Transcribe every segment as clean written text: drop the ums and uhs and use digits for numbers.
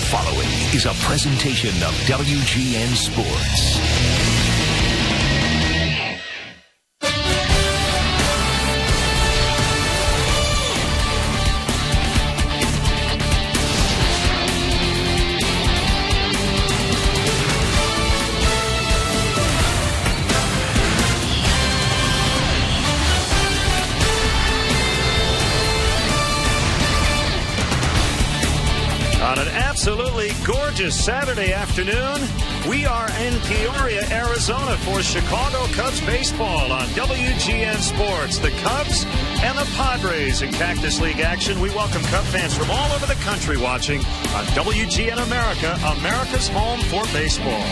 following is a presentation of WGN Sports. Absolutely gorgeous Saturday afternoon. We are in Peoria, Arizona for Chicago Cubs baseball on WGN Sports. The Cubs and the Padres in Cactus League action. We welcome Cub fans from all over the country watching on WGN America, America's home for baseball.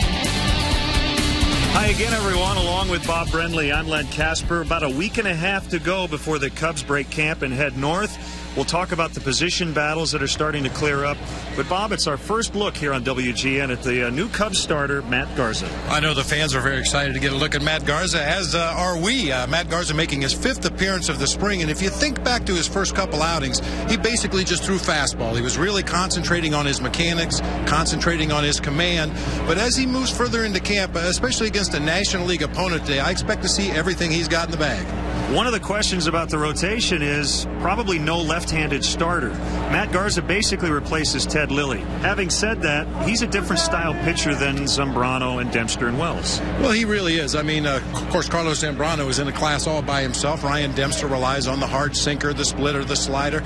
Hi again, everyone. Along with Bob Brenly, I'm Len Casper. About a week and a half to go before the Cubs break camp and head north. We'll talk about the position battles that are starting to clear up. But, Bob, it's our first look here on WGN at the new Cubs starter, Matt Garza. I know the fans are very excited to get a look at Matt Garza, as are we. Matt Garza making his 5th appearance of the spring. And if you think back to his first couple outings, he basically just threw fastball. He was really concentrating on his mechanics, concentrating on his command. But as he moves further into camp, especially against a National League opponent today, I expect to see everything he's got in the bag. One of the questions about the rotation is probably no left-handed starter. Matt Garza basically replaces Ted Lilly. Having said that, he's a different style pitcher than Zambrano and Dempster and Wells. Well, he really is. I mean, of course, Carlos Zambrano is in a class all by himself. Ryan Dempster relies on the hard sinker, the splitter, the slider.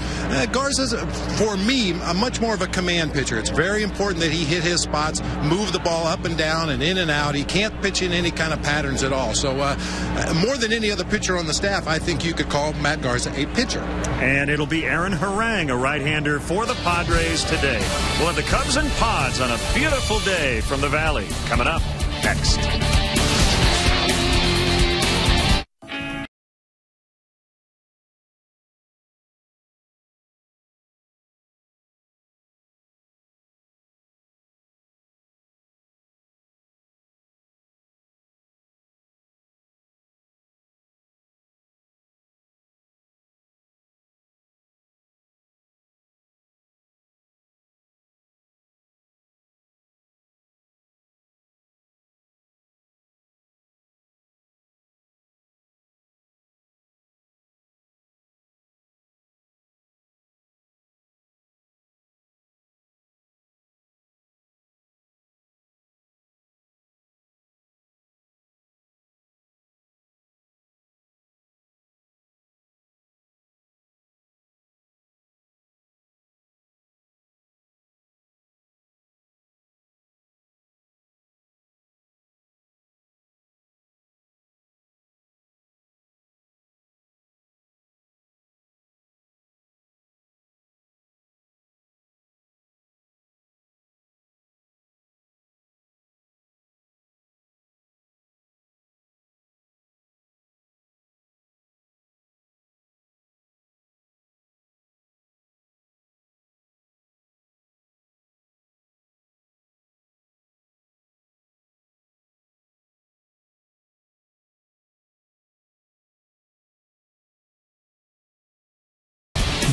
Garza's, for me, a much more of a command pitcher. It's very important that he hit his spots, move the ball up and down and in and out. He can't pitch in any kind of patterns at all. So more than any other pitcher on the staff, I think you could call Matt Garza a pitcher. And it'll be Aaron Harang, a right-hander for the Padres today. We'll have the Cubs and Pods on a beautiful day from the Valley. Coming up next.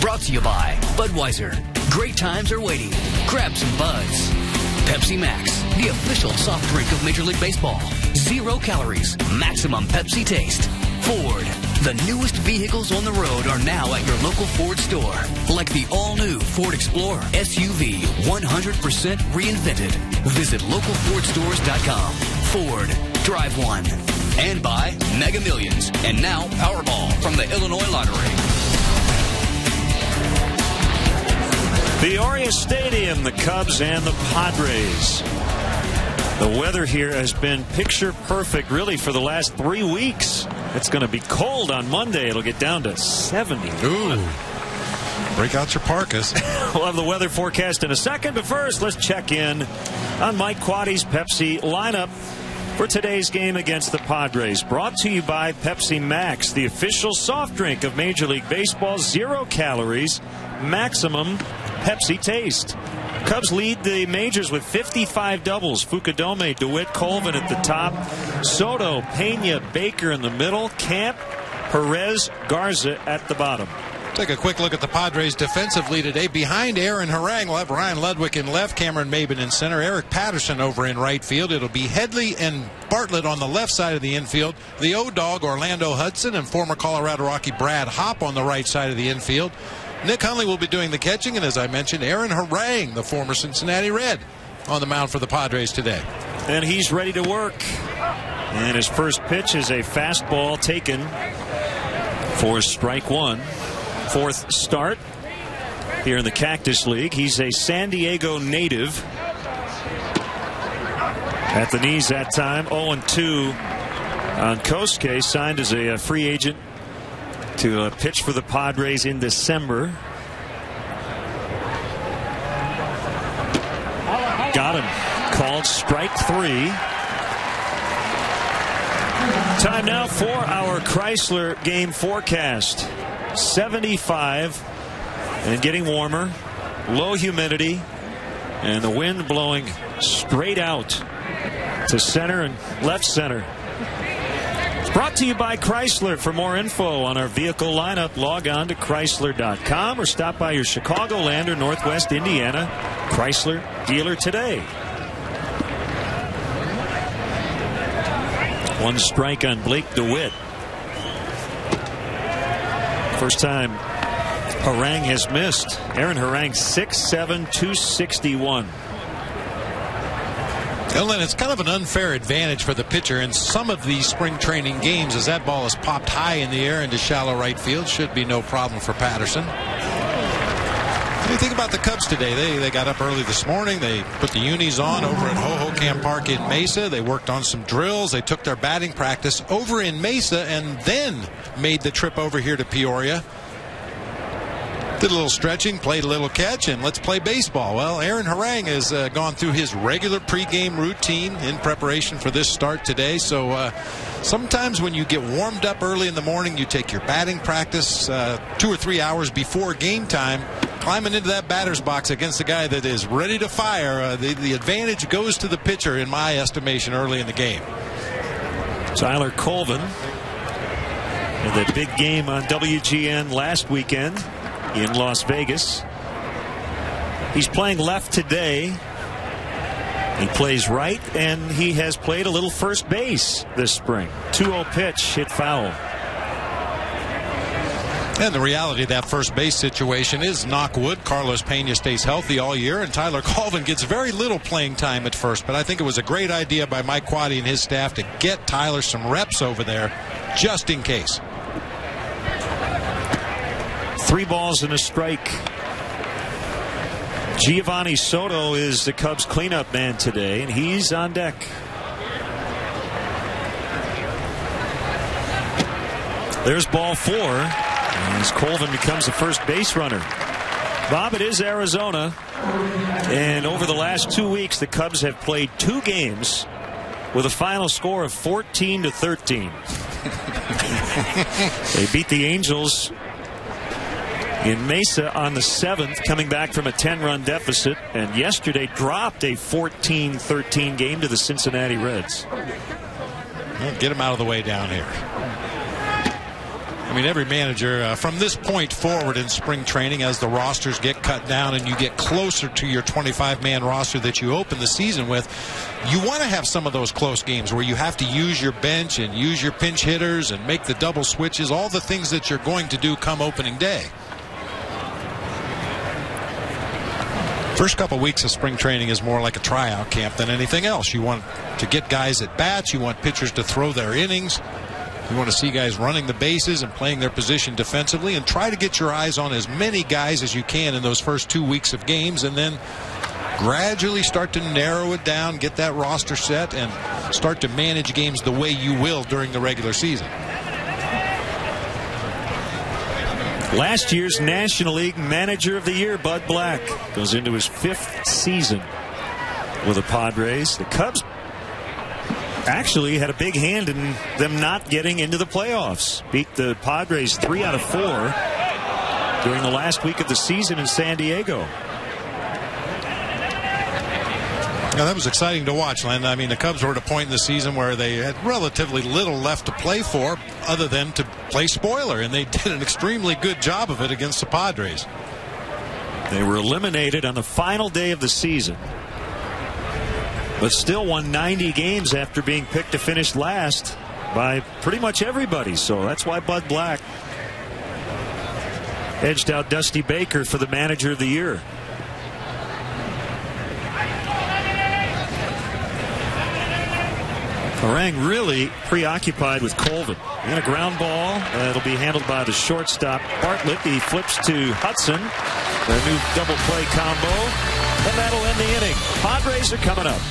Brought to you by Budweiser. Great times are waiting. Grab some buds. Pepsi Max, the official soft drink of Major League Baseball. 0 calories, maximum Pepsi taste. Ford. The newest vehicles on the road are now at your local Ford store. Like the all-new Ford Explorer SUV, 100% reinvented. Visit localfordstores.com. Ford. Drive one. And by Mega Millions. And now Powerball from the Illinois Lottery. Peoria Stadium, the Cubs and the Padres. The weather here has been picture perfect really for the last 3 weeks. It's going to be cold on Monday. It'll get down to 70. Ooh. Break out your parkas. We'll have the weather forecast in a second, but first let's check in on Mike Quaddy's Pepsi lineup for today's game against the Padres. Brought to you by Pepsi Max, the official soft drink of Major League Baseball. 0 calories, maximum Pepsi taste. Cubs lead the majors with 55 doubles. Fukudome, DeWitt, Colvin at the top. Soto, Pena, Baker in the middle. Camp, Perez, Garza at the bottom. Take a quick look at the Padres defensively today. Behind Aaron Harang, we'll have Ryan Ludwig in left, Cameron Maben in center, Eric Patterson over in right field. It'll be Headley and Bartlett on the left side of the infield. The O-Dog, Orlando Hudson, and former Colorado Rocky Brad Hopp on the right side of the infield. Nick Hundley will be doing the catching, and as I mentioned, Aaron Harang, the former Cincinnati Red, on the mound for the Padres today. And he's ready to work. And his first pitch is a fastball taken for strike one. Fourth start here in the Cactus League. He's a San Diego native. At the knees that time. 0-2 on Kosuke. Signed as a free agent to pitch for the Padres in December. Got him. Called strike three. Time now for our Chrysler game forecast. 75 and getting warmer, low humidity, and the wind blowing straight out to center and left center. It's brought to you by Chrysler. For more info on our vehicle lineup, log on to Chrysler.com or stop by your Chicagoland or Northwest Indiana Chrysler dealer today. One strike on Blake DeWitt. First time Harang has missed. Aaron Harang 6'7", 261. Well, and it's kind of an unfair advantage for the pitcher in some of these spring training games as that ball is popped high in the air into shallow right field. Should be no problem for Patterson. What do you think about the Cubs today? They got up early this morning. They put the unis on over at Hohokam Park in Mesa. They worked on some drills. They took their batting practice over in Mesa and then made the trip over here to Peoria. Did a little stretching, played a little catch, and let's play baseball. Well, Aaron Harang has gone through his regular pregame routine in preparation for this start today. So sometimes when you get warmed up early in the morning, you take your batting practice 2 or 3 hours before game time. Climbing into that batter's box against a guy that is ready to fire, the advantage goes to the pitcher, in my estimation, early in the game. Tyler Colvin in the big game on WGN last weekend in Las Vegas. He's playing left today. He plays right, and he has played a little first base this spring. 2-0 pitch hit foul. And the reality of that first base situation is, knock wood, Carlos Pena stays healthy all year, and Tyler Colvin gets very little playing time at first. But I think it was a great idea by Mike Quaddy and his staff to get Tyler some reps over there, just in case. 3 balls and a strike. Giovanni Soto is the Cubs cleanup man today, and he's on deck. There's ball 4. As Colvin becomes the first base runner. Bob, it is Arizona, and over the last 2 weeks the Cubs have played 2 games with a final score of 14-13. They beat the Angels in Mesa on the 7th, coming back from a 10-run deficit, and yesterday dropped a 14-13 game to the Cincinnati Reds. Well, get him out of the way down here. I mean, every manager from this point forward in spring training, as the rosters get cut down and you get closer to your 25-man roster that you open the season with, you want to have some of those close games where you have to use your bench and use your pinch hitters and make the double switches, all the things that you're going to do come opening day. First couple weeks of spring training is more like a tryout camp than anything else. You want to get guys at bats. You want pitchers to throw their innings. You want to see guys running the bases and playing their position defensively, and try to get your eyes on as many guys as you can in those first 2 weeks of games, and then gradually start to narrow it down, get that roster set, and start to manage games the way you will during the regular season. Last year's National League Manager of the Year, Bud Black, goes into his 5th season with the Padres. The Cubs actually had a big hand in them not getting into the playoffs. Beat the Padres 3 out of 4 during the last week of the season in San Diego. Now, that was exciting to watch, Len. I mean, the Cubs were at a point in the season where they had relatively little left to play for other than to play spoiler, and they did an extremely good job of it against the Padres. They were eliminated on the final day of the season, but still won 90 games after being picked to finish last by pretty much everybody. So that's why Bud Black edged out Dusty Baker for the manager of the year. Harang really preoccupied with Colvin. And a ground ball that'll be handled by the shortstop Bartlett. He flips to Hudson. Their new double play combo. And that'll end the inning. Padres are coming up.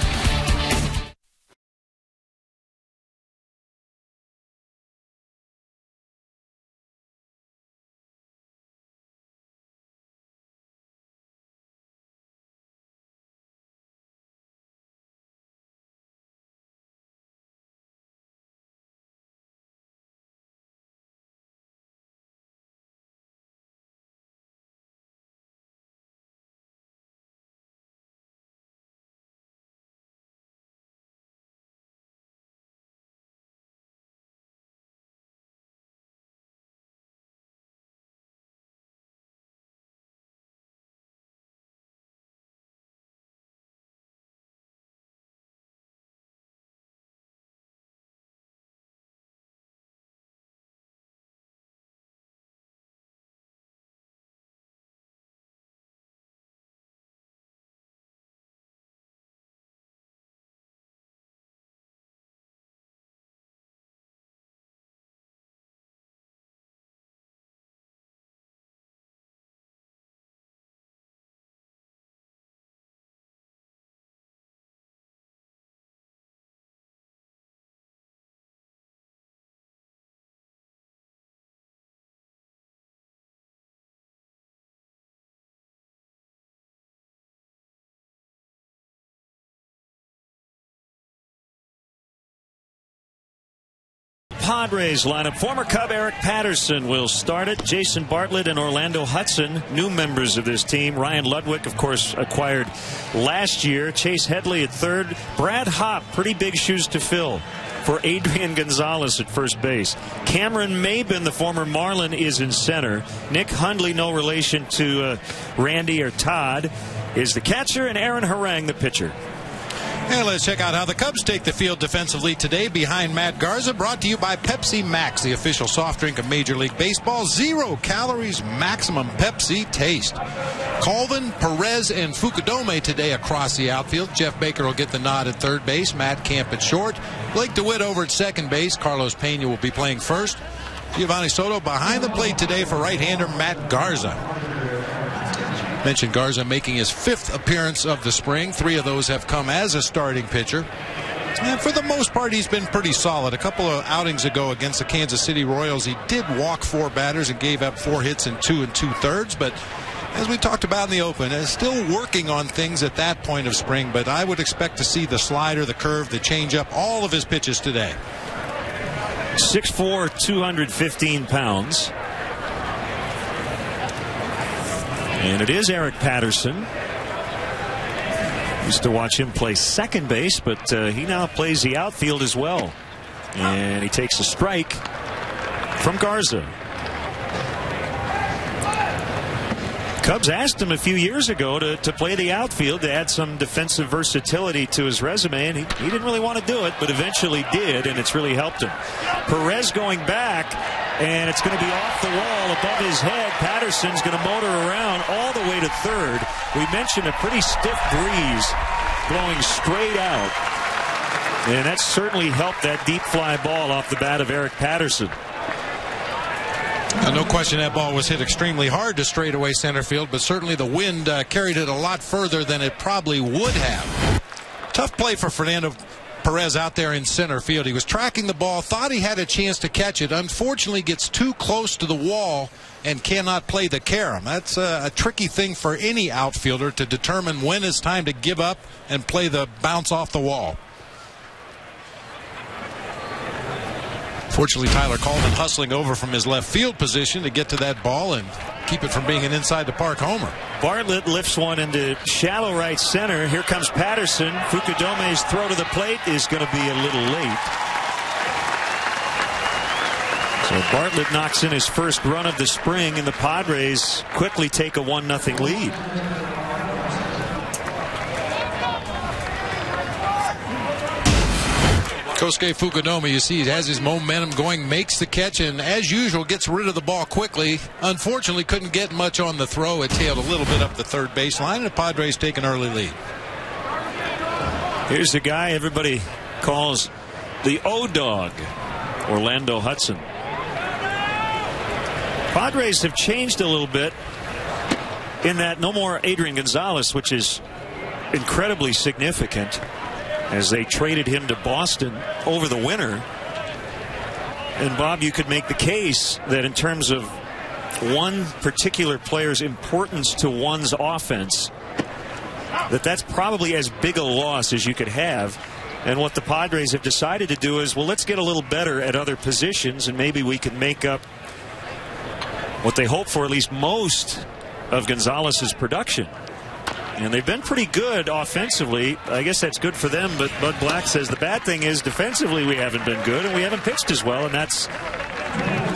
Padres lineup. Former Cub Eric Patterson will start it. Jason Bartlett and Orlando Hudson, new members of this team. Ryan Ludwig, of course, acquired last year. Chase Headley at third. Brad Hopp, pretty big shoes to fill for Adrian Gonzalez at first base. Cameron Maben, the former Marlin, is in center. Nick Hundley, no relation to Randy or Todd, is the catcher, and Aaron Harang, the pitcher. And let's check out how the Cubs take the field defensively today behind Matt Garza. Brought to you by Pepsi Max, the official soft drink of Major League Baseball. 0 calories, maximum Pepsi taste. Colvin, Perez, and Fukudome today across the outfield. Jeff Baker will get the nod at third base. Matt Camp at short. Blake DeWitt over at second base. Carlos Pena will be playing first. Giovanni Soto behind the plate today for right-hander Matt Garza. Mentioned Garza making his 5th appearance of the spring. 3 of those have come as a starting pitcher. And for the most part, he's been pretty solid. A couple of outings ago against the Kansas City Royals, he did walk 4 batters and gave up 4 hits in 2 2/3. But as we talked about in the open, still working on things at that point of spring. But I would expect to see the slider, the curve, the changeup, all of his pitches today. 6'4", 215 pounds. And it is Eric Patterson. Used to watch him play second base, but he now plays the outfield as well. And he takes a strike from Garza. Cubs asked him a few years ago to play the outfield to add some defensive versatility to his resume, and he didn't really want to do it, but eventually did, and it's really helped him. Perez going back, and it's going to be off the wall above his head. Patterson's going to motor around all the way to third. We mentioned a pretty stiff breeze blowing straight out, and that certainly helped that deep fly ball off the bat of Eric Patterson. No question that ball was hit extremely hard to straightaway center field, but certainly the wind carried it a lot further than it probably would have. Tough play for Fernando Perez out there in center field. He was tracking the ball, thought he had a chance to catch it, unfortunately gets too close to the wall and cannot play the carom. That's a tricky thing for any outfielder to determine when it's time to give up and play the bounce off the wall. Fortunately, Tyler Colvin hustling over from his left field position to get to that ball and keep it from being an inside the park homer. Bartlett lifts one into shallow right center. Here comes Patterson. Fukudome's throw to the plate is going to be a little late. So So Bartlett knocks in his first run of the spring, and the Padres quickly take a 1-0 lead. Kosuke Fukudome, you see, he has his momentum going, makes the catch, and as usual, gets rid of the ball quickly. Unfortunately, couldn't get much on the throw. It tailed a little bit up the third baseline, and the Padres take an early lead. Here's the guy everybody calls the O-Dog, Orlando Hudson. Padres have changed a little bit in that no more Adrian Gonzalez, which is incredibly significant, as they traded him to Boston over the winter. And Bob, you could make the case that in terms of one particular player's importance to one's offense, that's probably as big a loss as you could have. And what the Padres have decided to do is, well, let's get a little better at other positions, and maybe we can make up what they hope for, at least most of Gonzalez's production. And they've been pretty good offensively. I guess that's good for them, but Bud Black says the bad thing is defensively we haven't been good, and we haven't pitched as well, and that's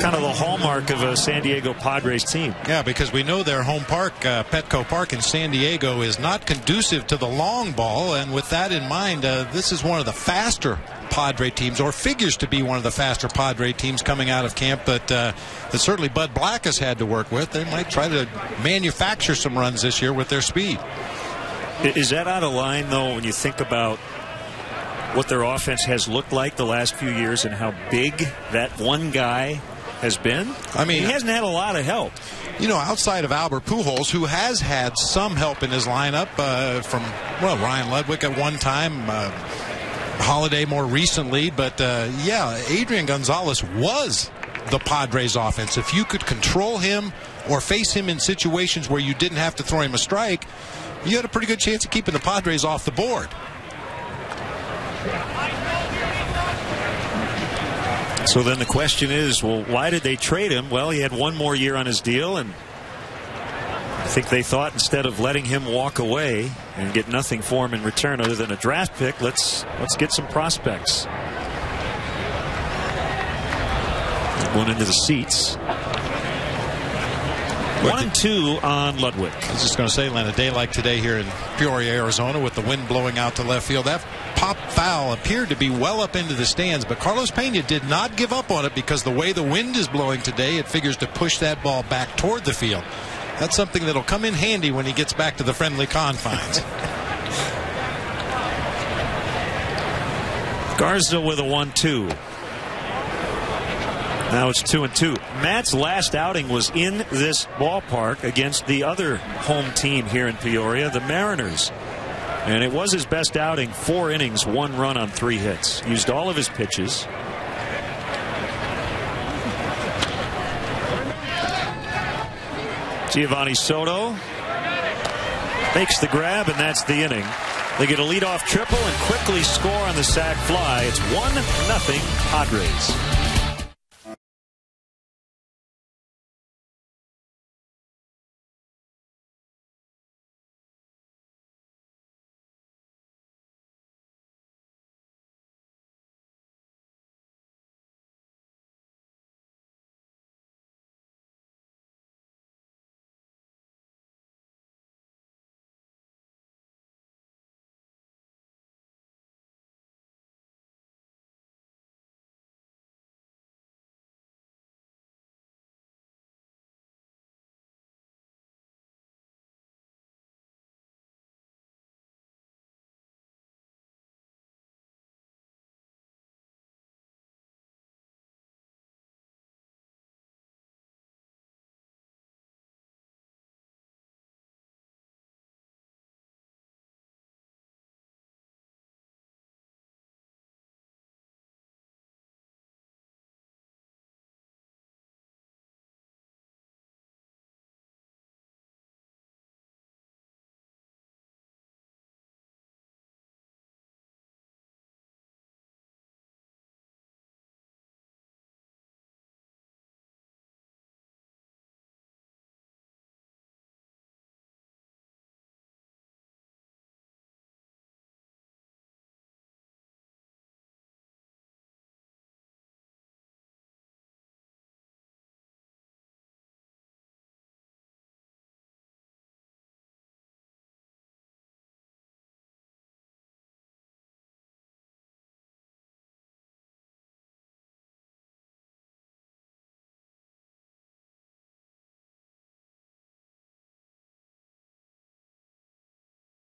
kind of the hallmark of a San Diego Padres team. Yeah, because we know their home park, Petco Park in San Diego, is not conducive to the long ball, and with that in mind, this is one of the faster Padre teams, or figures to be one of the faster Padre teams coming out of camp, but that certainly Bud Black has had to work with. They might try to manufacture some runs this year with their speed. Is that out of line, though, when you think about what their offense has looked like the last few years and how big that one guy has been? I mean, he hasn't had a lot of help. You know, outside of Albert Pujols, who has had some help in his lineup from, well, Ryan Ludwig at one time, Holiday more recently, but yeah, Adrian Gonzalez was the Padres offense. If you could control him or face him in situations where you didn't have to throw him a strike, you had a pretty good chance of keeping the Padres off the board. So then the question is, well, why did they trade him? Well, he had one more year on his deal, and I think they thought instead of letting him walk away and get nothing for him in return other than a draft pick, let's get some prospects. One into the seats. 1-2 on Ludwig. I was just going to say, Len, a day like today here in Peoria, Arizona, with the wind blowing out to left field, that pop foul appeared to be well up into the stands, but Carlos Pena did not give up on it, because the way the wind is blowing today, it figures to push that ball back toward the field. That's something that'll come in handy when he gets back to the friendly confines. Garza with a 1-2. Now it's 2-2. Matt's last outing was in this ballpark against the other home team here in Peoria, the Mariners. And it was his best outing. 4 innings, 1 run on 3 hits. Used all of his pitches. Giovanni Soto makes the grab, and that's the inning. They get a leadoff triple and quickly score on the sac fly. It's 1-0 Padres.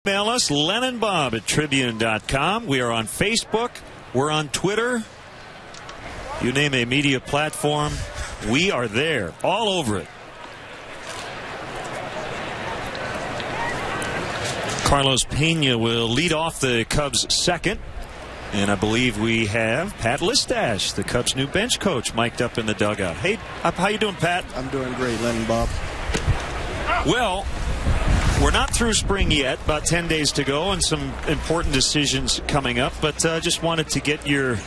email us, LennonBob@Tribune.com. We are on Facebook. We're on Twitter. You name a media platform, we are there, all over it. Carlos Pena will lead off the Cubs second. And I believe we have Pat Listach, the Cubs' new bench coach, mic'd up in the dugout. Hey, how you doing, Pat? I'm doing great, Lennon Bob. Well, we're not through spring yet. About 10 days to go and some important decisions coming up. But just wanted to get your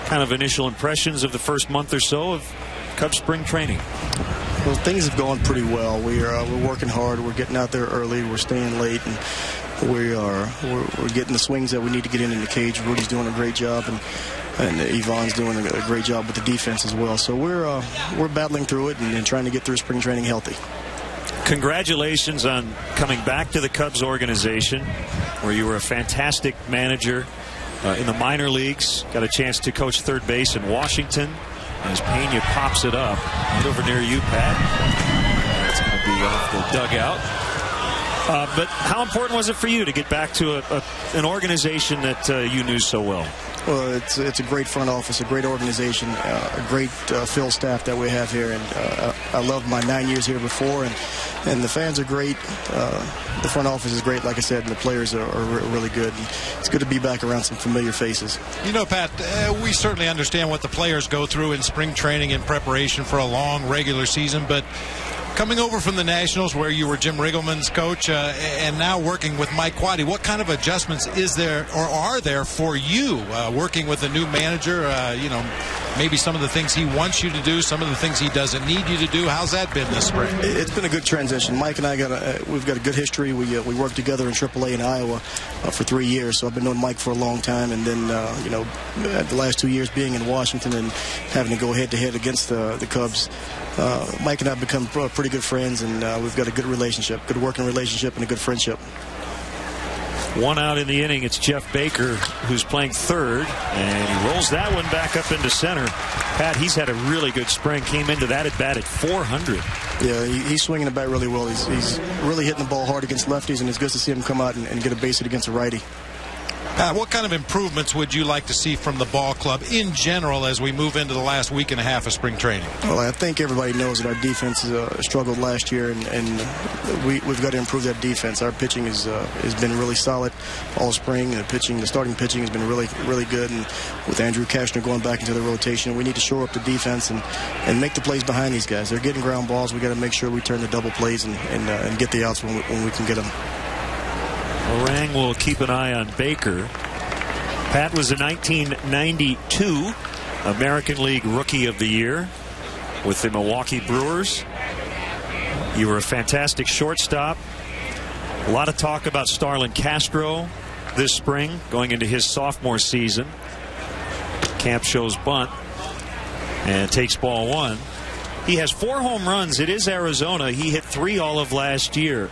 kind of initial impressions of the first month or so of Cubs spring training. Well, things have gone pretty well. We're working hard. We're getting out there early. We're staying late, and we're getting the swings that we need to get in the cage. Rudy's doing a great job, and Yvonne's doing a great job with the defense as well. So we're battling through it and trying to get through spring training healthy. Congratulations on coming back to the Cubs organization, where you were a fantastic manager in the minor leagues. Got a chance to coach third base in Washington. As Pena pops it up right over near you, Pat. That's going to be off the dugout. But how important was it for you to get back to an organization that you knew so well? Well, it's a great front office, a great organization, a great field staff that we have here, and I loved my 9 years here before, and the fans are great. The front office is great, like I said, and the players are really good. And it's good to be back around some familiar faces. You know, Pat, we certainly understand what the players go through in spring training in preparation for a long regular season, but coming over from the Nationals, where you were Jim Riggleman's coach, and now working with Mike Quade, what kind of adjustments is there or are there for you working with a new manager? Maybe some of the things he wants you to do, some of the things he doesn't need you to do. How's that been this spring? It's been a good transition. Mike and I we've got a good history. We worked together in AAA in Iowa for 3 years, so I've been knowing Mike for a long time. And then the last 2 years being in Washington and having to go head-to-head against the Cubs, Mike and I have become pretty good friends, and we've got a good relationship, good working relationship, and a good friendship. One out in the inning. It's Jeff Baker who's playing third, and he rolls that one back up into center. Pat, he's had a really good spring. Came into that at bat at 400. Yeah, he's swinging the bat really well. He's really hitting the ball hard against lefties, and it's good to see him come out and get a base hit against a righty. Pat, what kind of improvements would you like to see from the ball club in general as we move into the last week and a half of spring training? Well, I think everybody knows that our defense struggled last year, and we've got to improve that defense. Our pitching has been really solid all spring. The starting pitching has been really, really good, and with Andrew Kashner going back into the rotation, we need to shore up the defense and make the plays behind these guys. They're getting ground balls. We got to make sure we turn the double plays and get the outs when we can get them. Orang will keep an eye on Baker. Pat was a 1992 American League Rookie of the Year with the Milwaukee Brewers. You were a fantastic shortstop. A lot of talk about Starlin Castro this spring going into his sophomore season. Camp shows bunt and takes ball one. He has 4 home runs. It is Arizona. He hit 3 all of last year.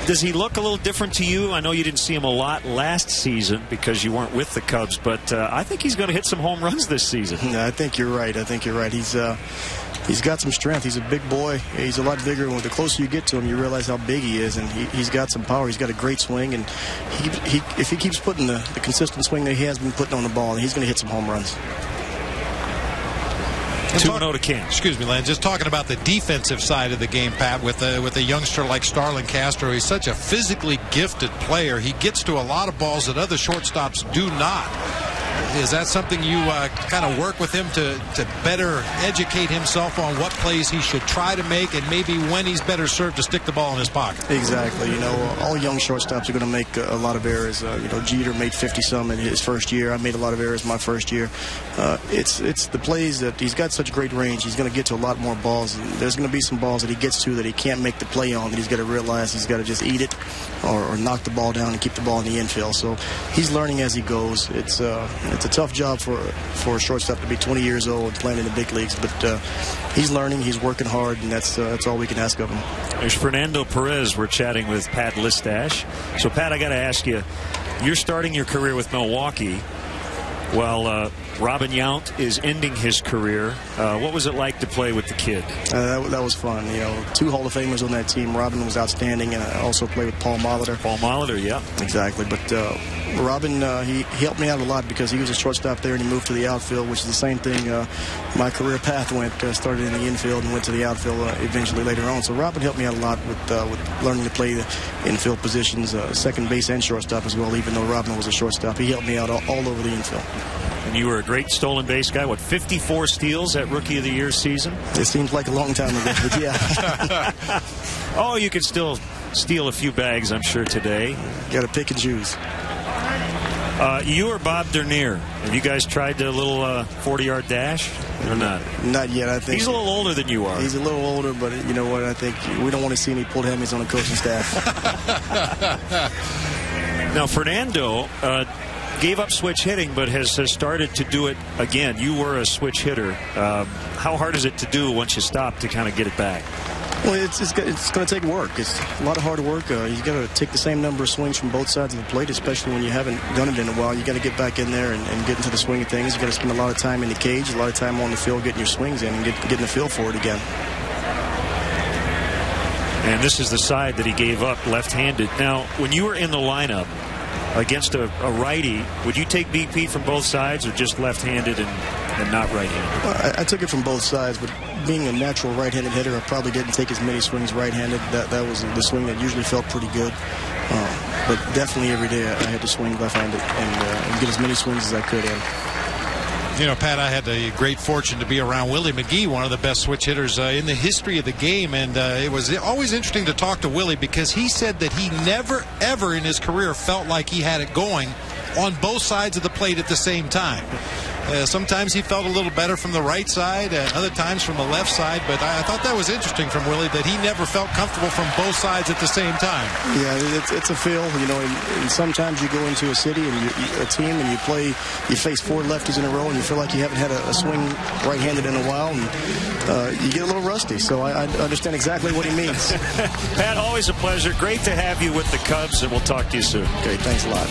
Does he look a little different to you? I know you didn't see him a lot last season because you weren't with the Cubs, but I think he's going to hit some home runs this season. I think you're right. He's got some strength. He's a big boy. He's a lot bigger, and the closer you get to him, you realize how big he is, and he's got some power. He's got a great swing, and if he keeps putting the consistent swing that he has been putting on the ball, he's going to hit some home runs. 2-0 to Kansas. Excuse me, Len. Just talking about the defensive side of the game, Pat, with a youngster like Starlin Castro. He's such a physically gifted player. He gets to a lot of balls that other shortstops do not. Is that something you kind of work with him to better educate himself on what plays he should try to make and maybe when he's better served to stick the ball in his pocket? Exactly. All young shortstops are going to make a lot of errors. Jeter made 50-some in his first year. I made a lot of errors my first year. It's the plays that he's got such great range. He's going to get to a lot more balls. And there's going to be some balls that he gets to that he can't make the play on, that he's got to realize he's got to just eat it or knock the ball down and keep the ball in the infield. So he's learning as he goes. It's a tough job for a shortstop to be 20 years old and playing in the big leagues, but he's learning, he's working hard, and that's all we can ask of him. There's Fernando Perez. We're chatting with Pat Listach. So, Pat, I got to ask you, you're starting your career with Milwaukee. Well, Robin Yount is ending his career. What was it like to play with the kid? That was fun. You know, 2 Hall of Famers on that team. Robin was outstanding. I also played with Paul Molitor. Paul Molitor, yeah. Exactly. But Robin, he helped me out a lot because he was a shortstop there and he moved to the outfield, which is the same thing my career path went. Started in the infield and went to the outfield eventually later on. So Robin helped me out a lot with learning to play the infield positions, second base and shortstop as well, even though Robin was a shortstop. He helped me out all over the infield. And you were a great stolen base guy. What, 54 steals that Rookie of the Year season? It seems like a long time ago, but yeah. Oh, you could still steal a few bags, I'm sure, today. Got to pick and choose. You or Bob Dernier, have you guys tried the little 40-yard dash or not? Not yet, I think. He's a little older than you are. He's a little older, but you know what? I think we don't want to see any pulled hammies on the coaching staff. Now, Fernando gave up switch hitting, but has started to do it again. You were a switch hitter. How hard is it to do once you stop to kind of get it back? Well, it's going to take work. It's a lot of hard work. You've got to take the same number of swings from both sides of the plate, especially when you haven't done it in a while. You got to get back in there and get into the swing of things. You got to spend a lot of time in the cage, a lot of time on the field getting your swings in and getting the feel for it again. And this is the side that he gave up, left-handed. Now, when you were in the lineup against a righty, would you take BP from both sides or just left-handed and not right-handed? Well, I took it from both sides, but being a natural right-handed hitter, I probably didn't take as many swings right-handed. That was the swing that usually felt pretty good. But definitely every day I had to swing left-handed and get as many swings as I could in. You know, Pat, I had the great fortune to be around Willie McGee, one of the best switch hitters in the history of the game. And it was always interesting to talk to Willie because he said that he never, ever in his career felt like he had it going on both sides of the plate at the same time. Sometimes he felt a little better from the right side, other times from the left side. But I thought that was interesting from Willie that he never felt comfortable from both sides at the same time. Yeah, it's a feel, you know. And sometimes you go into a city and a team and you face 4 lefties in a row and you feel like you haven't had a swing right-handed in a while, and you get a little rusty. So I understand exactly what he means. Pat, always a pleasure. Great to have you with the Cubs, and we'll talk to you soon. Okay, thanks a lot.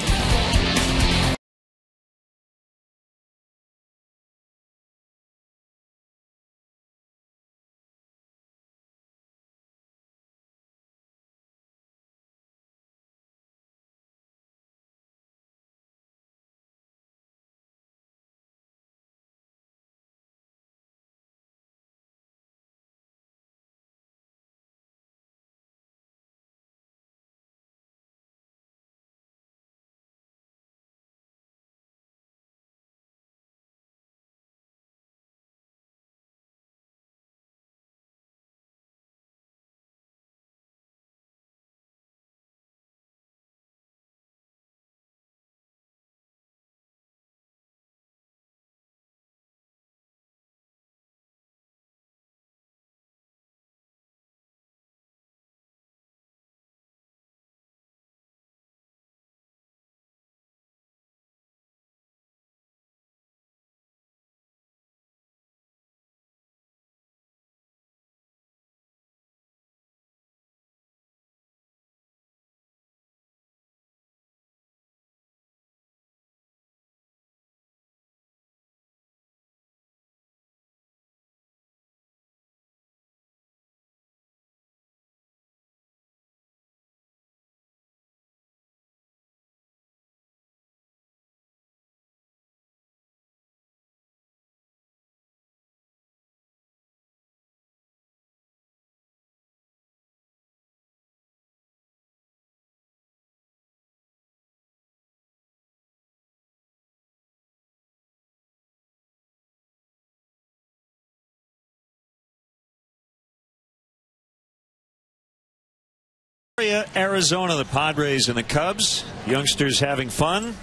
Arizona, the Padres and the Cubs. Youngsters having fun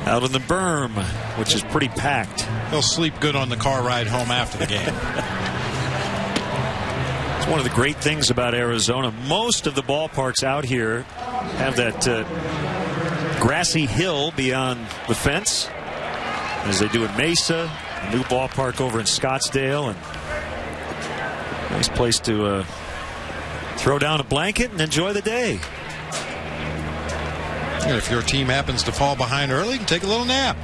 out on the berm, which is pretty packed. They'll sleep good on the car ride home after the game. It's one of the great things about Arizona. Most of the ballparks out here have that grassy hill beyond the fence, as they do in Mesa, a new ballpark over in Scottsdale, and nice place to throw down a blanket and enjoy the day. And if your team happens to fall behind early, you can take a little nap.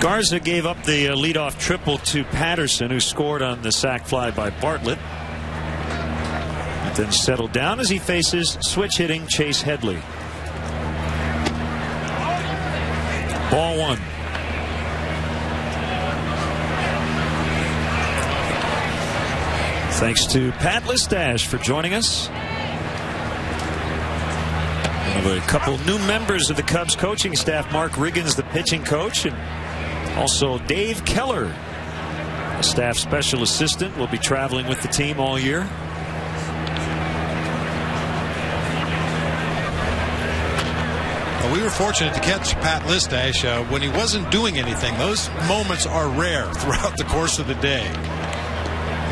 Garza gave up the leadoff triple to Patterson, who scored on the sac fly by Bartlett. But then settled down as he faces switch hitting Chase Headley. Ball one. Thanks to Pat Listach for joining us. One of a couple new members of the Cubs coaching staff. Mark Riggins, the pitching coach, and also Dave Keller, a staff special assistant, will be traveling with the team all year. Well, we were fortunate to catch Pat Listach when he wasn't doing anything. Those moments are rare throughout the course of the day.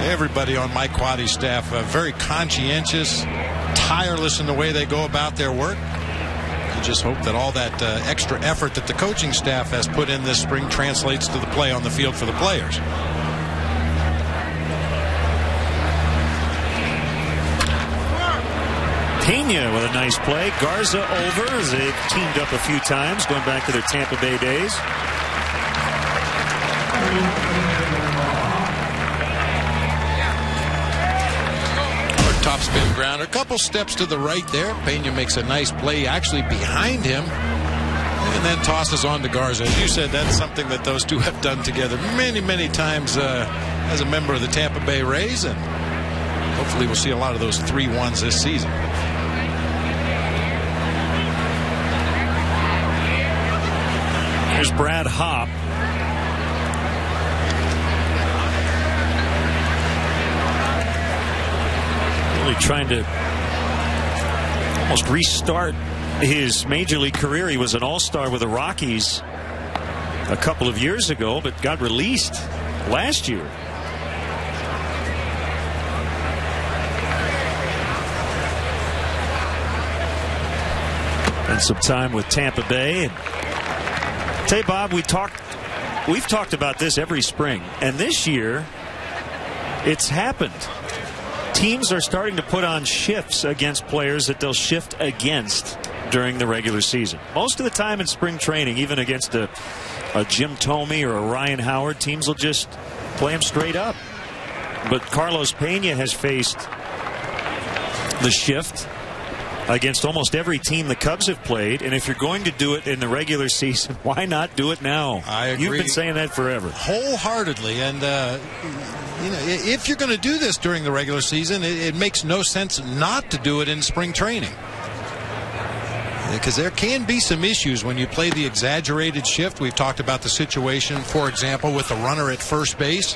Everybody on Mike Quaddy's staff very conscientious, tireless in the way they go about their work. I just hope that all that extra effort that the coaching staff has put in this spring translates to the play on the field for the players. Pena with a nice play. Garza over as they've teamed up a few times going back to their Tampa Bay days. Topspin grounder, a couple steps to the right there. Pena makes a nice play actually behind him and then tosses on to Garza. As you said, that's something that those two have done together many times as a member of the Tampa Bay Rays, and hopefully we'll see a lot of those 3-1s this season. Here's Brad Hopp. Trying to almost restart his major league career. He was an all-star with the Rockies a couple of years ago, but got released last year. And some time with Tampa Bay. And tell you, Bob, we've talked about this every spring, and this year it's happened. Teams are starting to put on shifts against players that they'll shift against during the regular season. Most of the time in spring training, even against a Jim Thome or a Ryan Howard, teams will just play them straight up. But Carlos Pena has faced the shift against almost every team the Cubs have played, and if you're going to do it in the regular season, why not do it now? I agree. You've been saying that forever. Wholeheartedly, and you know, if you're going to do this during the regular season, it makes no sense not to do it in spring training. Because there can be some issues when you play the exaggerated shift. We've talked about the situation, for example, with the runner at first base.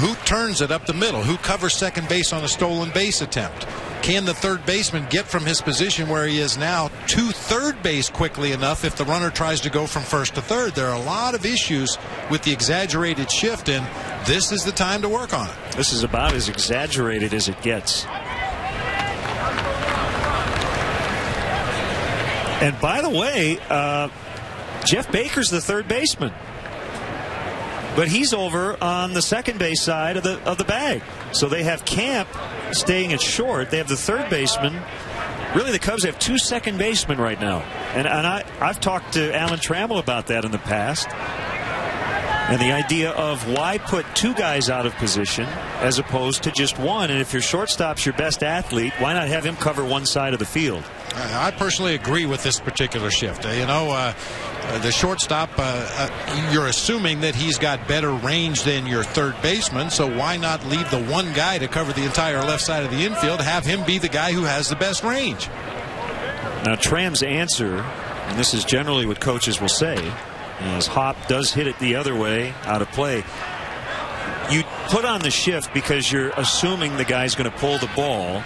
Who turns it up the middle? Who covers second base on a stolen base attempt? Can the third baseman get from his position where he is now to third base quickly enough if the runner tries to go from first to third? There are a lot of issues with the exaggerated shift, and this is the time to work on it. This is about as exaggerated as it gets. And by the way, Jeff Baker's the third baseman, but he's over on the second base side of the bag. So they have Camp staying at short. They have the third baseman. Really, the Cubs have two second basemen right now. And I've talked to Alan Trammell about that in the past. And the idea of why put two guys out of position as opposed to just one. And if your shortstop's your best athlete, why not have him cover one side of the field? I personally agree with this particular shift. The shortstop, you're assuming that he's got better range than your third baseman, so why not leave the one guy to cover the entire left side of the infield, have him be the guy who has the best range? Now, Tram's answer, and this is generally what coaches will say, as Hopp does hit it the other way out of play, you put on the shift because you're assuming the guy's going to pull the ball,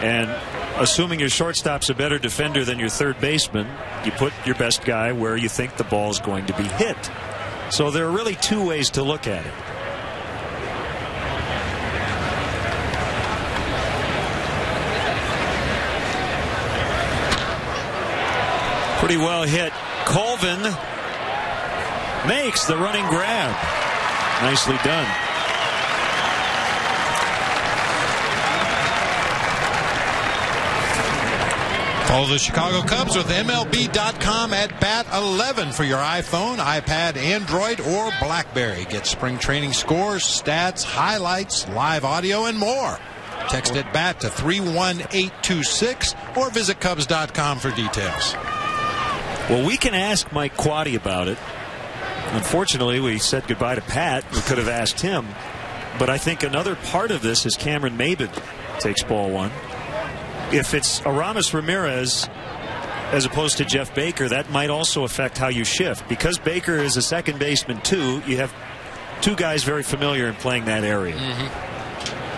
and assuming your shortstop's a better defender than your third baseman, you put your best guy where you think the ball's going to be hit. So there are really two ways to look at it. Pretty well hit. Colvin makes the running grab. Nicely done. Follow the Chicago Cubs with MLB.com at bat 11 for your iPhone, iPad, Android, or BlackBerry. Get spring training scores, stats, highlights, live audio, and more. Text at BAT to 31826 or visit Cubs.com for details. Well, we can ask Mike Quaddy about it. Unfortunately, we said goodbye to Pat. We could have asked him. But I think another part of this is Cameron Maybin takes ball one. If it's Aramis Ramirez as opposed to Jeff Baker, that might also affect how you shift. Because Baker is a second baseman too, you have two guys very familiar in playing that area.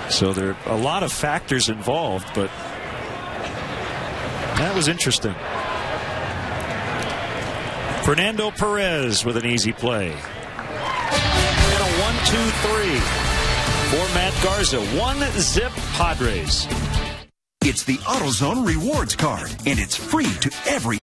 So there are a lot of factors involved, but that was interesting. Fernando Perez with an easy play. And a 1-2-3 for Matt Garza. 1-zip Padres. It's the AutoZone Rewards Card, and it's free to every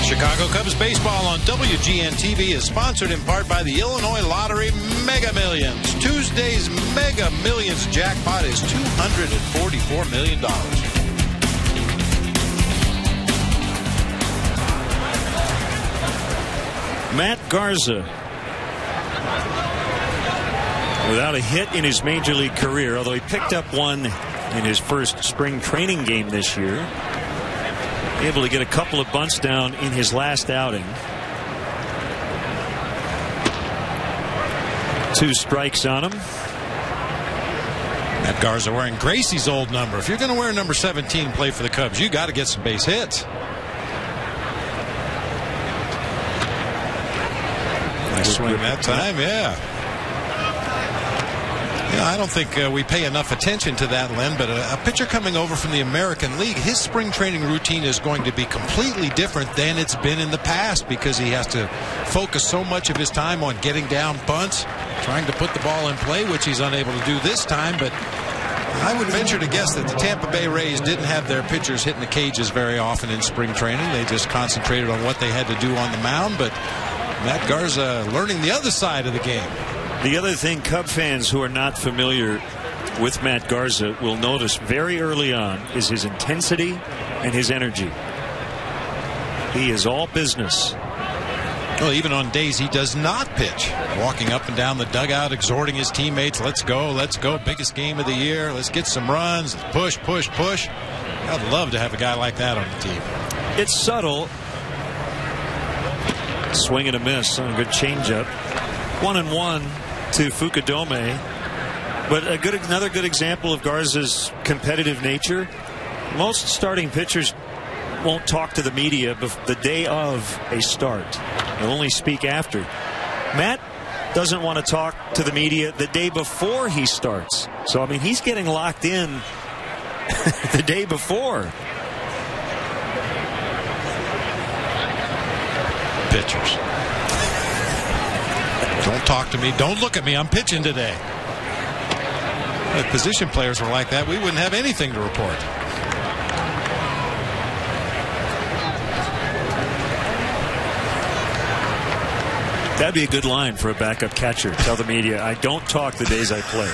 Chicago Cubs baseball on WGN TV is sponsored in part by the Illinois Lottery Mega Millions. Tuesday's Mega Millions jackpot is $244 million. Matt Garza, without a hit in his major league career, although he picked up one in his first spring training game this year. Able to get a couple of bunts down in his last outing. 2 strikes on him. Matt Garza wearing Gracie's old number. If you're going to wear number 17 and play for the Cubs, you got to get some base hits. Nice swing that time, yeah. I don't think we pay enough attention to that, Len, but a pitcher coming over from the American League, his spring training routine is going to be completely different than it's been in the past because he has to focus so much of his time on getting down bunts, trying to put the ball in play, which he's unable to do this time. But I would venture to guess that the Tampa Bay Rays didn't have their pitchers hitting the cages very often in spring training. They just concentrated on what they had to do on the mound. But Matt Garza learning the other side of the game. The other thing Cub fans who are not familiar with Matt Garza will notice very early on is his intensity and his energy. He is all business. Well, even on days he does not pitch, walking up and down the dugout, exhorting his teammates, let's go, biggest game of the year, let's get some runs, push, push, push. I'd love to have a guy like that on the team. It's subtle. Swing and a miss on a good changeup. 1-1 to Fukudome, but another good example of Garza's competitive nature. Most starting pitchers won't talk to the media the day of a start. They'll only speak after. Matt doesn't want to talk to the media the day before he starts. So I mean, he's getting locked in the day before. Pitchers. Don't talk to me. Don't look at me. I'm pitching today. If position players were like that, we wouldn't have anything to report. That'd be a good line for a backup catcher. Tell the media, I don't talk the days I play.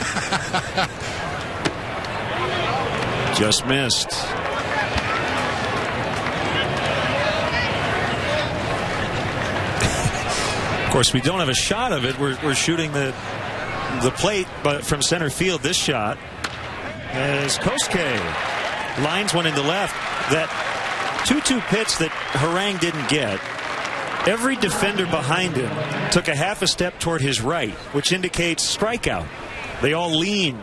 Just missed. Of course, we don't have a shot of it. We're shooting the plate, but from center field, this shot as Kosuke lines one into left. That 2-2 pitch that Harang didn't get. Every defender behind him took a half a step toward his right, which indicates strikeout. They all lean.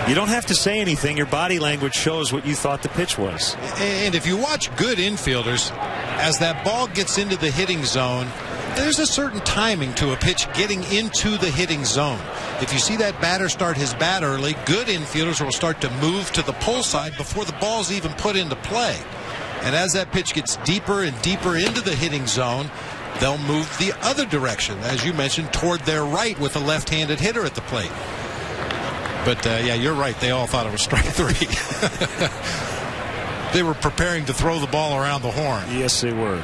You don't have to say anything. Your body language shows what you thought the pitch was. And if you watch good infielders, as that ball gets into the hitting zone, there's a certain timing to a pitch getting into the hitting zone. If you see that batter start his bat early, good infielders will start to move to the pull side before the ball's even put into play. And as that pitch gets deeper and deeper into the hitting zone, they'll move the other direction, as you mentioned, toward their right with a left-handed hitter at the plate. But, yeah, you're right. They all thought it was strike three. They were preparing to throw the ball around the horn. Yes, they were.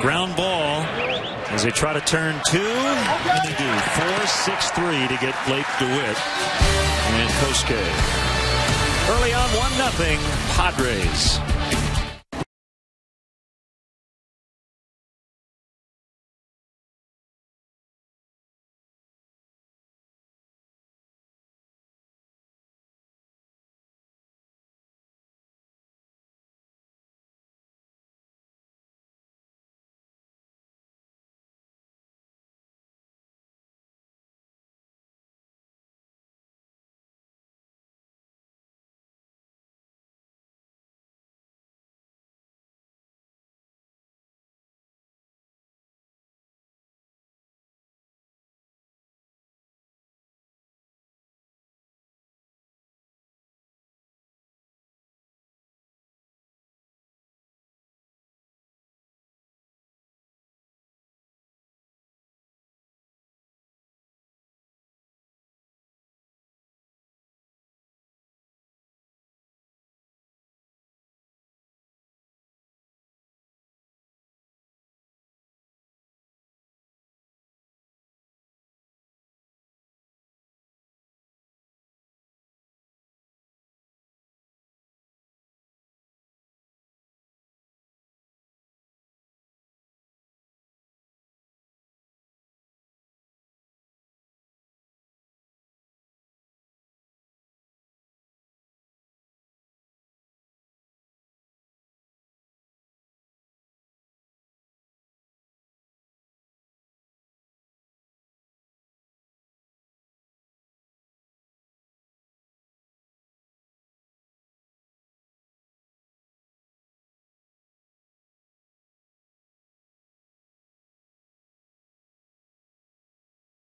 Ground ball as they try to turn two. And they do. 4-6-3 to get Blake DeWitt and Kosuke. Early on, 1-0 Padres.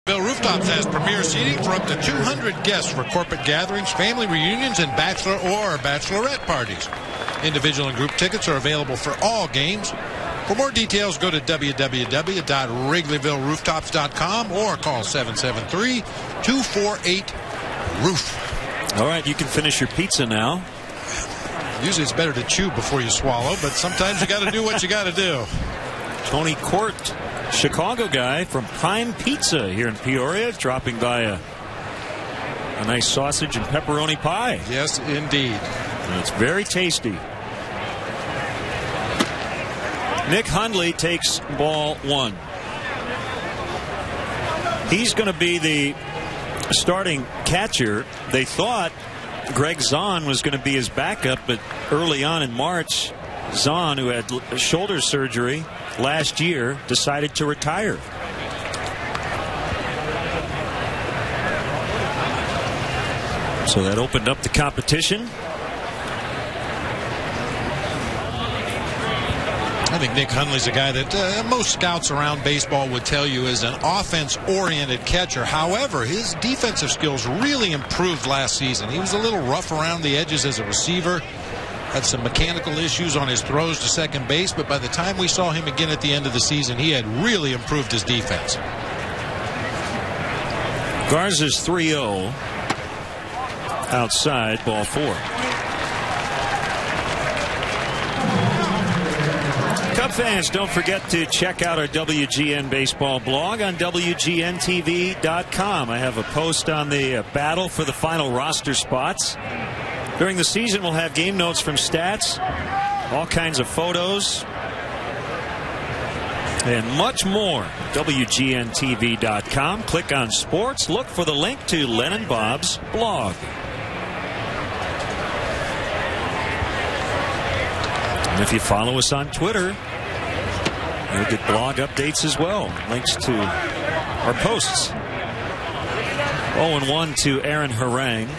Rooftops has premier seating for up to 200 guests for corporate gatherings, family reunions, and bachelor or bachelorette parties. Individual and group tickets are available for all games. For more details, go to www.wrigleyvillerooftops.com or call 773-248-ROOF. All right, you can finish your pizza now. Usually it's better to chew before you swallow, but sometimes you got to do what you got to do. Tony Court, Chicago guy from Prime Pizza here in Peoria, dropping by a nice sausage and pepperoni pie. Yes, indeed. And it's very tasty. Nick Hundley takes ball one. He's going to be the starting catcher. They thought Greg Zahn was going to be his backup, but early on in March, Zahn, who had shoulder surgery last year, decided to retire. So that opened up the competition. I think Nick Hundley's a guy that most scouts around baseball would tell you is an offense-oriented catcher. However, his defensive skills really improved last season. He was a little rough around the edges as a receiver. had some mechanical issues on his throws to second base, but by the time we saw him again at the end of the season, he had really improved his defense. Garza's 3-0. Outside, ball 4. Cub fans, don't forget to check out our WGN Baseball blog on WGNTV.com. I have a post on the battle for the final roster spots. During the season, we'll have game notes from stats, all kinds of photos, and much more. WGNTV.com. Click on sports. Look for the link to Len and Bob's blog. And if you follow us on Twitter, you'll get blog updates as well. Links to our posts. 0-1 to Aaron Harang.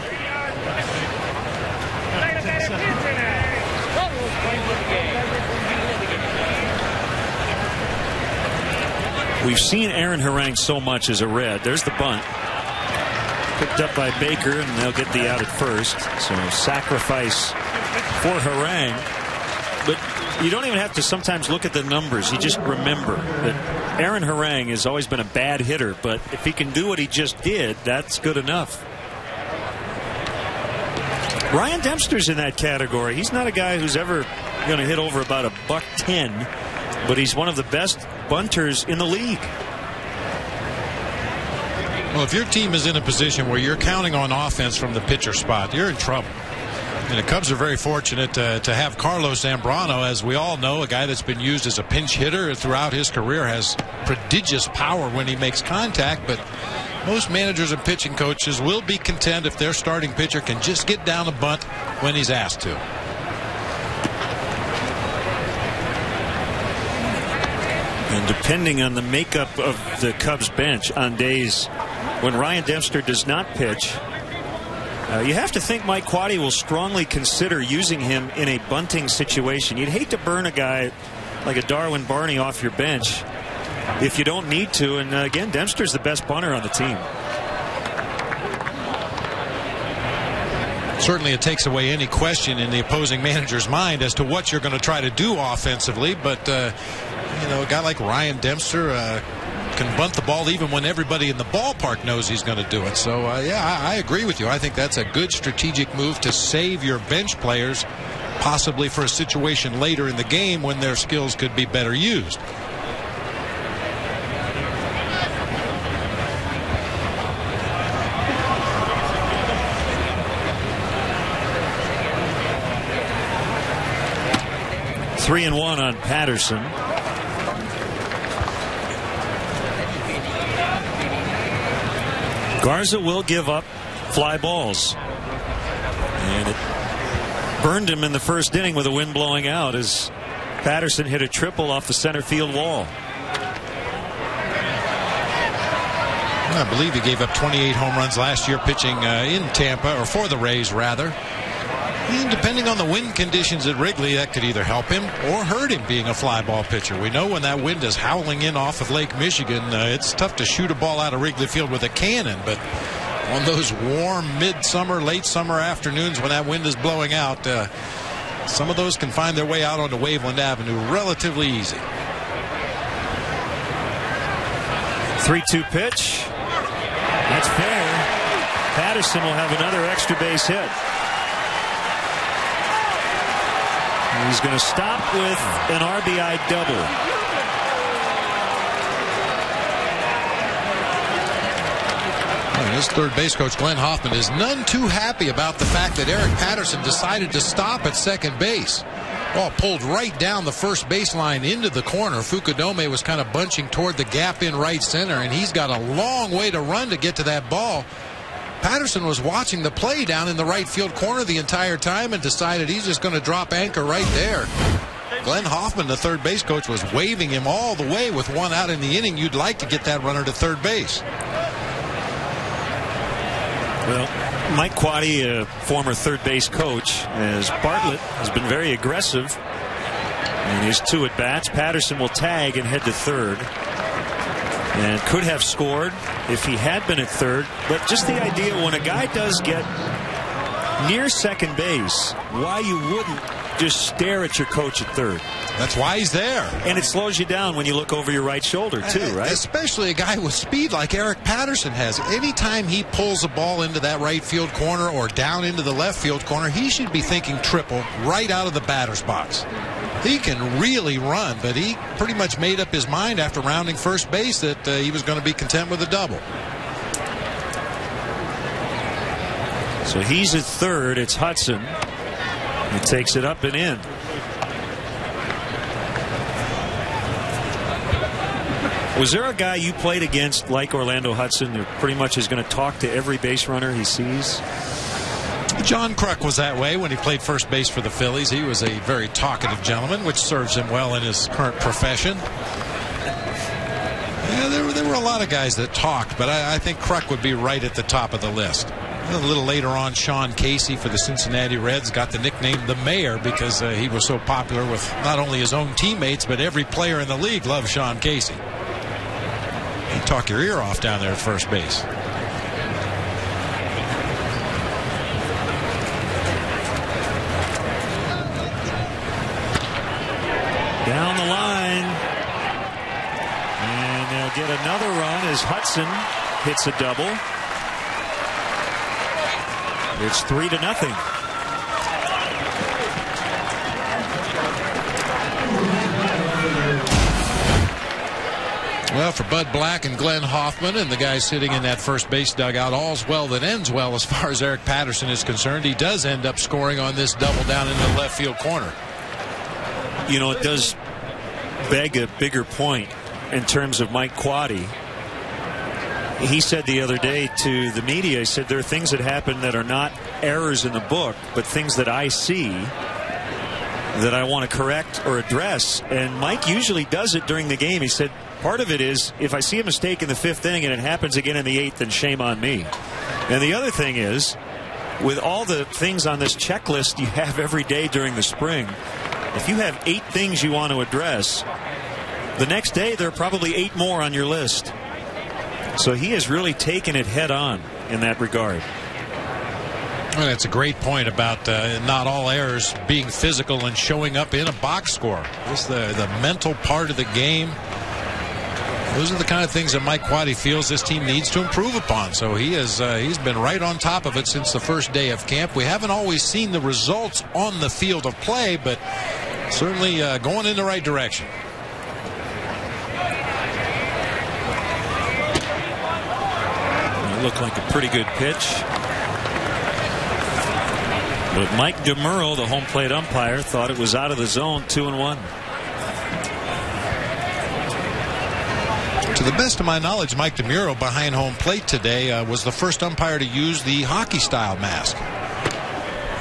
We've seen Aaron Harang so much as a Red. There's the bunt. Picked up by Baker, and they'll get the out at first. So sacrifice for Harang. But you don't even have to sometimes look at the numbers. You just remember that Aaron Harang has always been a bad hitter, but if he can do what he just did, that's good enough. Ryan Dempster's in that category. He's not a guy who's ever going to hit over about $110, but he's one of the best bunters in the league. Well, if your team is in a position where you're counting on offense from the pitcher spot, you're in trouble. And the Cubs are very fortunate to have Carlos Zambrano, as we all know, a guy that's been used as a pinch hitter throughout his career, has prodigious power when he makes contact, but most managers and pitching coaches will be content if their starting pitcher can just get down a bunt when he's asked to. And depending on the makeup of the Cubs bench on days when Ryan Dempster does not pitch, you have to think Mike Quade will strongly consider using him in a bunting situation. You'd hate to burn a guy like a Darwin Barney off your bench if you don't need to. And again, Dempster's the best bunter on the team. Certainly it takes away any question in the opposing manager's mind as to what you're going to try to do offensively. But, you know, a guy like Ryan Dempster can bunt the ball even when everybody in the ballpark knows he's going to do it. So, yeah, I agree with you. I think that's a good strategic move to save your bench players, possibly for a situation later in the game when their skills could be better used. Three and one on Patterson. Garza will give up fly balls. And it burned him in the first inning with the wind blowing out as Patterson hit a triple off the center field wall. I believe he gave up 28 home runs last year pitching in Tampa, or for the Rays rather. And depending on the wind conditions at Wrigley, that could either help him or hurt him being a fly ball pitcher. We know when that wind is howling in off of Lake Michigan, it's tough to shoot a ball out of Wrigley Field with a cannon. But on those warm midsummer, late summer afternoons when that wind is blowing out, some of those can find their way out onto Waveland Avenue relatively easy. 3-2 pitch. That's fair. Patterson will have another extra base hit. He's going to stop with an RBI double. And this third base coach, Glenn Hoffman, is none too happy about the fact that Eric Patterson decided to stop at second base. Ball pulled right down the first baseline into the corner. Fukudome was kind of bunching toward the gap in right center, and he's got a long way to run to get to that ball. Patterson was watching the play down in the right field corner the entire time and decided he's just going to drop anchor right there. Glenn Hoffman, the third base coach, was waving him all the way with one out in the inning. You'd like to get that runner to third base. Well, Mike Quade, a former third base coach, as Bartlett has been very aggressive in his two at-bats. Patterson will tag and head to third. And could have scored if he had been at third. But just the idea when a guy does get near second base, why you wouldn't just stare at your coach at third. That's why he's there. And it slows you down when you look over your right shoulder, too, right? Especially a guy with speed like Eric Patterson has. Anytime he pulls the ball into that right field corner or down into the left field corner, he should be thinking triple right out of the batter's box. He can really run, but he pretty much made up his mind after rounding first base that he was going to be content with a double. So he's at third. It's Hudson. He takes it up and in. Was there a guy you played against like Orlando Hudson who pretty much is going to talk to every base runner he sees? John Kruk was that way when he played first base for the Phillies. He was a very talkative gentleman, which serves him well in his current profession. Yeah, there were a lot of guys that talked, but I think Kruk would be right at the top of the list. A little later on, Sean Casey for the Cincinnati Reds got the nickname the Mayor because he was so popular with not only his own teammates, but every player in the league loved Sean Casey. He'd talk your ear off down there at first base. Down the line. And they'll get another run as Hudson hits a double. It's 3-0. Well, for Bud Black and Glenn Hoffman and the guys sitting in that first base dugout, all's well that ends well as far as Eric Patterson is concerned. He does end up scoring on this double down in the left field corner. You know, it does beg a bigger point in terms of Mike Quaddy. He said the other day to the media, he said there are things that happen that are not errors in the book, but things that I see that I want to correct or address. And Mike usually does it during the game. He said part of it is if I see a mistake in the fifth inning and it happens again in the eighth, then shame on me. And the other thing is, with all the things on this checklist you have every day during the spring, if you have 8 things you want to address, the next day there are probably 8 more on your list. So he has really taken it head on in that regard. Well, that's a great point about not all errors being physical and showing up in a box score. Just the mental part of the game. Those are the kind of things that Mike Quaddy feels this team needs to improve upon. So he's been right on top of it since the first day of camp. We haven't always seen the results on the field of play, but certainly going in the right direction. It looked like a pretty good pitch. But Mike DeMuro, the home plate umpire, thought it was out of the zone, 2-1. To the best of my knowledge, Mike DeMuro behind home plate today was the first umpire to use the hockey-style mask.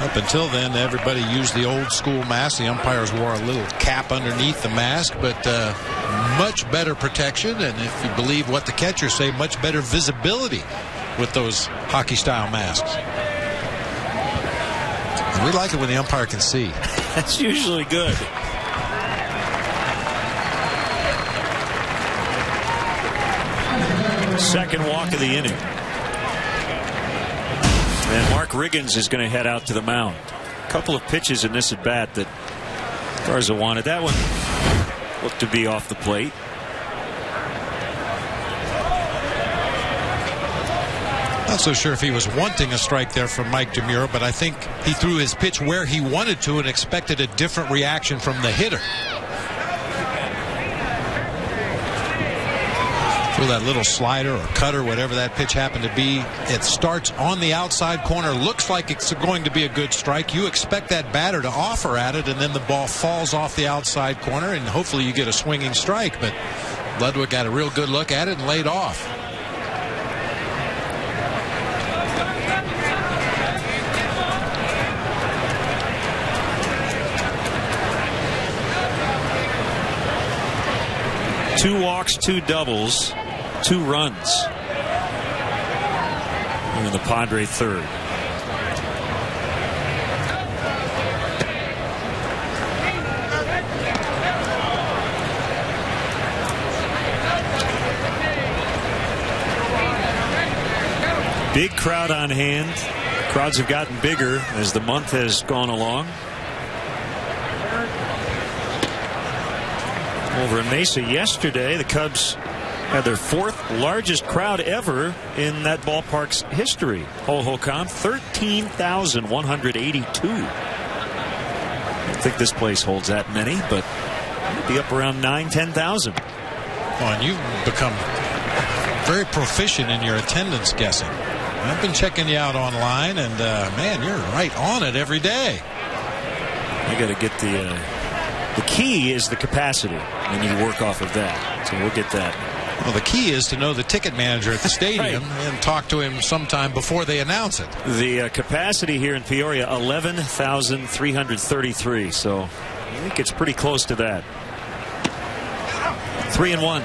Up until then, everybody used the old-school mask. The umpires wore a little cap underneath the mask, but much better protection, and if you believe what the catchers say, much better visibility with those hockey-style masks. And we like it when the umpire can see. That's usually good. Second walk of the inning. And Mark Riggins is going to head out to the mound. A couple of pitches in this at bat that Garza wanted. That one looked to be off the plate. Not so sure if he was wanting a strike there from Mike DeMuro, but I think he threw his pitch where he wanted to and expected a different reaction from the hitter. Through that little slider or cutter, whatever that pitch happened to be, it starts on the outside corner, looks like it's going to be a good strike. You expect that batter to offer at it, and then the ball falls off the outside corner, and hopefully you get a swinging strike. But Ludwig got a real good look at it and laid off. Two walks, 2 doubles, 2 runs. And the Padre third. Big crowd on hand. Crowds have gotten bigger as the month has gone along. over in Mesa yesterday. The Cubs had their 4th largest crowd ever in that ballpark's history. Hohokam, 13,182. I don't think this place holds that many, but it'd be up around 10,000. Well, and you've become very proficient in your attendance guessing. I've been checking you out online, and man, you're right on it every day. I got to get the key is the capacity, and you work off of that. So we'll get that. Well, the key is to know the ticket manager at the stadium and talk to him sometime before they announce it. The capacity here in Peoria, 11,333. So I think it's pretty close to that. 3-1.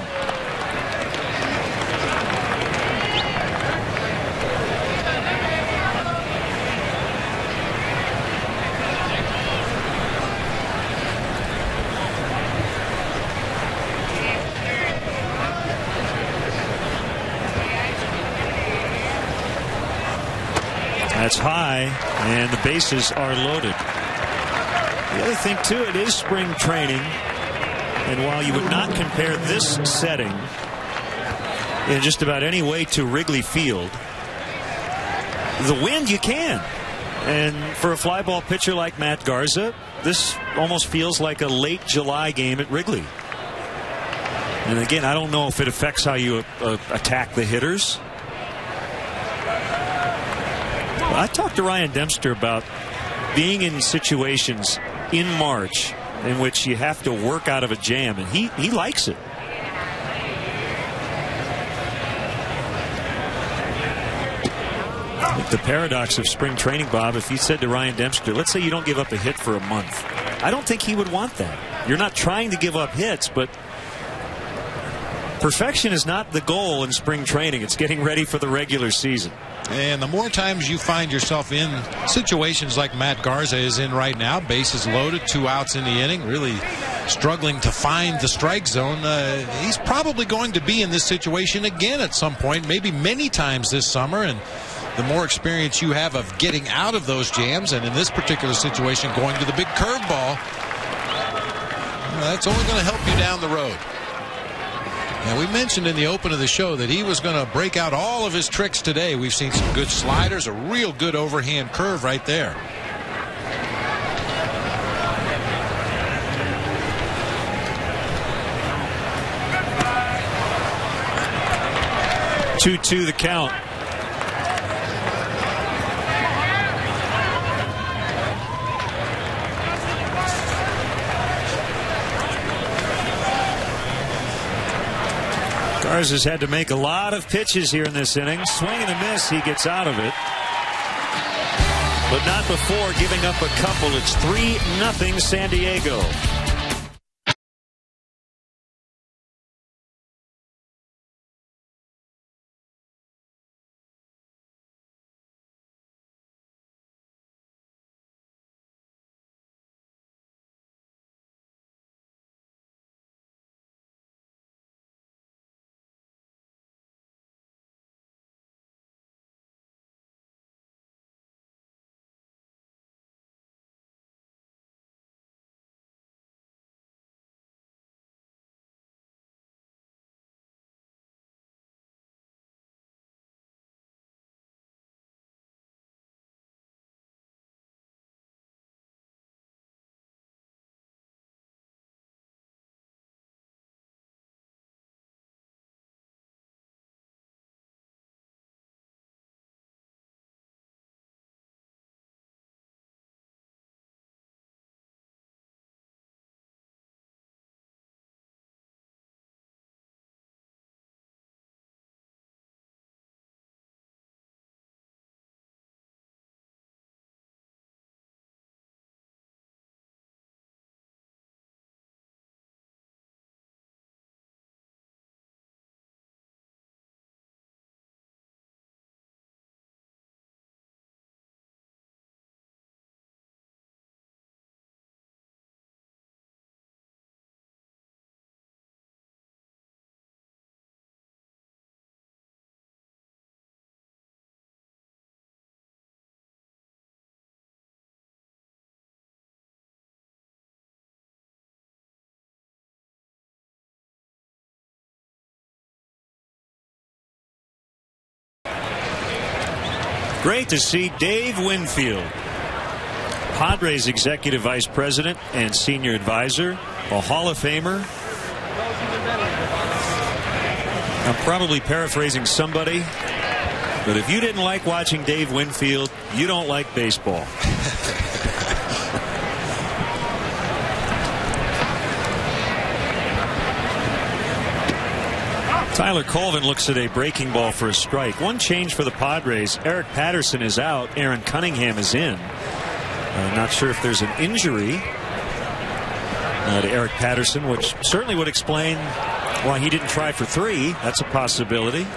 That's high, and the bases are loaded. The other thing, too, it is spring training. And while you would not compare this setting in just about any way to Wrigley Field, the wind you can. And for a fly ball pitcher like Matt Garza, this almost feels like a late July game at Wrigley. And again, I don't know if it affects how you attack the hitters. I talked to Ryan Dempster about being in situations in March in which you have to work out of a jam, and he likes it. The paradox of spring training, Bob, if you said to Ryan Dempster, let's say you don't give up a hit for a month, I don't think he would want that. You're not trying to give up hits, but perfection is not the goal in spring training. It's getting ready for the regular season. And the more times you find yourself in situations like Matt Garza is in right now, bases loaded, 2 outs in the inning, really struggling to find the strike zone, he's probably going to be in this situation again at some point, maybe many times this summer. And the more experience you have of getting out of those jams, and in this particular situation going to the big curveball, that's only going to help you down the road. Now, we mentioned in the open of the show that he was going to break out all of his tricks today. We've seen some good sliders, a real good overhand curve right there. Two the count. Garza's had to make a lot of pitches here in this inning. Swing and a miss. He gets out of it. But not before giving up a couple. It's 3-0 San Diego. Great to see Dave Winfield, Padres Executive Vice President and Senior Advisor, a Hall of Famer. I'm probably paraphrasing somebody, but if you didn't like watching Dave Winfield, you don't like baseball. Tyler Colvin looks at a breaking ball for a strike. One change for the Padres. Eric Patterson is out. Aaron Cunningham is in. Not sure if there's an injury to Eric Patterson, which certainly would explain why he didn't try for 3. That's a possibility.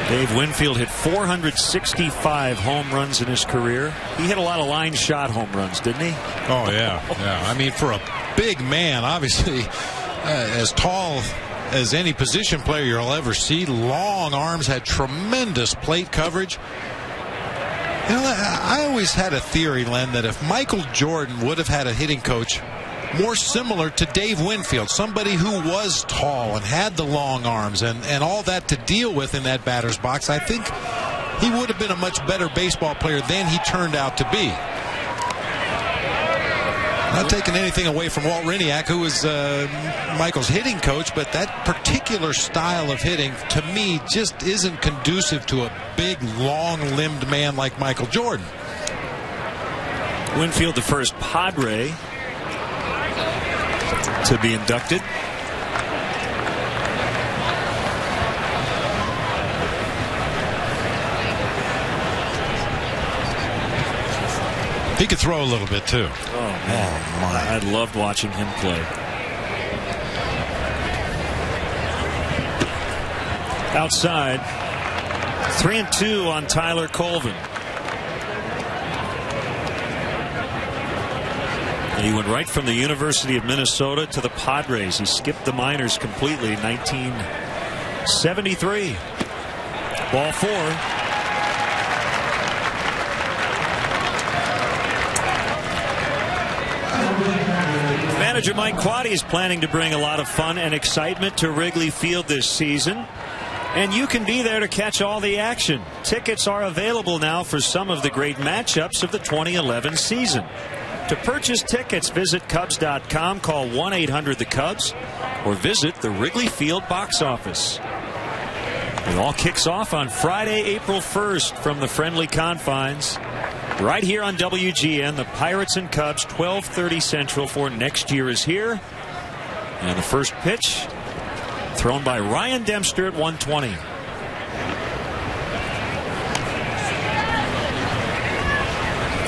Dave Winfield hit 465 home runs in his career. He hit a lot of line shot home runs, didn't he? Oh, yeah. I mean, for a big man, obviously, as tall as any position player you'll ever see, long arms, had tremendous plate coverage. You know, I always had a theory, Len, that if Michael Jordan would have had a hitting coach more similar to Dave Winfield, somebody who was tall and had the long arms and all that to deal with in that batter's box, I think he would have been a much better baseball player than he turned out to be. Not taking anything away from Walt Riniak, who was Michael's hitting coach, but that particular style of hitting, to me, just isn't conducive to a big, long-limbed man like Michael Jordan. Winfield, the first Padre to be inducted. He could throw a little bit too. Oh man, oh, my. I loved watching him play. Outside, 3-2 on Tyler Colvin. And he went right from the University of Minnesota to the Padres. He skipped the minors completely in 1973. Ball 4. Manager Mike Quaddy is planning to bring a lot of fun and excitement to Wrigley Field this season, and you can be there to catch all the action. Tickets are available now for some of the great matchups of the 2011 season. To purchase tickets, visit Cubs.com, call 1-800-THE-CUBS, or visit the Wrigley Field box office. It all kicks off on Friday, April 1st from the friendly confines. Right here on WGN, the Pirates and Cubs, 12:30 Central for Next Year is here. And the first pitch thrown by Ryan Dempster at 120.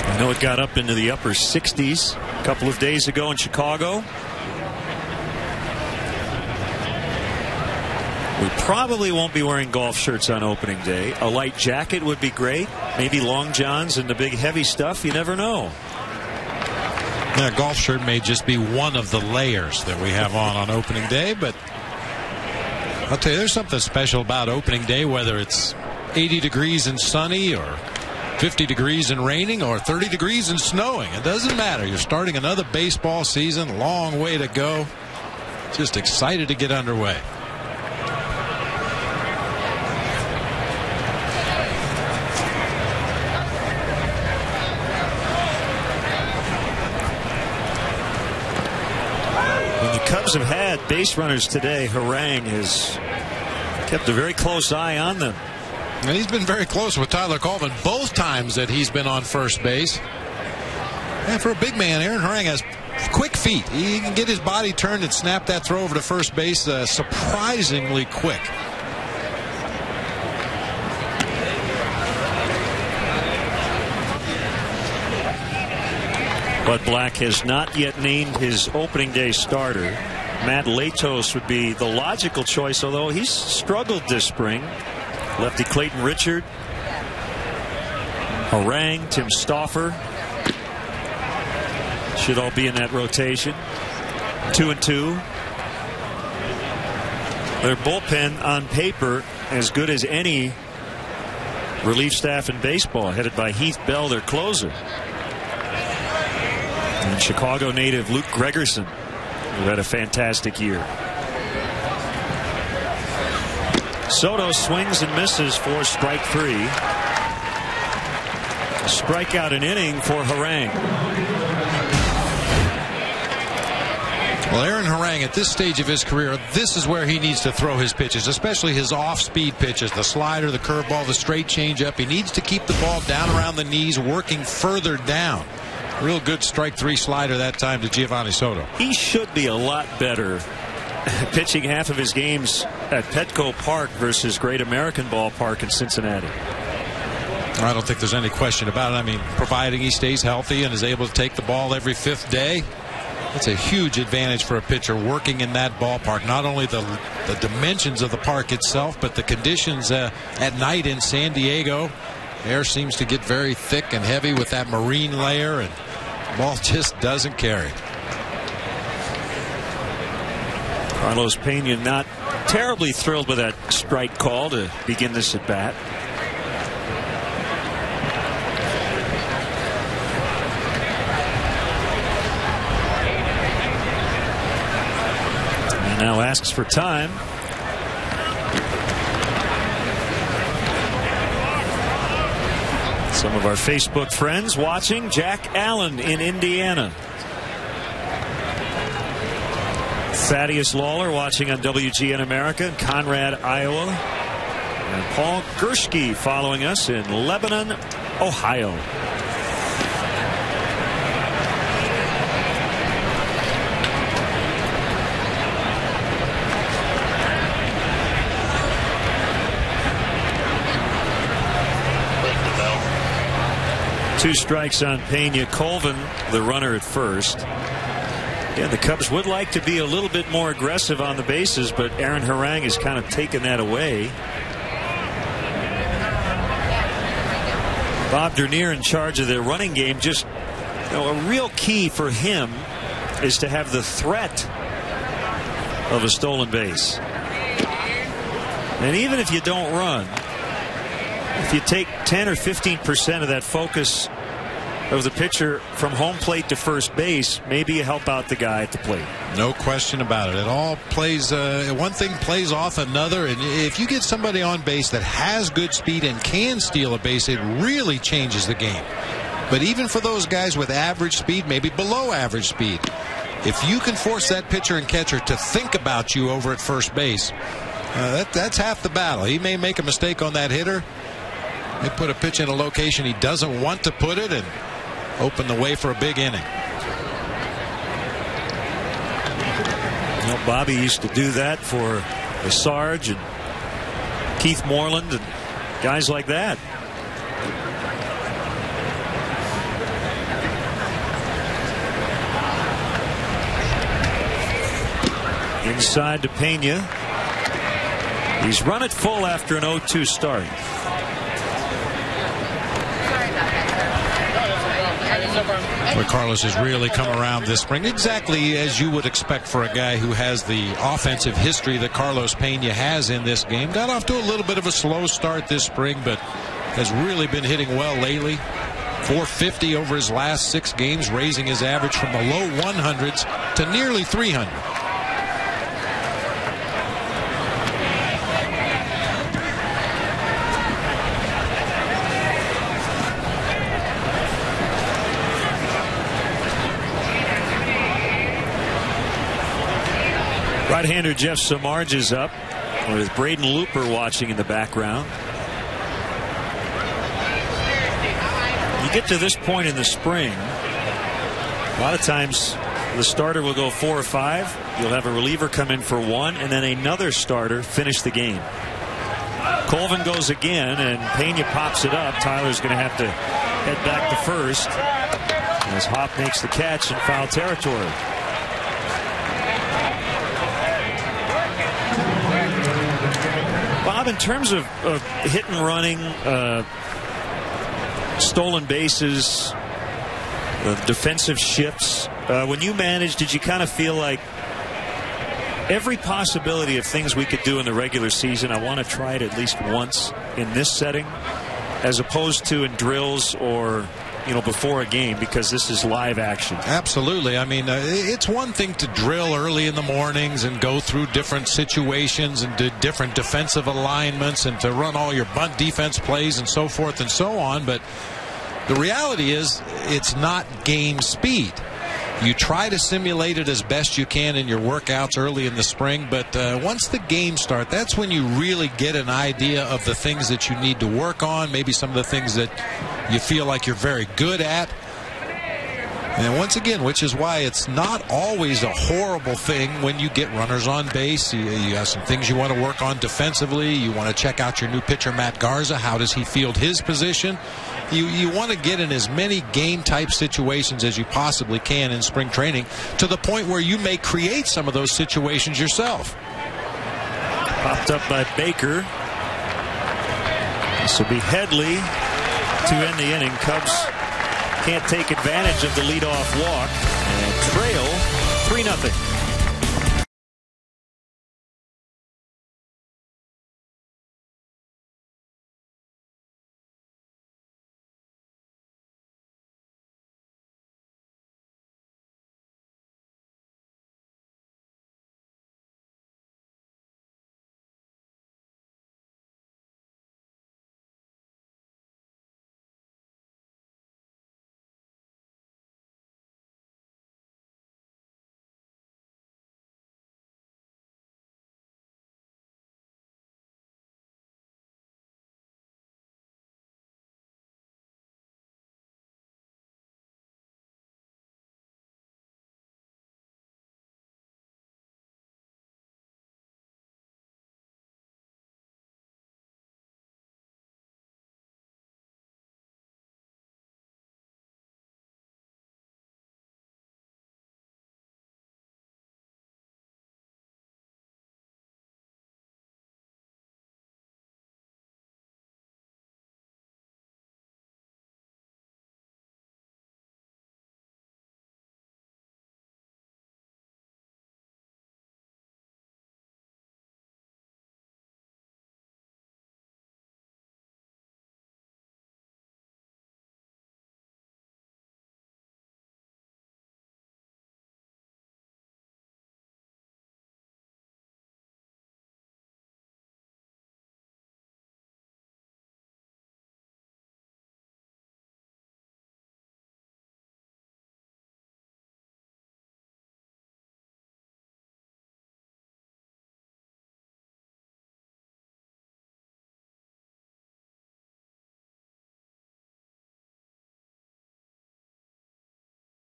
I know it got up into the upper 60s a couple of days ago in Chicago. We probably won't be wearing golf shirts on opening day. A light jacket would be great. Maybe long johns and the big heavy stuff. You never know. Yeah, golf shirt may just be one of the layers that we have on opening day, but I'll tell you, there's something special about opening day, whether it's 80 degrees and sunny or 50 degrees and raining or 30 degrees and snowing. It doesn't matter. You're starting another baseball season. Long way to go. Just excited to get underway. Cubs have had base runners today. Harang has kept a very close eye on them. And he's been very close with Tyler Colvin both times that he's been on first base. And for a big man, Aaron Harang has quick feet. He can get his body turned and snap that throw over to first base surprisingly quick. Bud Black has not yet named his opening day starter. Matt Latos would be the logical choice, although he's struggled this spring. Lefty Clayton Richard, Harang, Tim Stauffer should all be in that rotation. 2-2. Their bullpen on paper as good as any relief staff in baseball, headed by Heath Bell, their closer. And Chicago native Luke Gregerson, who had a fantastic year. Soto swings and misses for strike 3. Strikeout an inning for Harang. Well, Aaron Harang, at this stage of his career, this is where he needs to throw his pitches, especially his off-speed pitches, the slider, the curveball, the straight changeup. He needs to keep the ball down around the knees, working further down. Real good strike 3 slider that time to Giovanni Soto. He should be a lot better pitching half of his games at Petco Park versus Great American Ballpark in Cincinnati. I don't think there's any question about it. I mean, providing he stays healthy and is able to take the ball every 5th day, it's a huge advantage for a pitcher working in that ballpark. Not only the dimensions of the park itself, but the conditions at night in San Diego. Air seems to get very thick and heavy with that marine layer, and the ball just doesn't carry. Carlos Pena not terribly thrilled with that strike call to begin this at bat. Now asks for time. Some of our Facebook friends watching. Jack Allen in Indiana. Thaddeus Lawler watching on WGN America in Conrad, Iowa. And Paul Gursky following us in Lebanon, Ohio. Two strikes on Pena. Colvin, the runner at first. Yeah, the Cubs would like to be a little bit more aggressive on the bases, but Aaron Harang has kind of taken that away. Bob Dernier in charge of their running game. Just, you know, a real key for him is to have the threat of a stolen base. And even if you don't run, if you take 10 or 15% of that focus of the pitcher from home plate to first base, maybe you help out the guy at the plate. No question about it. It all plays, one thing plays off another, and if you get somebody on base that has good speed and can steal a base, it really changes the game. But even for those guys with average speed, maybe below average speed, if you can force that pitcher and catcher to think about you over at first base, that's half the battle. He may make a mistake on that hitter. They put a pitch in a location he doesn't want to put it and open the way for a big inning. You know, Bobby used to do that for Sarge and Keith Moreland and guys like that. Inside to Pena. He's run it full after an 0-2 start. Where Carlos has really come around this spring, exactly as you would expect for a guy who has the offensive history that Carlos Pena has in this game. Got off to a little bit of a slow start this spring, but has really been hitting well lately. .450 over his last 6 games, raising his average from the low 100s to nearly 300. Right-hander Jeff Samardzija is up with Braden Looper watching in the background. You get to this point in the spring, a lot of times the starter will go 4 or 5. You'll have a reliever come in for 1, and then another starter finish the game. Colvin goes again, and Pena pops it up. Tyler's going to have to head back to first as Hopp makes the catch in foul territory. Bob, in terms of hit and running, stolen bases, defensive shifts, when you managed, did you kind of feel like every possibility of things we could do in the regular season, I want to try it at least once in this setting, as opposed to in drills or, before a game, because this is live action. Absolutely. I mean, it's one thing to drill early in the mornings and go through different situations and do different defensive alignments and to run all your bunt defense plays and so forth and so on. But the reality is it's not game speed. You try to simulate it as best you can in your workouts early in the spring, but once the games start, that's when you really get an idea of the things that you need to work on, maybe some of the things that you feel like you're very good at. And once again, which is why it's not always a horrible thing when you get runners on base. You have some things you want to work on defensively. You want to check out your new pitcher, Matt Garza. How does he field his position? You want to get in as many game-type situations as you possibly can in spring training, to the point where you may create some of those situations yourself. Popped up by Baker. This will be Headley to end the inning. Cubs can't take advantage of the leadoff walk and trail 3-0.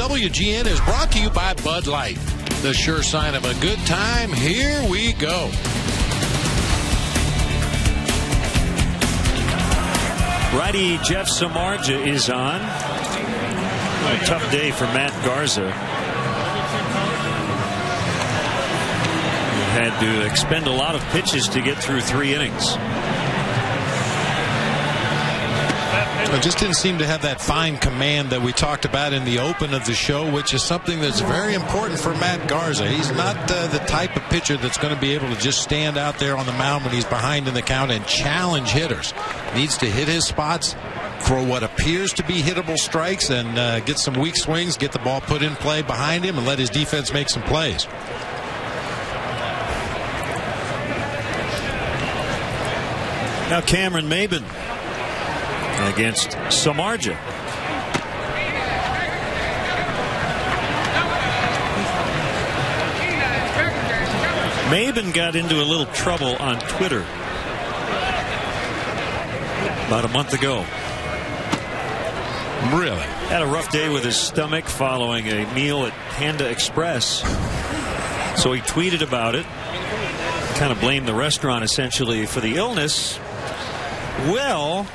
WGN is brought to you by Bud Light. The sure sign of a good time. Here we go. Righty Jeff Samardzija is on. A tough day for Matt Garza. He had to expend a lot of pitches to get through 3 innings. I just didn't seem to have that fine command that we talked about in the open of the show, which is something that's very important for Matt Garza. He's not the type of pitcher that's going to be able to just stand out there on the mound when he's behind in the count and challenge hitters. Needs to hit his spots, throw what appears to be hittable strikes, and get some weak swings, get the ball put in play behind him, and let his defense make some plays. Now Cameron Maben against Samardzija. Maben got into a little trouble on Twitter about a month ago. Really? Had a rough day with his stomach following a meal at Panda Express. So he tweeted about it. Kind of blamed the restaurant essentially for the illness. Well,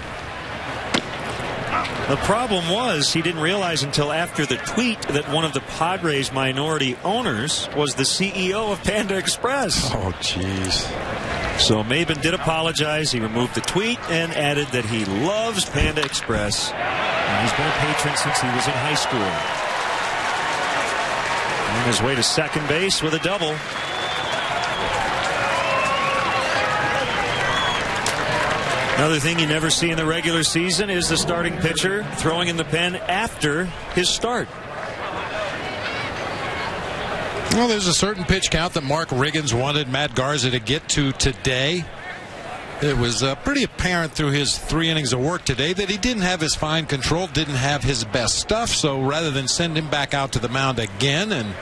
the problem was he didn't realize until after the tweet that one of the Padres minority owners was the CEO of Panda Express. Oh, jeez. So Maben did apologize. He removed the tweet and added that he loves Panda Express. And he's been a patron since he was in high school. On his way to second base with a double. Another thing you never see in the regular season is the starting pitcher throwing in the pen after his start. Well, there's a certain pitch count that Mark Riggins wanted Matt Garza to get to today. It was pretty apparent through his 3 innings of work today that he didn't have his fine control, didn't have his best stuff. So rather than send him back out to the mound again and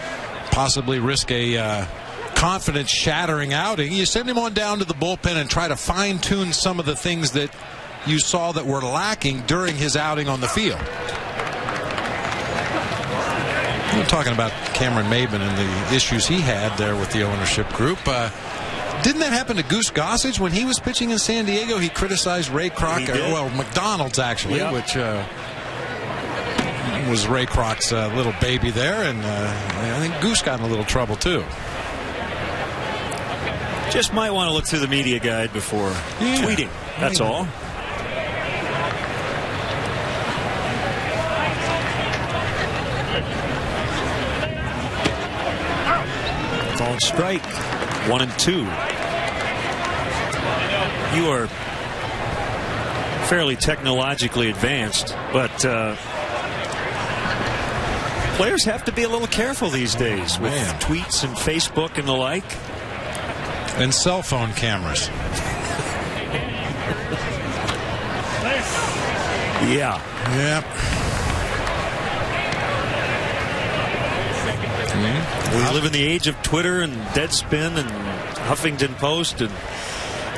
possibly risk a confidence-shattering outing, you send him on down to the bullpen and try to fine-tune some of the things that you saw that were lacking during his outing on the field. We're talking about Cameron Maben and the issues he had there with the ownership group. Didn't that happen to Goose Gossage when he was pitching in San Diego? He criticized Ray Kroc, well, McDonald's actually, yep. which was Ray Kroc's little baby there, and I think Goose got in a little trouble too. Just might want to look through the media guide before tweeting. That's all. Called strike. 1-2. You are fairly technologically advanced, but players have to be a little careful these days with tweets and Facebook and the like. And cell phone cameras. Yeah. Yep. We live in the age of Twitter and Deadspin and Huffington Post, and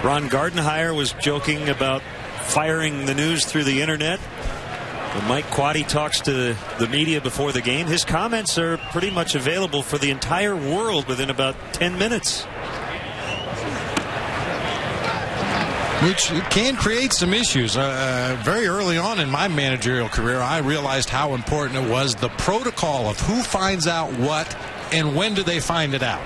Ron Gardenhire was joking about firing the news through the internet. When Mike Quaddy talks to the media before the game, his comments are pretty much available for the entire world within about 10 minutes. Which can create some issues. Very early on in my managerial career, I realized how important it was, the protocol of who finds out what and when do they find it out.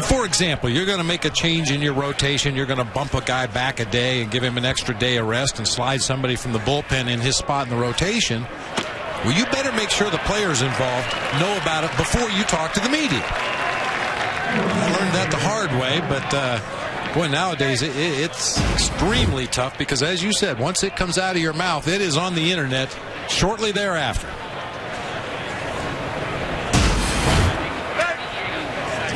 For example, you're going to make a change in your rotation. You're going to bump a guy back a day and give him an extra day of rest and slide somebody from the bullpen in his spot in the rotation. Well, you better make sure the players involved know about it before you talk to the media. I learned that the hard way, but boy, nowadays it's extremely tough because, as you said, once it comes out of your mouth, it is on the internet shortly thereafter.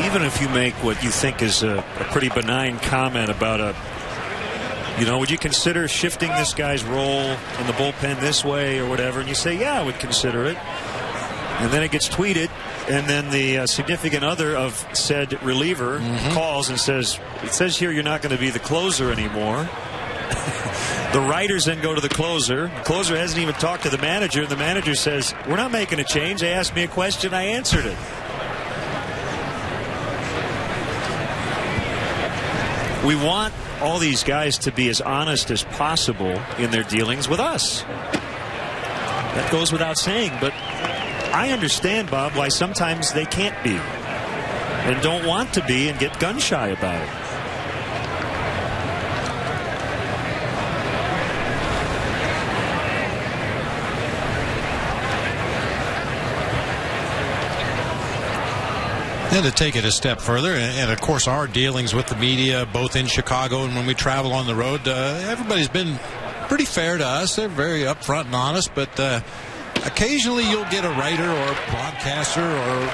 Even if you make what you think is a pretty benign comment about would you consider shifting this guy's role in the bullpen this way or whatever, and you say, yeah, I would consider it, and then it gets tweeted, and then the significant other of said reliever calls and says, it says here you're not going to be the closer anymore. The writers then go to the closer. The closer hasn't even talked to the manager, and the manager says, we're not making a change. They asked me a question, I answered it. We want all these guys to be as honest as possible in their dealings with us. That goes without saying, but I understand, Bob, why sometimes they can't be and don't want to be and get gun shy about it. And to take it a step further, and of course our dealings with the media, both in Chicago and when we travel on the road, everybody's been pretty fair to us. They're very upfront and honest, but occasionally you'll get a writer or a broadcaster or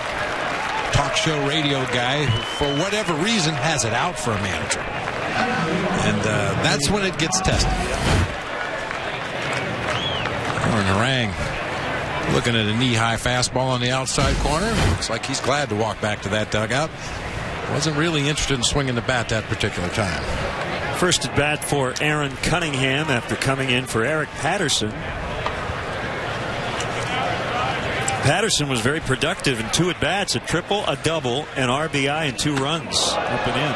talk show radio guy who, for whatever reason, has it out for a manager. And that's when it gets tested. Or Narang looking at a knee-high fastball on the outside corner. Looks like he's glad to walk back to that dugout. Wasn't really interested in swinging the bat that particular time. First at bat for Aaron Cunningham after coming in for Eric Patterson. Patterson was very productive in 2 at-bats, a triple, a double, an RBI, and 2 runs up and in.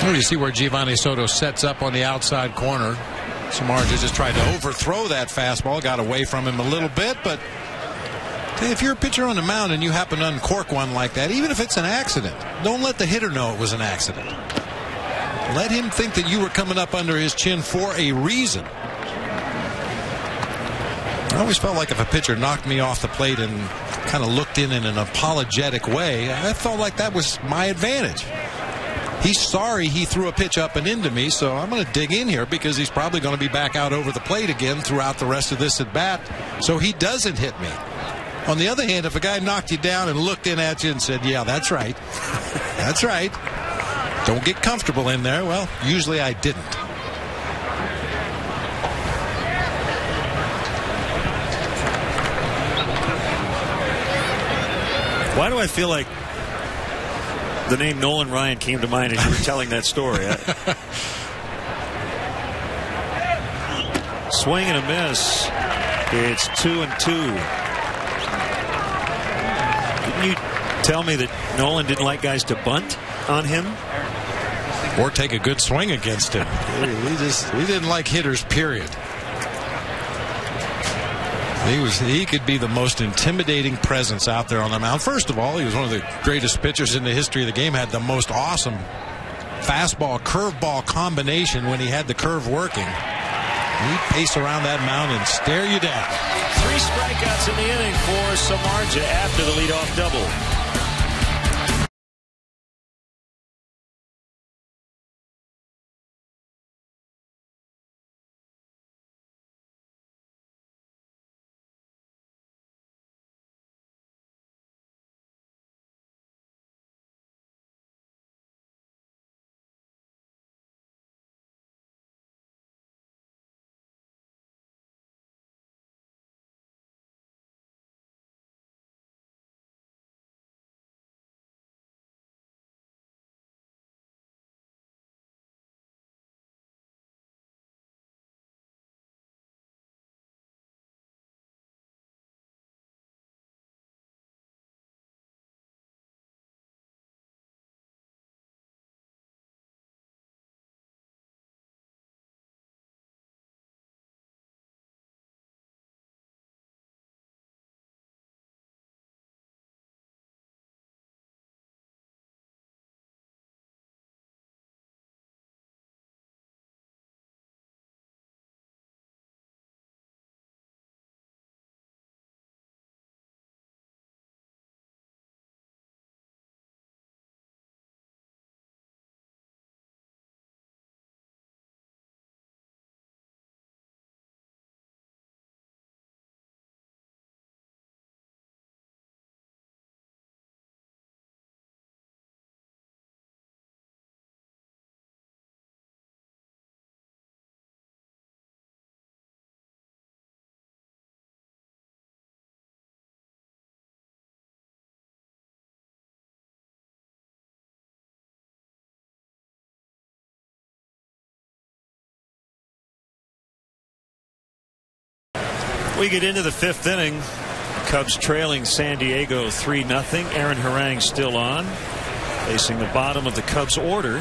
Well, you see where Giovanni Soto sets up on the outside corner. Samardzija just tried to overthrow that fastball, got away from him a little bit, but if you're a pitcher on the mound and you happen to uncork one like that, even if it's an accident, don't let the hitter know it was an accident. Let him think that you were coming up under his chin for a reason. I always felt like if a pitcher knocked me off the plate and kind of looked in an apologetic way. I felt like that was my advantage. He's sorry he threw a pitch up and into me, so I'm going to dig in here because he's probably going to be back out over the plate again throughout the rest of this at bat, so he doesn't hit me. On the other hand, if a guy knocked you down and looked in at you and said, yeah, that's right, that's right, don't get comfortable in there, well, usually I didn't. Why do I feel like the name Nolan Ryan came to mind as you were telling that story? Swing and a miss. It's 2-2. Didn't you tell me that Nolan didn't like guys to bunt on him? Or take a good swing against him. He didn't like hitters, period. He could be the most intimidating presence out there on the mound. First of all, he was one of the greatest pitchers in the history of the game. Had the most awesome fastball curveball combination when he had the curve working. He'd pace around that mound and stare you down. 3 strikeouts in the inning for Samardzija after the leadoff double. We get into the 5th inning. Cubs trailing San Diego 3-0. Aaron Harang still on, facing the bottom of the Cubs order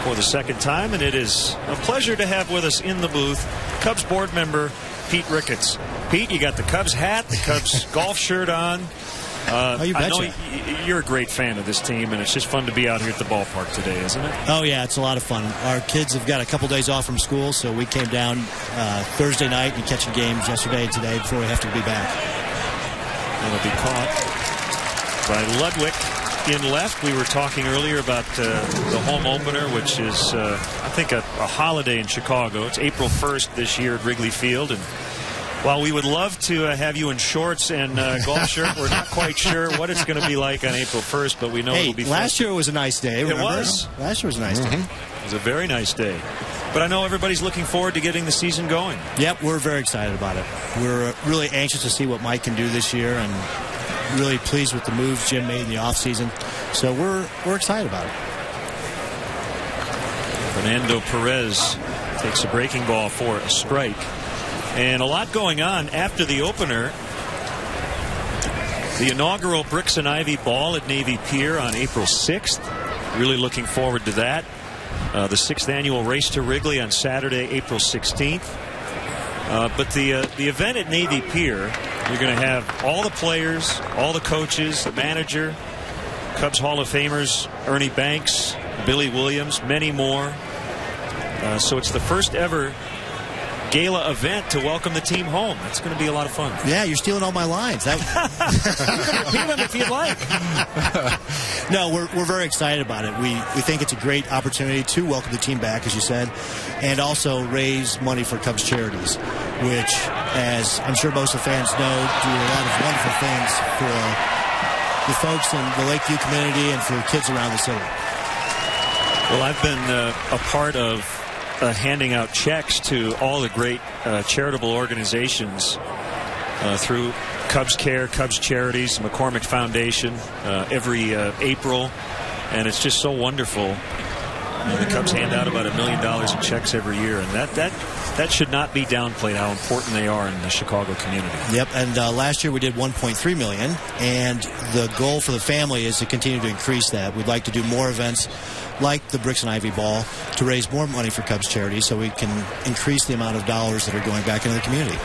for the second time, and it is a pleasure to have with us in the booth Cubs board member Pete Ricketts. Pete, you got the Cubs hat, the Cubs golf shirt on. I know you're a great fan of this team, and it's just fun to be out here at the ballpark today, isn't it? Oh, yeah, it's a lot of fun. Our kids have got a couple days off from school, so we came down Thursday night and catching games yesterday and today before we have to be back. It'll be caught by Ludwig in left. We were talking earlier about the home opener, which is, I think, a holiday in Chicago. It's April 1st this year at Wrigley Field, and while we would love to have you in shorts and golf shirt, we're not quite sure what it's going to be like on April 1st, but we know it'll be fun. Last year was a nice day. Remember? It was. Last year was a nice day. It was a very nice day. But I know everybody's looking forward to getting the season going. Yep, we're very excited about it. We're really anxious to see what Mike can do this year, and really pleased with the moves Jim made in the offseason. So we're excited about it. Fernando Perez takes a breaking ball for a strike. And a lot going on after the opener. The inaugural Bricks and Ivy Ball at Navy Pier on April 6th. Really looking forward to that. The 6th annual Race to Wrigley on Saturday, April 16th. But the event at Navy Pier, you're going to have all the players, all the coaches, the manager, Cubs Hall of Famers, Ernie Banks, Billy Williams, many more. So it's the first ever gala event to welcome the team home. That's going to be a lot of fun. Yeah, you're stealing all my lines. You can repeat them if you'd like. No, we're very excited about it. We think it's a great opportunity to welcome the team back, as you said, and also raise money for Cubs charities, which, as I'm sure most of the fans know, do a lot of wonderful things for the folks in the Lakeview community and for kids around the city. Well, I've been a part of handing out checks to all the great charitable organizations through Cubs Care, Cubs Charities, McCormick Foundation every April, and it's just so wonderful. The Cubs hand out about $1 million in checks every year, and that should not be downplayed how important they are in the Chicago community. Yep, and last year we did $1.3 million, and the goal for the family is to continue to increase that. We'd like to do more events like the Bricks and Ivy Ball to raise more money for Cubs charities so we can increase the amount of dollars that are going back into the community.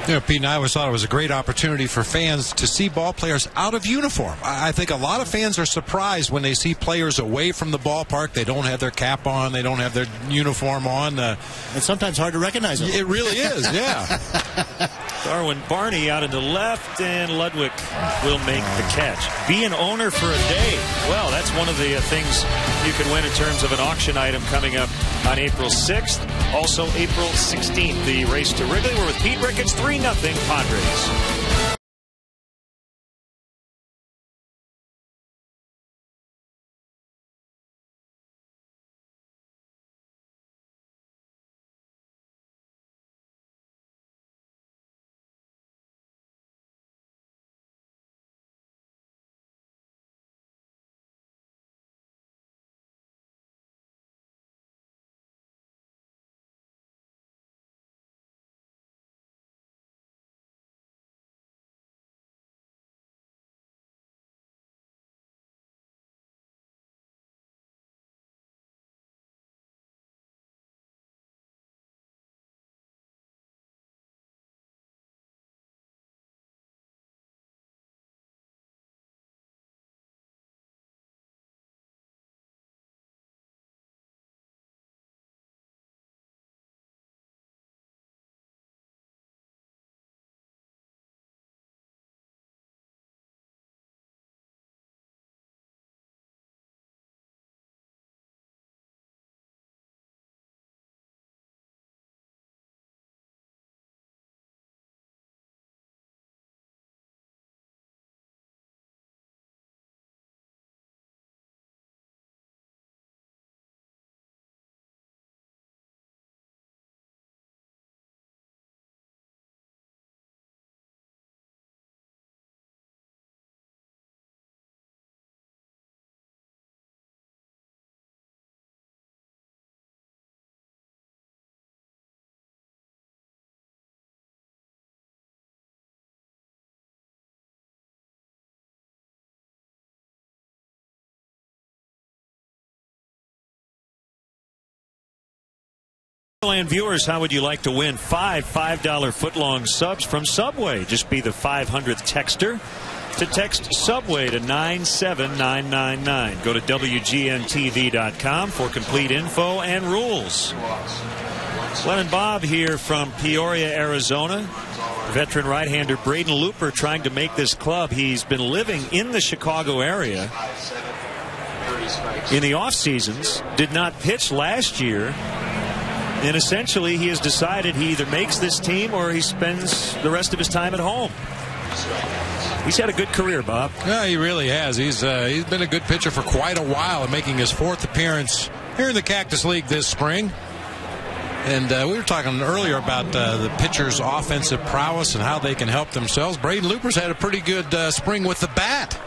You know, Pete and I always thought it was a great opportunity for fans to see ball players out of uniform. I think a lot of fans are surprised when they see players away from the ballpark. They don't have their cap on. They don't have their uniform on. It's sometimes hard to recognize them. It really is, yeah. Darwin Barney out into left, and Ludwig will make the catch. Be an owner for a day. Well, that's one of the things you can win in terms of an auction item coming up on April 6th. Also, April 16th, the race to Wrigley. We're with Pete Ricketts, 3-0 Padres. And viewers, how would you like to win five $5 footlong subs from Subway? Just be the 500th texter to text Subway to 97999. Go to WGNTV.com for complete info and rules. Len and Bob here from Peoria, Arizona. Veteran right-hander Braden Looper trying to make this club. He's been living in the Chicago area in the off seasons. Did not pitch last year. And essentially, he has decided he either makes this team or he spends the rest of his time at home. He's had a good career, Bob. Yeah, he really has. He's been a good pitcher for quite a while, making his 4th appearance here in the Cactus League this spring. And we were talking earlier about the pitcher's offensive prowess and how they can help themselves. Braden Looper's had a pretty good spring with the bat.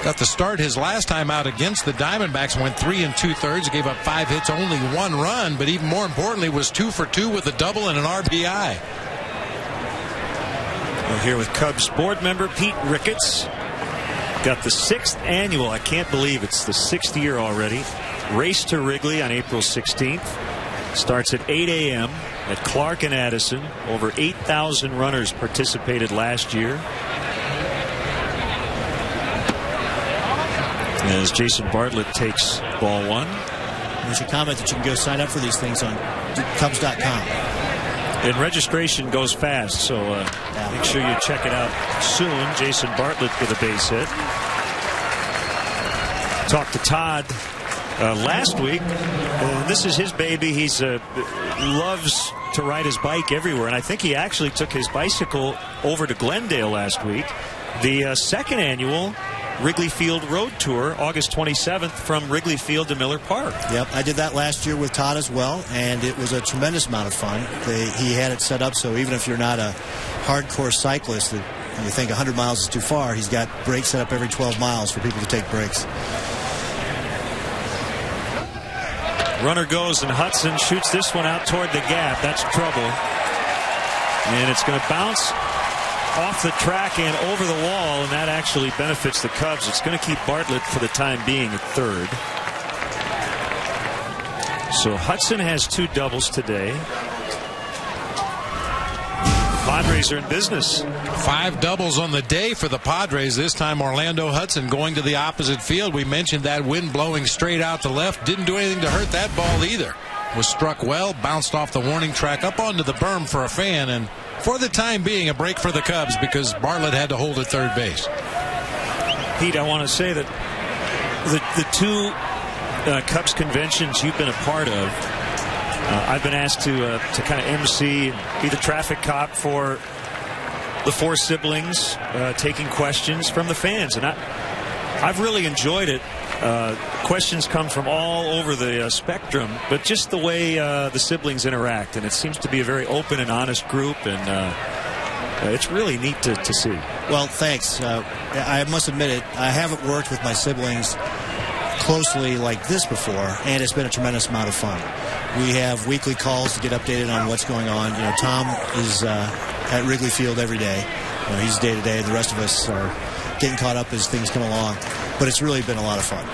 Got the start his last time out against the Diamondbacks, went 3 2/3, gave up 5 hits, only 1 run, but even more importantly was 2 for 2 with a double and an RBI. We're here with Cubs board member Pete Ricketts. Got the 6th annual, I can't believe it's the 6th year already, race to Wrigley on April 16th. Starts at 8 a.m. at Clark and Addison. Over 8,000 runners participated last year. As Jason Bartlett takes ball 1. we should comment that you can go sign up for these things on Cubs.com. And registration goes fast, so make sure you check it out soon. Jason Bartlett with a base hit. Talked to Todd last week. This is his baby. He's loves to ride his bike everywhere, and I think he actually took his bicycle over to Glendale last week. The second annual Wrigley Field Road Tour, August 27th, from Wrigley Field to Miller Park. Yep, I did that last year with Todd as well, and it was a tremendous amount of fun. He had it set up so even if you're not a hardcore cyclist and you think 100 miles is too far, he's got breaks set up every 12 miles for people to take breaks. Runner goes, and Hudson shoots this one out toward the gap. That's trouble. And it's going to bounce off the track and over the wall, and that actually benefits the Cubs. It's going to keep Bartlett for the time being at third. So Hudson has 2 doubles today. Padres are in business. 5 doubles on the day for the Padres. This time Orlando Hudson going to the opposite field. We mentioned that wind blowing straight out to left. Didn't do anything to hurt that ball either. Was struck well, bounced off the warning track up onto the berm for a fan, and for the time being a break for the Cubs because Bartlett had to hold at third base. Pete, I want to say that the 2 Cubs conventions you've been a part of, I've been asked to kind of MC, be the traffic cop for the 4 siblings, taking questions from the fans, and I've really enjoyed it. Questions come from all over the spectrum, but just the way the siblings interact, and it seems to be a very open and honest group, and it's really neat to see. Well, thanks. I must admit it, I haven't worked with my siblings closely like this before, and it's been a tremendous amount of fun. We have weekly calls to get updated on what's going on. You know, Tom is at Wrigley Field every day. You know, he's day to day. The rest of us are getting caught up as things come along. But it's really been a lot of fun.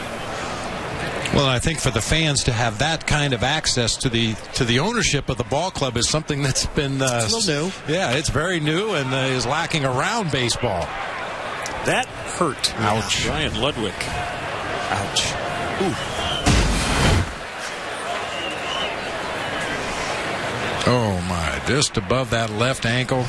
Well, I think for the fans to have that kind of access to the ownership of the ball club is something that's been it's a little new. Yeah, it's very new and is lacking around baseball. That hurt. Ouch. Ryan Ludwig. Ouch. Ooh. Oh my, just above that left ankle.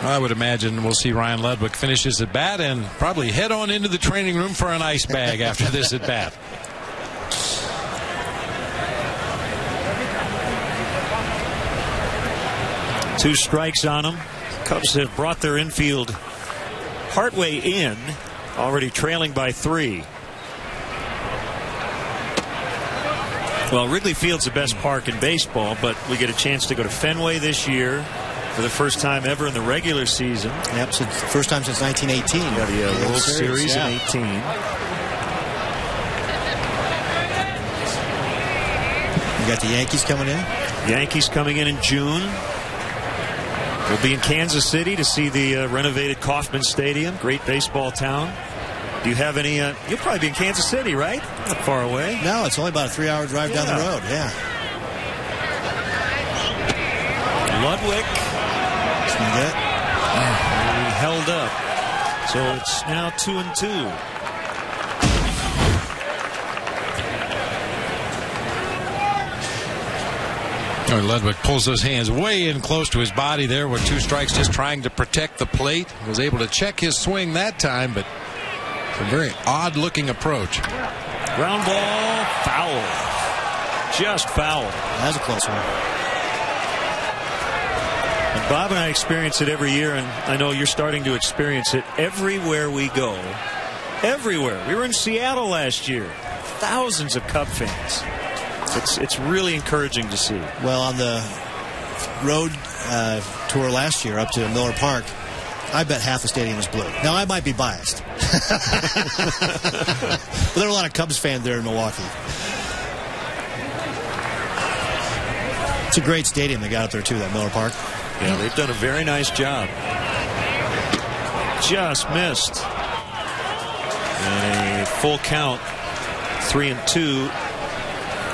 I would imagine we'll see Ryan Ludwig finish his at bat and probably head on into the training room for an ice bag after this at bat. Two strikes on him. Cubs have brought their infield partway in, already trailing by 3. Well, Wrigley Field's the best park in baseball, but we get a chance to go to Fenway this year for the first time ever in the regular season. Yep, so first time since 1918. Yeah, the World Series in 18. You got the Yankees coming in? Yankees coming in June. We'll be in Kansas City to see the renovated Kauffman Stadium. Great baseball town. Do you have any? You'll probably be in Kansas City, right? Not far away. No, it's only about a 3-hour drive down the road. Yeah. Ludwig. Good. He held up. So it's now 2-2. Ludwig pulls those hands way in close to his body there with 2 strikes, just trying to protect the plate. Was able to check his swing that time, but it's a very odd-looking approach. Ground ball, foul. Just foul. That was a close one. And Bob and I experience it every year, and I know you're starting to experience it everywhere we go. Everywhere. We were in Seattle last year. Thousands of Cub fans. It's really encouraging to see. Well, on the road tour last year up to Miller Park, I bet half the stadium was blue. Now, I might be biased. But there were a lot of Cubs fans there in Milwaukee. It's a great stadium they got up there, too, that Miller Park. Yeah, they've done a very nice job. Just missed. And a full count, 3-2.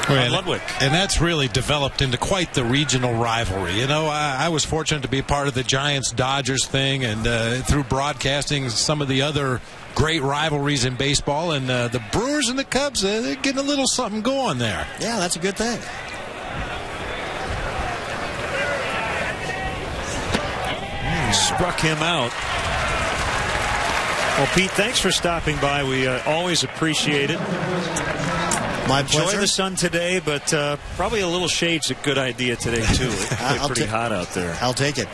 on Ludwig. And that's really developed into quite the regional rivalry. You know, I was fortunate to be part of the Giants-Dodgers thing, and through broadcasting some of the other great rivalries in baseball, and the Brewers and the Cubs, they're getting a little something going there. Yeah, that's a good thing. Struck him out. Well, Pete, thanks for stopping by. We always appreciate it. My Enjoy pleasure. the sun today, but probably a little shade's a good idea today, too. It's pretty hot out there. I'll take it.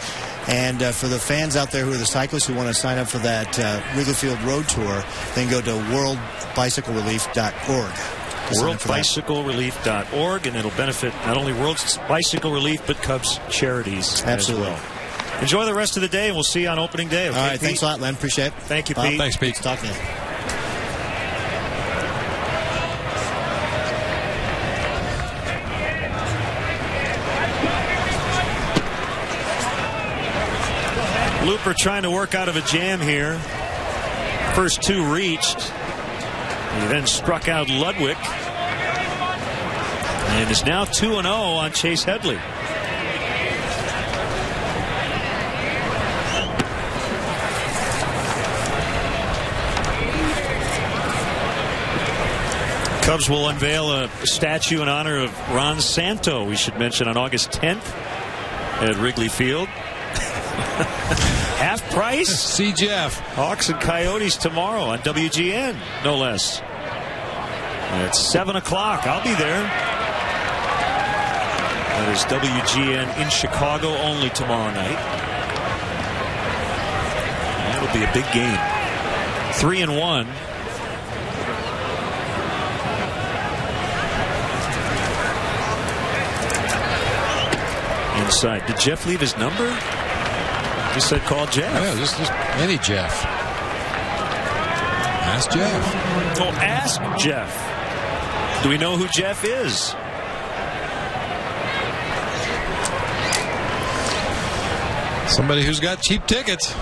And for the fans out there who are the cyclists who want to sign up for that Wrigley Field Road Tour, then go to worldbicyclerelief.org. Worldbicyclerelief.org, and it'll benefit not only World Bicycle Relief, but Cubs charities as well. Enjoy the rest of the day, and we'll see you on opening day. Okay, all right, Pete? thanks a lot, Len. Appreciate it. Thank you, Bob. Pete. Thanks, Pete. Talk to you. Looper trying to work out of a jam here. First two reached. He then struck out Ludwig. And is now 2-0 on Chase Headley. Cubs will unveil a statue in honor of Ron Santo, we should mention, on August 10th at Wrigley Field. Half price? See Jeff. Hawks and Coyotes tomorrow on WGN, no less. At 7 o'clock. I'll be there. That is WGN in Chicago only tomorrow night. That'll be a big game. 3-1. Inside. Did Jeff leave his number? He said call Jeff. Yeah, just any Jeff. Ask Jeff. Oh, ask Jeff. Do we know who Jeff is? Somebody who's got cheap tickets.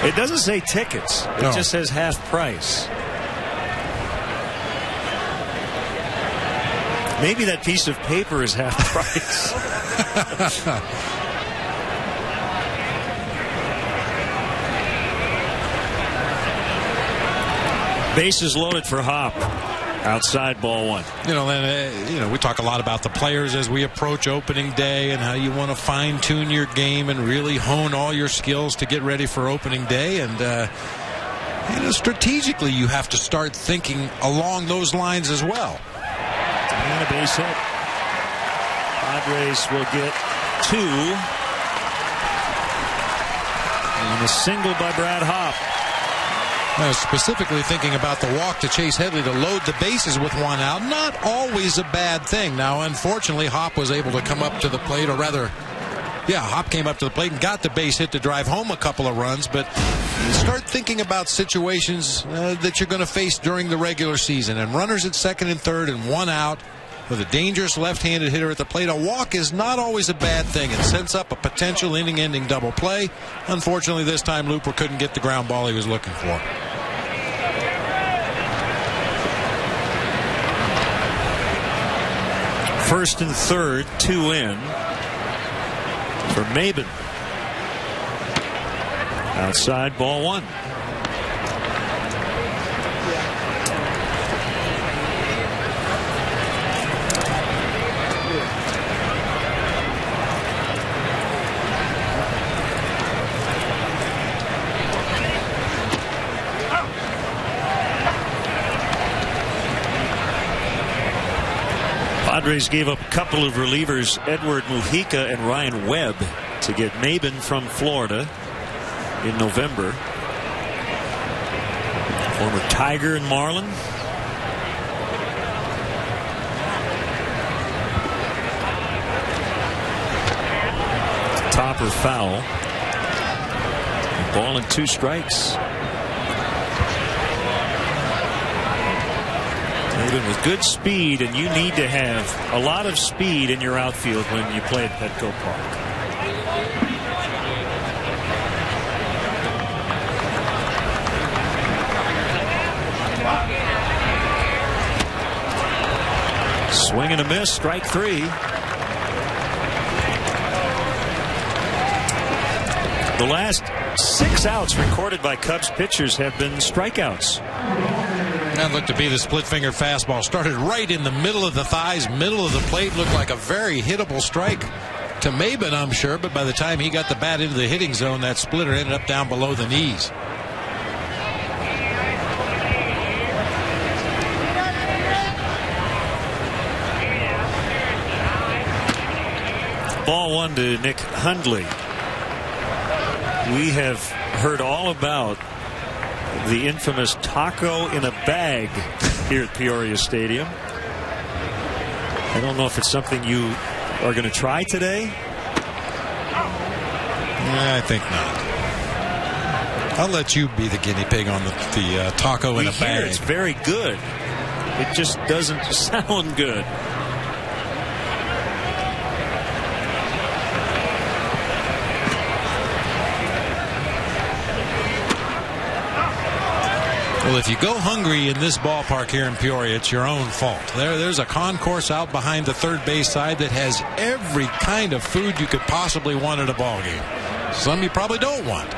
It doesn't say tickets. It just says half price. Maybe that piece of paper is half price. Bases loaded for Hop. Outside, ball one. You know, then we talk a lot about the players as we approach opening day and how you want to fine-tune your game and really hone all your skills to get ready for opening day. And strategically, you have to start thinking along those lines as well. And a base hit. Padres will get 2. And a single by Brad Hop. Specifically thinking about the walk to Chase Headley to load the bases with one out. Not always a bad thing. Now, unfortunately, Hop was able to come up to the plate, or rather, Hop came up to the plate and got the base hit to drive home a couple of runs. But you start thinking about situations that you're going to face during the regular season. And runners at second and third and one out with a dangerous left-handed hitter at the plate. A walk is not always a bad thing. It sets up a potential inning-ending double play. Unfortunately, this time Looper couldn't get the ground ball he was looking for. First and third, 2 in for Maben. Outside, ball one. Padres gave up a couple of relievers, Edward Mujica and Ryan Webb, to get Maben from Florida in November. Former Tiger and Marlin. Topper foul. Ball and 2 strikes. With good speed, and you need to have a lot of speed in your outfield when you play at Petco Park. Swing and a miss, strike 3. The last 6 outs recorded by Cubs pitchers have been strikeouts. That looked to be the split-fingered fastball. Started right in the middle of the thighs, middle of the plate. Looked like a very hittable strike to Maben, I'm sure. But by the time he got the bat into the hitting zone, that splitter ended up down below the knees. Ball 1 to Nick Hundley. We have heard all about the infamous taco in a bag here at Peoria Stadium. I don't know if it's something you are going to try today. I think not. I'll let you be the guinea pig on the taco in a bag. It's very good. It just doesn't sound good. Well, if you go hungry in this ballpark here in Peoria, it's your own fault. There's a concourse out behind the third base side that has every kind of food you could possibly want at a ball game. Some you probably don't want,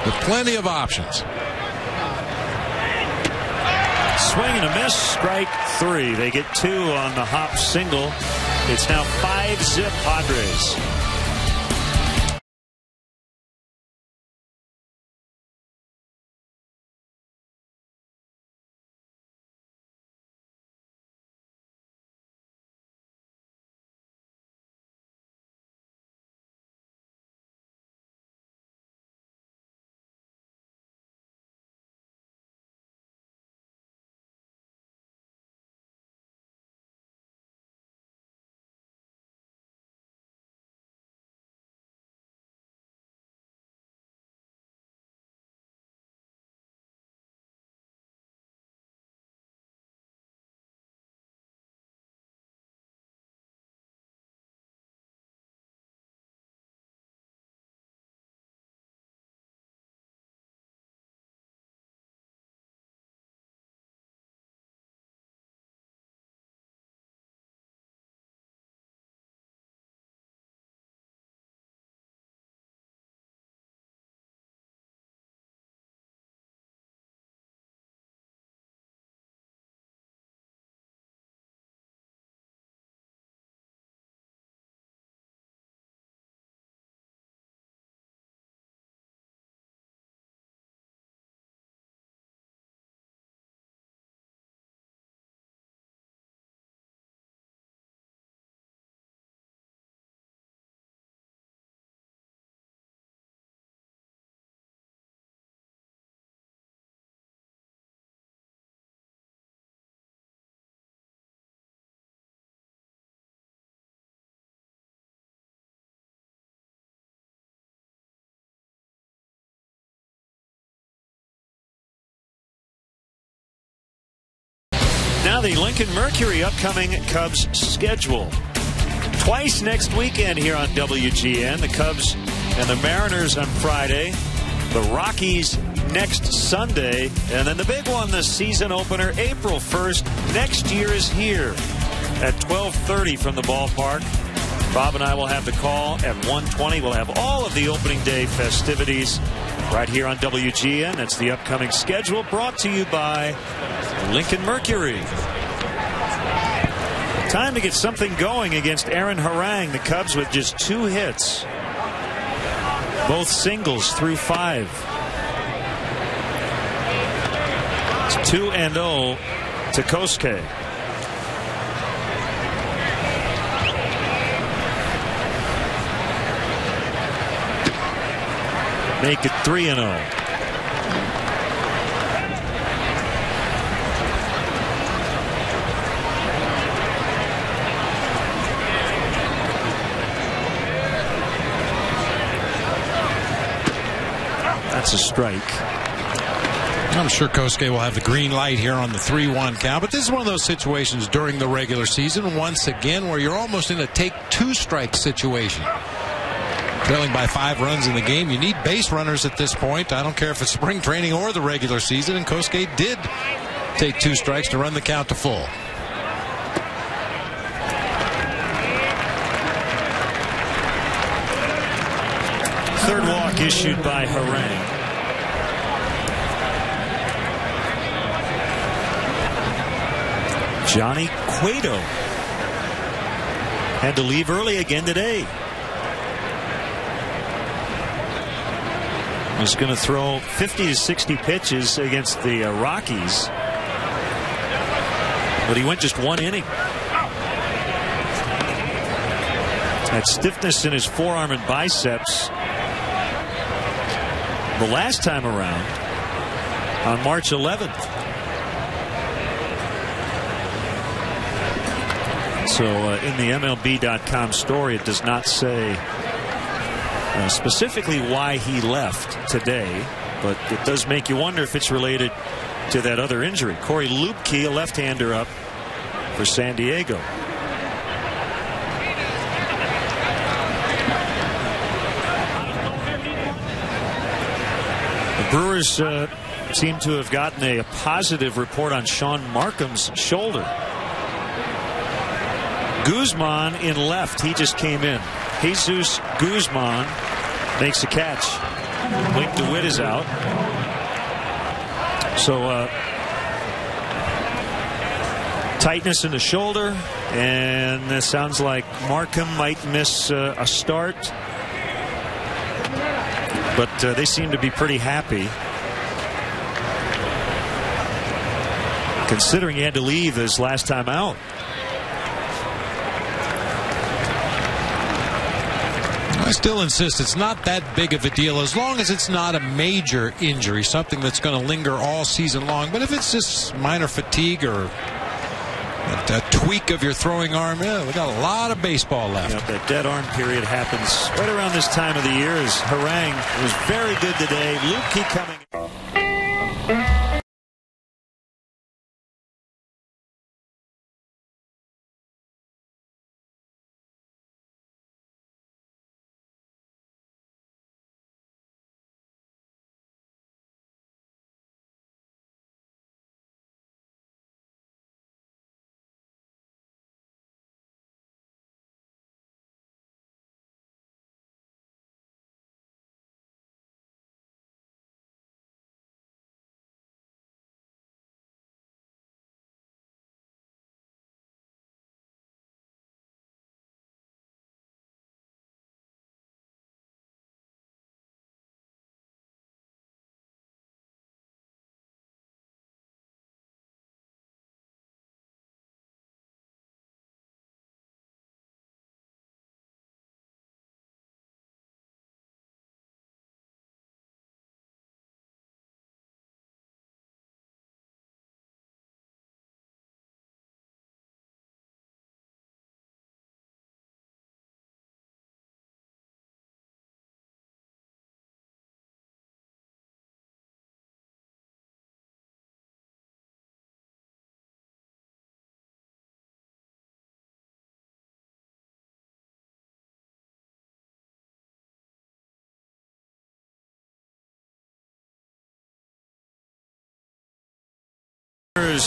with plenty of options. Swing and a miss, strike 3. They get 2 on the hop single. It's now 5-zip Padres. Now the Lincoln Mercury upcoming Cubs schedule. Twice next weekend here on WGN. The Cubs and the Mariners on Friday. The Rockies next Sunday. And then the big one, the season opener, April 1st. Next year is here at 12:30 from the ballpark. Bob and I will have the call at 1:20. We'll have all of the opening day festivities right here on WGN. That's the upcoming schedule, brought to you by Lincoln Mercury. Time to get something going against Aaron Harang. The Cubs with just 2 hits. Both singles through 5. It's 2-0 to Kosuke. Make it 3-0. That's a strike. I'm sure Kosuke will have the green light here on the 3-1 count, but this is one of those situations during the regular season, once again, where you're almost in a take 2 strike situation. Trailing by 5 runs in the game. You need base runners at this point. I don't care if it's spring training or the regular season, and Kosuke did take 2 strikes to run the count to full. Third walk issued by Harang. Johnny Cueto had to leave early again today. Was going to throw 50 to 60 pitches against the Rockies, but he went just 1 inning. Had stiffness in his forearm and biceps the last time around on March 11th. So in the MLB.com story, it does not say specifically why he left today, but it does make you wonder if it's related to that other injury. Corey Lupke, a left-hander, up for San Diego. The Brewers seem to have gotten a positive report on Sean Markham's shoulder. Guzman in left. He just came in. Jesus Guzman makes a catch. Blake DeWitt is out. So tightness in the shoulder, and it sounds like Markham might miss a start. But they seem to be pretty happy, considering he had to leave his last time out. I still insist it's not that big of a deal as long as it's not a major injury, something that's going to linger all season long. But if it's just minor fatigue or a tweak of your throwing arm, we got a lot of baseball left. Yep, that dead arm period happens right around this time of the year, as Harang was very good today. Lupke coming.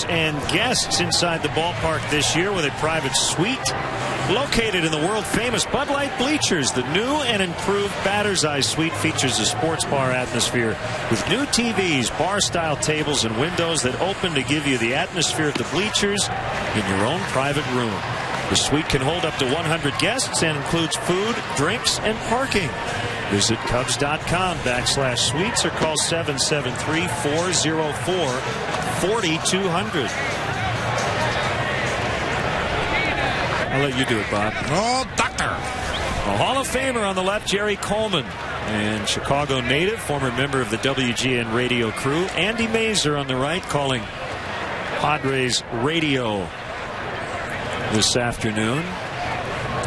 And guests inside the ballpark this year with a private suite located in the world-famous Bud Light bleachers. The new and improved Batter's Eye Suite features a sports bar atmosphere with new TVs, bar-style tables, and windows that open to give you the atmosphere of the bleachers in your own private room. The suite can hold up to 100 guests and includes food, drinks, and parking. Visit Cubs.com/suites or call 773-404-4200. I'll let you do it, Bob. Oh, doctor! A Hall of Famer on the left, Jerry Coleman. And Chicago native, former member of the WGN radio crew, Andy Mazer on the right, calling Padres radio this afternoon.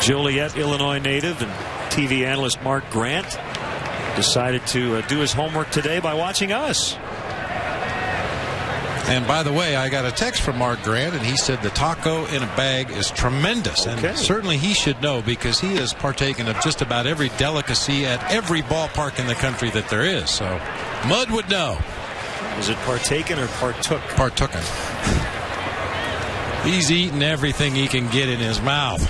Joliet, Illinois native and TV analyst Mark Grant decided to do his homework today by watching us. And by the way, I got a text from Mark Grant, and he said the taco in a bag is tremendous. And certainly he should know, because he has partaken of just about every delicacy at every ballpark in the country that there is. So Mud would know. Is it partaken or partook? Partooken. He's eating everything he can get in his mouth.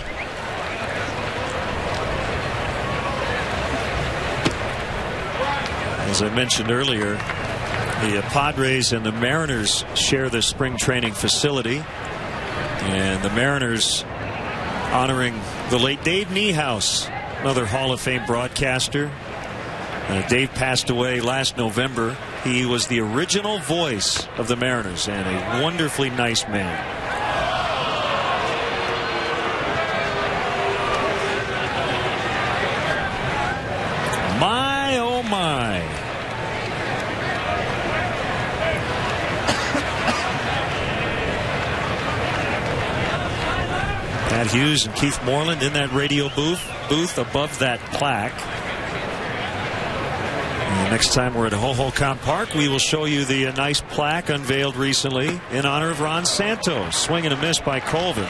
As I mentioned earlier, the Padres and the Mariners share the spring training facility. And the Mariners honoring the late Dave Niehaus, another Hall of Fame broadcaster. Dave passed away last November. He was the original voice of the Mariners and a wonderfully nice man. My, oh my. Pat Hughes and Keith Moreland in that radio booth above that plaque. And next time we're at Hohokam Park, we will show you the nice plaque unveiled recently in honor of Ron Santos. Swing and a miss by Colvin.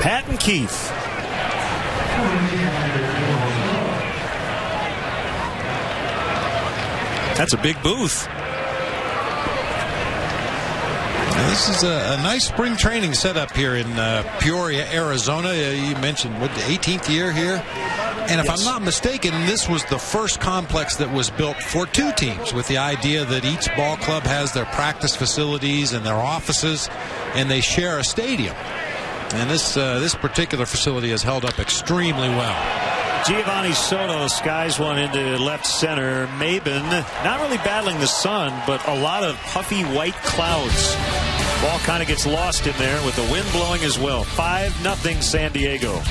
Pat and Keith. That's a big booth. This is a nice spring training setup here in Peoria, Arizona. You mentioned, what, the 18th year here? And if I'm not mistaken, this was the first complex that was built for two teams, with the idea that each ball club has their practice facilities and their offices, and they share a stadium. And this particular facility has held up extremely well. Giovanni Soto skies one into left center. Maben not really battling the sun, but a lot of puffy white clouds. Ball kind of gets lost in there with the wind blowing as well. 5-0 San Diego.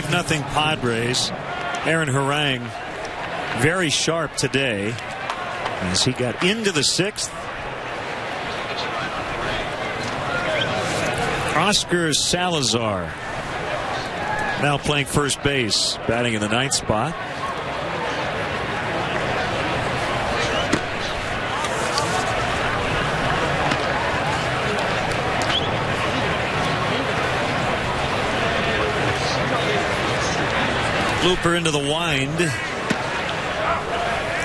Nothing Padres. Aaron Harang very sharp today as he got into the sixth. Oscar Salazar now playing first base, batting in the ninth spot. Looper into the wind.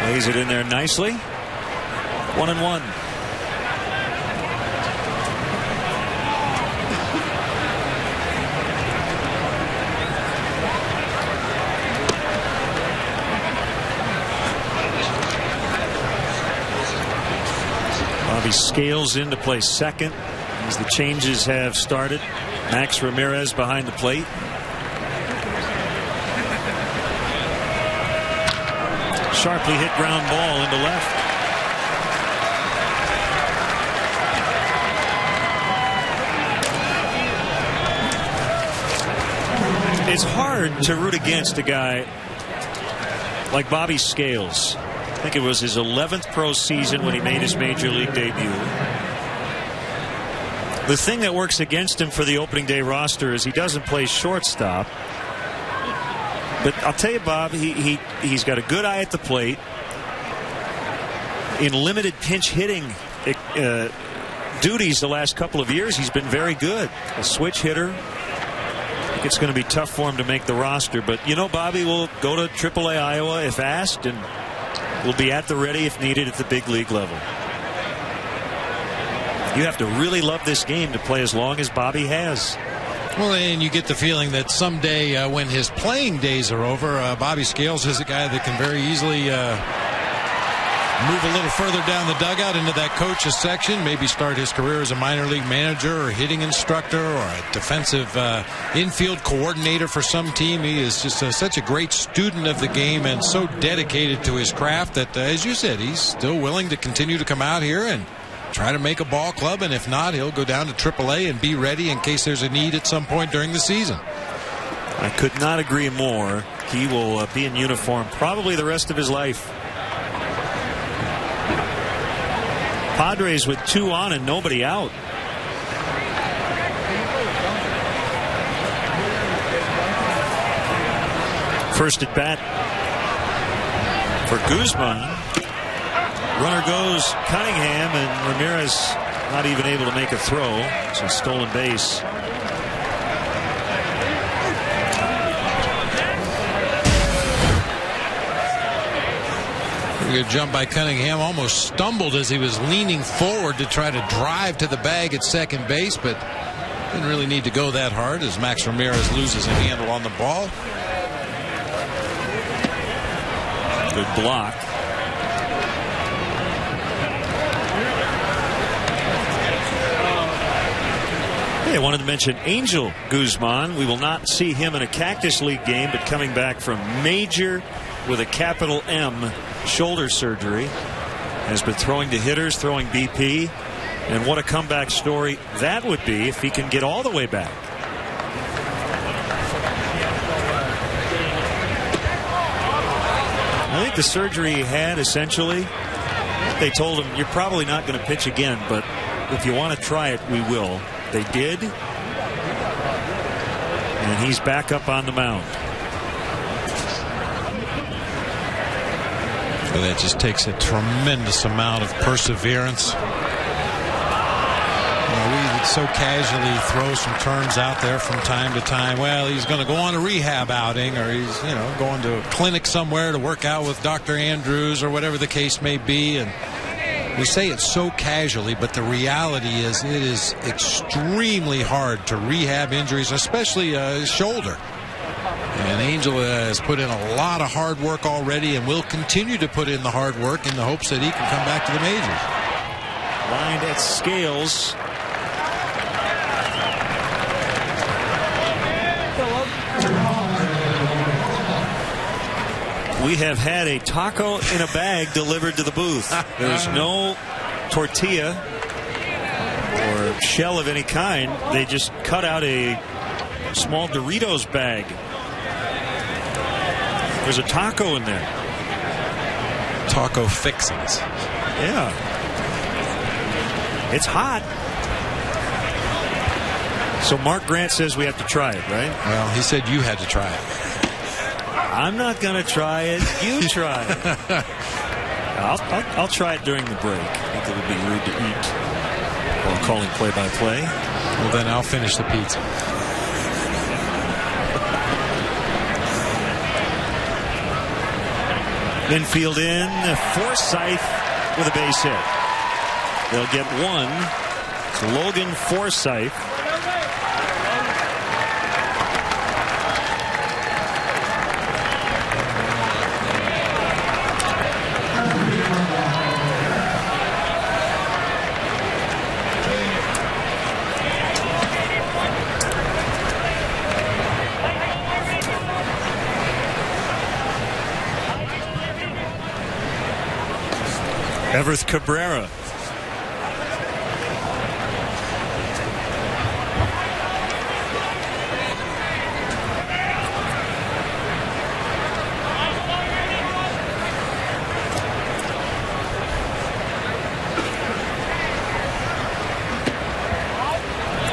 Lays it in there nicely. 1-1. Bobby Scales in to play second as the changes have started. Max Ramirez behind the plate. Sharply hit ground ball into left. It's hard to root against a guy like Bobby Scales. I think it was his 11th pro season when he made his major league debut. The thing that works against him for the opening day roster is he doesn't play shortstop. But I'll tell you, Bob, he's got a good eye at the plate. In limited pinch hitting duties the last couple of years, he's been very good. A switch hitter. I think it's going to be tough for him to make the roster. But, you know, Bobby will go to AAA Iowa if asked, and will be at the ready if needed at the big league level. You have to really love this game to play as long as Bobby has. Well, and you get the feeling that someday when his playing days are over, Bobby Scales is a guy that can very easily move a little further down the dugout into that coach's section, maybe start his career as a minor league manager or hitting instructor or a defensive infield coordinator for some team. He is just such a great student of the game and so dedicated to his craft that, as you said, he's still willing to continue to come out here and try to make a ball club, and if not, he'll go down to AAA and be ready in case there's a need at some point during the season. I could not agree more. He will be in uniform probably the rest of his life. Padres with 2 on and nobody out. First at bat for Guzman. Runner goes Cunningham, and Ramirez not even able to make a throw. It's a stolen base. Pretty good jump by Cunningham. Almost stumbled as he was leaning forward to try to drive to the bag at second base, but didn't really need to go that hard as Max Ramirez loses a handle on the ball. Good block. I wanted to mention Angel Guzman. We will not see him in a Cactus League game, but coming back from major, with a capital M, shoulder surgery. Has been throwing to hitters, throwing BP. And what a comeback story that would be if he can get all the way back. I think the surgery he had, essentially, they told him, you're probably not going to pitch again, but if you want to try it, we will. They did, and he's back up on the mound. Well, that just takes a tremendous amount of perseverance. We so casually throw some terms out there from time to time. Well, he's going to go on a rehab outing, or he's going to a clinic somewhere to work out with Dr. Andrews, or whatever the case may be, and we say it so casually, but the reality is it is extremely hard to rehab injuries, especially his shoulder. And Angel has put in a lot of hard work already and will continue to put in the hard work in the hopes that he can come back to the majors. Lined at Scales. We have had a taco in a bag delivered to the booth. There's no tortilla or shell of any kind. They just cut out a small Doritos bag. There's a taco in there. Taco fixings. Yeah. It's hot. So Mark Grant says we have to try it, right? Well, he said you had to try it. I'm not going to try it. You try it. I'll try it during the break. I think it would be rude to eat while calling play-by-play. Well, then I'll finish the pizza. Infield in. Forsythe with a base hit. They'll get one. It's Logan Forsythe. Everth Cabrera.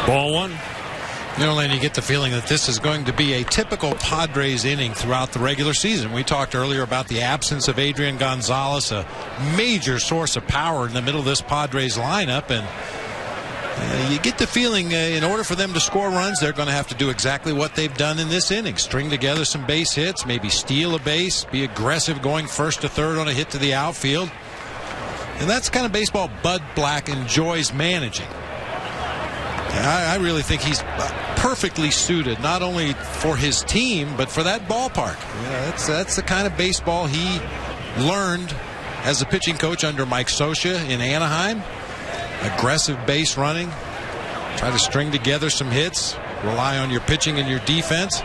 Ball one. You know, Lane, you get the feeling that this is going to be a typical Padres inning throughout the regular season. We talked earlier about the absence of Adrian Gonzalez, a major source of power in the middle of this Padres lineup, and you get the feeling in order for them to score runs, they're going to have to do exactly what they've done in this inning. String together some base hits, maybe steal a base, be aggressive going first to third on a hit to the outfield. And that's the kind of baseball Bud Black enjoys managing. I really think he's perfectly suited, not only for his team, but for that ballpark. That's the kind of baseball he learned as a pitching coach under Mike Scioscia in Anaheim. Aggressive base running, try to string together some hits, rely on your pitching and your defense.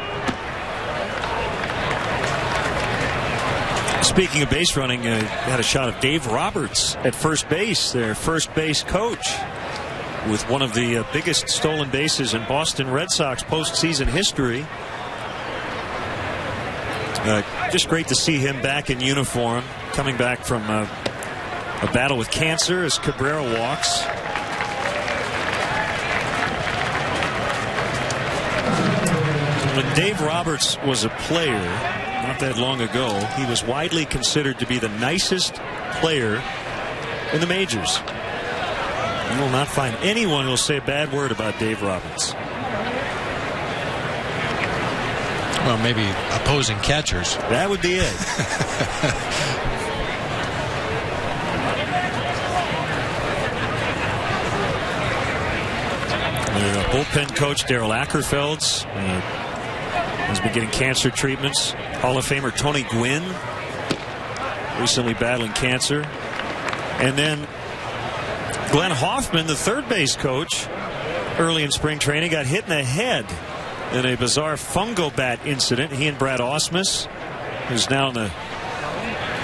Speaking of base running, had a shot of Dave Roberts at first base, their first base coach, with one of the biggest stolen bases in Boston Red Sox postseason history. Just great to see him back in uniform, coming back from a battle with cancer as Cabrera walks. When Dave Roberts was a player, not that long ago, he was widely considered to be the nicest player in the majors. You will not find anyone who will say a bad word about Dave Roberts. Well, maybe opposing catchers. That would be it. The bullpen coach Darrell Ackerfelds has been getting cancer treatments. Hall of Famer Tony Gwynn, recently battling cancer. And then Glenn Hoffman, the third base coach, early in spring training, got hit in the head in a bizarre fungo bat incident. He and Brad Ausmus, who's now in the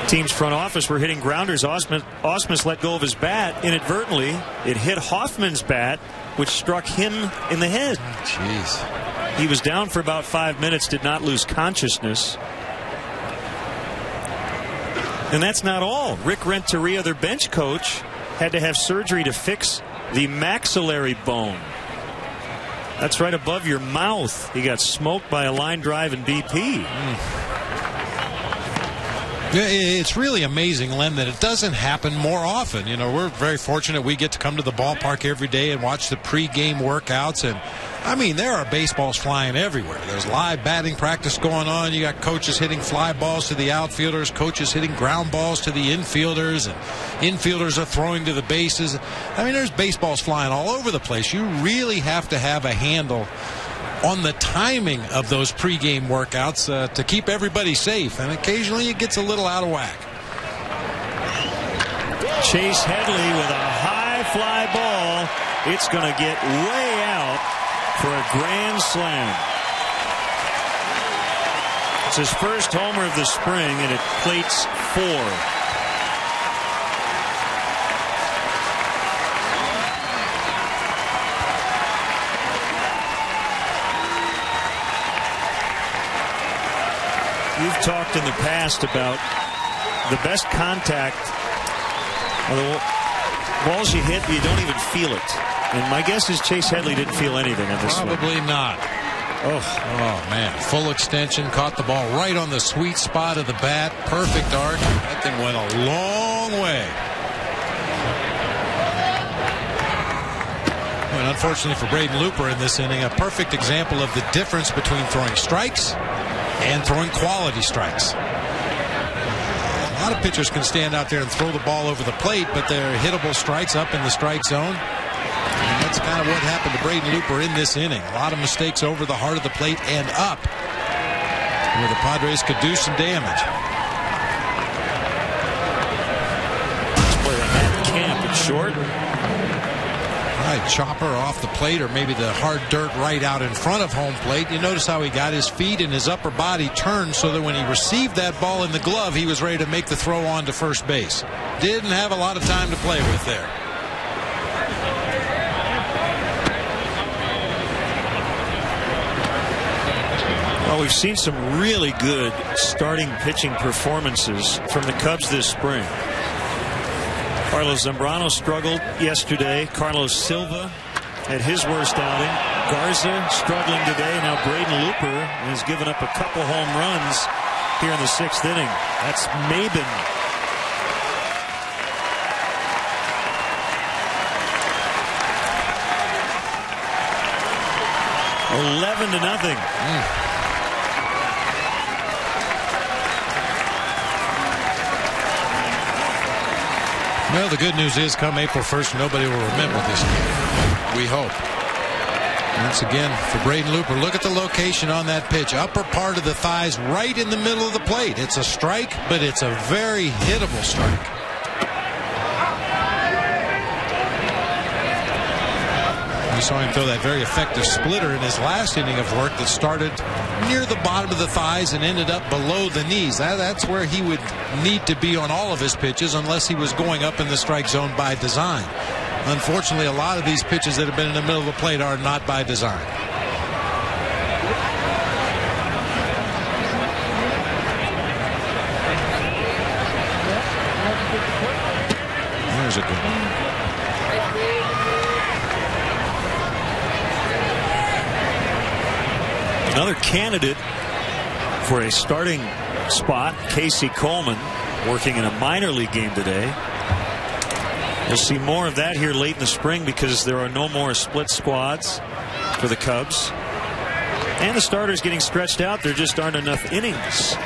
team's front office, were hitting grounders. Ausmus let go of his bat inadvertently. It hit Hoffman's bat, which struck him in the head. Jeez. He was down for about 5 minutes, did not lose consciousness. And that's not all. Rick Renteria, their bench coach, had to have surgery to fix the maxillary bone. That's right above your mouth. He got smoked by a line drive in BP. It's really amazing, Len, that it doesn't happen more often. You know, we're very fortunate we get to come to the ballpark every day and watch the pregame workouts. And, I mean, there are baseballs flying everywhere. There's live batting practice going on. You got coaches hitting fly balls to the outfielders, coaches hitting ground balls to the infielders, and infielders are throwing to the bases. I mean, there's baseballs flying all over the place. You really have to have a handle on the timing of those pregame workouts to keep everybody safe, and occasionally it gets a little out of whack. Chase Headley with a high fly ball. It's going to get way out for a grand slam. It's his first homer of the spring, and it plates 4. You've talked in the past about the best contact are the balls you hit, you don't even feel it. And my guess is Chase Headley didn't feel anything on this one. Probably not. Oh, man. Full extension, caught the ball right on the sweet spot of the bat. Perfect arc. That thing went a long way. And unfortunately for Braden Looper in this inning, a perfect example of the difference between throwing strikes and throwing quality strikes. A lot of pitchers can stand out there and throw the ball over the plate, but they're hittable strikes up in the strike zone. And that's kind of what happened to Braden Looper in this inning. A lot of mistakes over the heart of the plate and up, where the Padres could do some damage. Let's play that Camp at short. Right, chopper off the plate, or maybe the hard dirt right out in front of home plate. You notice how he got his feet and his upper body turned so that when he received that ball in the glove, he was ready to make the throw on to first base. Didn't have a lot of time to play with there. Well, we've seen some really good starting pitching performances from the Cubs this spring. Carlos Zambrano struggled yesterday. Carlos Silva at his worst outing. Garza struggling today. Now Braden Looper has given up a couple home runs here in the 6th inning. That's Maben. $11 to nothing. Well, the good news is come April 1st, nobody will remember this game. We hope. Once again, for Braden Looper, look at the location on that pitch. Upper part of the thighs, right in the middle of the plate. It's a strike, but it's a very hittable strike. We saw him throw that very effective splitter in his last inning of work that started near the bottom of the thighs and ended up below the knees. That's where he would need to be on all of his pitches unless he was going up in the strike zone by design. Unfortunately, a lot of these pitches that have been in the middle of the plate are not by design. There's a good one. Another candidate for a starting spot, Casey Coleman, working in a minor league game today. We'll see more of that here late in the spring because there are no more split squads for the Cubs. And the starters getting stretched out. There just aren't enough innings.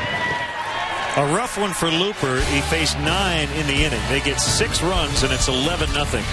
A rough one for Looper. He faced 9 in the inning. They get 6 runs, and it's 11-0.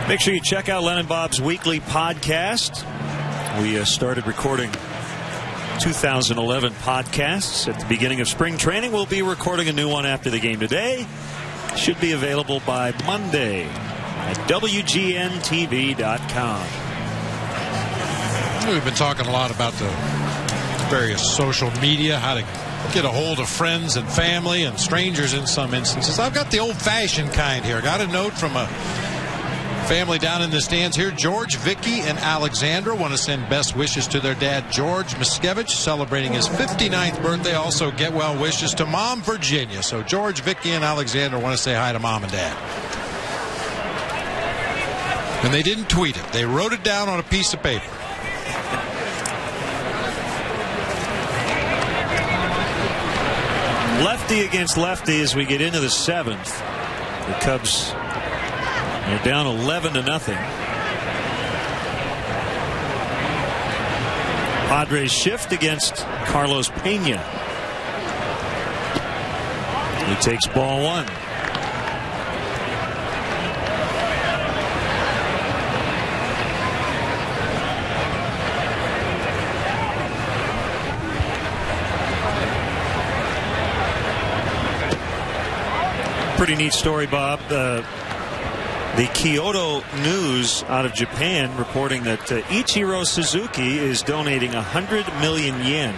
Make sure you check out Len and Bob's weekly podcast. We started recording 2011 podcasts at the beginning of spring training. We'll be recording a new one after the game today. Should be available by Monday at WGNTV.com. We've been talking a lot about the various social media, how to get a hold of friends and family and strangers in some instances. I've got the old-fashioned kind here. Got a note from a family down in the stands here. George, Vicky, and Alexandra want to send best wishes to their dad, George Miskevich, celebrating his 59th birthday. Also, get well wishes to Mom, Virginia. So George, Vicky, and Alexandra want to say hi to Mom and Dad. And they didn't tweet it. They wrote it down on a piece of paper. Lefty against lefty as we get into the 7th. The Cubs are down 11-0. Padres shift against Carlos Pena. He takes ball 1. Pretty neat story, Bob. The Kyoto News out of Japan reporting that Ichiro Suzuki is donating 100 million yen,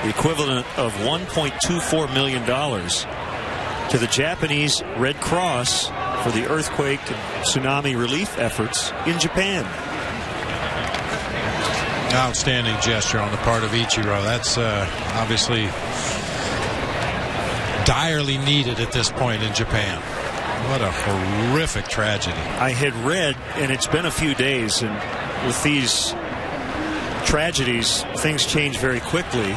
the equivalent of $1.24 million, to the Japanese Red Cross for the earthquake and tsunami relief efforts in Japan. Outstanding gesture on the part of Ichiro. That's obviously direly needed at this point in Japan. What a horrific tragedy. I had read, and it's been a few days, and with these tragedies, things change very quickly.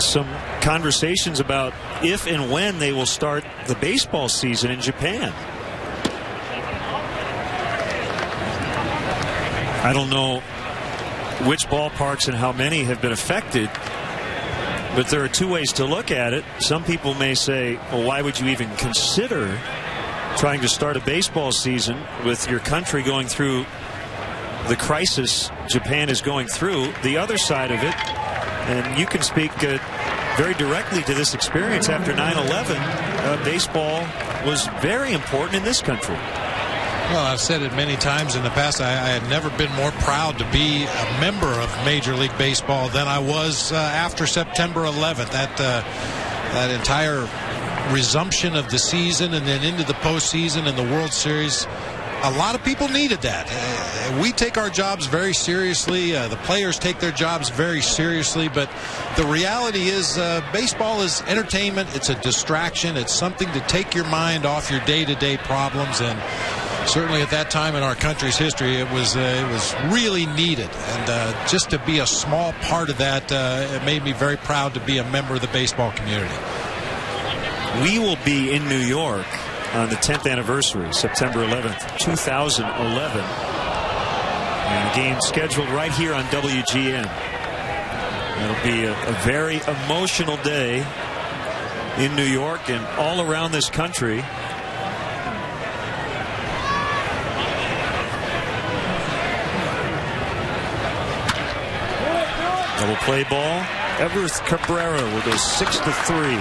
Some conversations about if and when they will start the baseball season in Japan. I don't know which ballparks and how many have been affected, but there are two ways to look at it. Some people may say, well, why would you even consider trying to start a baseball season with your country going through the crisis Japan is going through? The other side of it, and you can speak very directly to this experience after 9/11, baseball was very important in this country. Well, I've said it many times in the past. I had never been more proud to be a member of Major League Baseball than I was after September 11th. That entire resumption of the season and then into the postseason and the World Series. A lot of people needed that. We take our jobs very seriously. The players take their jobs very seriously. But the reality is baseball is entertainment. It's a distraction. It's something to take your mind off your day-to-day problems. And certainly at that time in our country's history, it was really needed. And just to be a small part of that, it made me very proud to be a member of the baseball community. We will be in New York on the 10th anniversary, September 11th, 2011. And a game scheduled right here on WGN. It'll be a very emotional day in New York and all around this country. Double play ball. Everth Cabrera will go 6-3.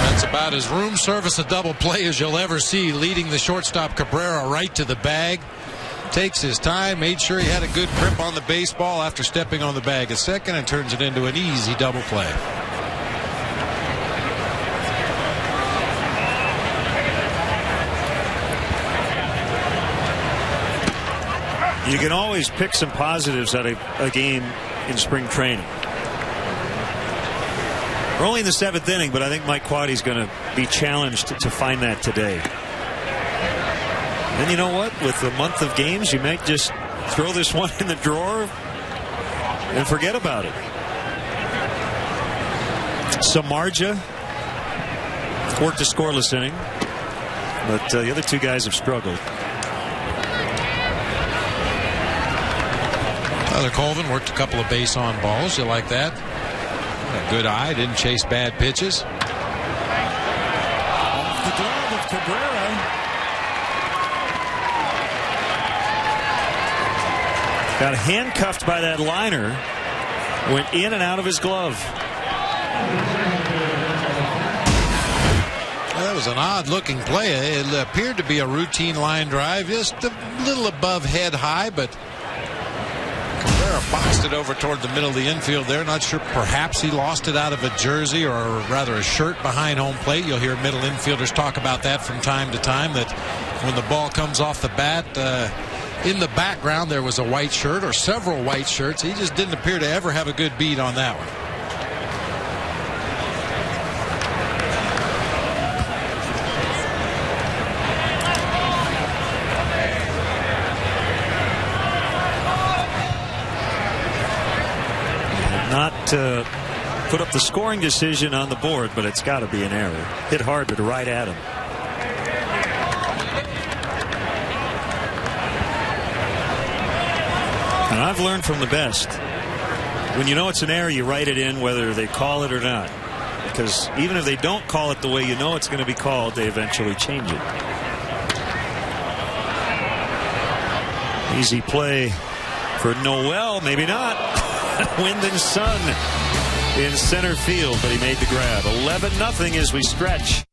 That's about as room service a double play as you'll ever see, leading the shortstop Cabrera right to the bag. Takes his time, made sure he had a good grip on the baseball after stepping on the bag a second, and turns it into an easy double play. You can always pick some positives out of a game in spring training. We're only in the 7th inning, but I think Mike Quaddy's going to be challenged to find that today. And you know what? With the month of games, you might just throw this one in the drawer and forget about it. Samardzija worked a scoreless inning, but the other two guys have struggled. Tyler Colvin worked a couple of base on balls. You like that? A good eye, didn't chase bad pitches. Off the glove of Cabrera. Got handcuffed by that liner. Went in and out of his glove. Well, that was an odd looking play. It appeared to be a routine line drive, just a little above head high, but Cabrera boxed it over toward the middle of the infield there. Not sure, perhaps he lost it out of a jersey or rather a shirt behind home plate. You'll hear middle infielders talk about that from time to time, that when the ball comes off the bat, in the background there was a white shirt or several white shirts. He just didn't appear to ever have a good beat on that one. Not put up the scoring decision on the board, but it's got to be an error. Hit hard, but right at him. And I've learned from the best. When you know it's an error, you write it in whether they call it or not. Because even if they don't call it the way you know it's going to be called, they eventually change it. Easy play for Noel, maybe not. Wind and sun in center field, but he made the grab. 11-0 as we stretch.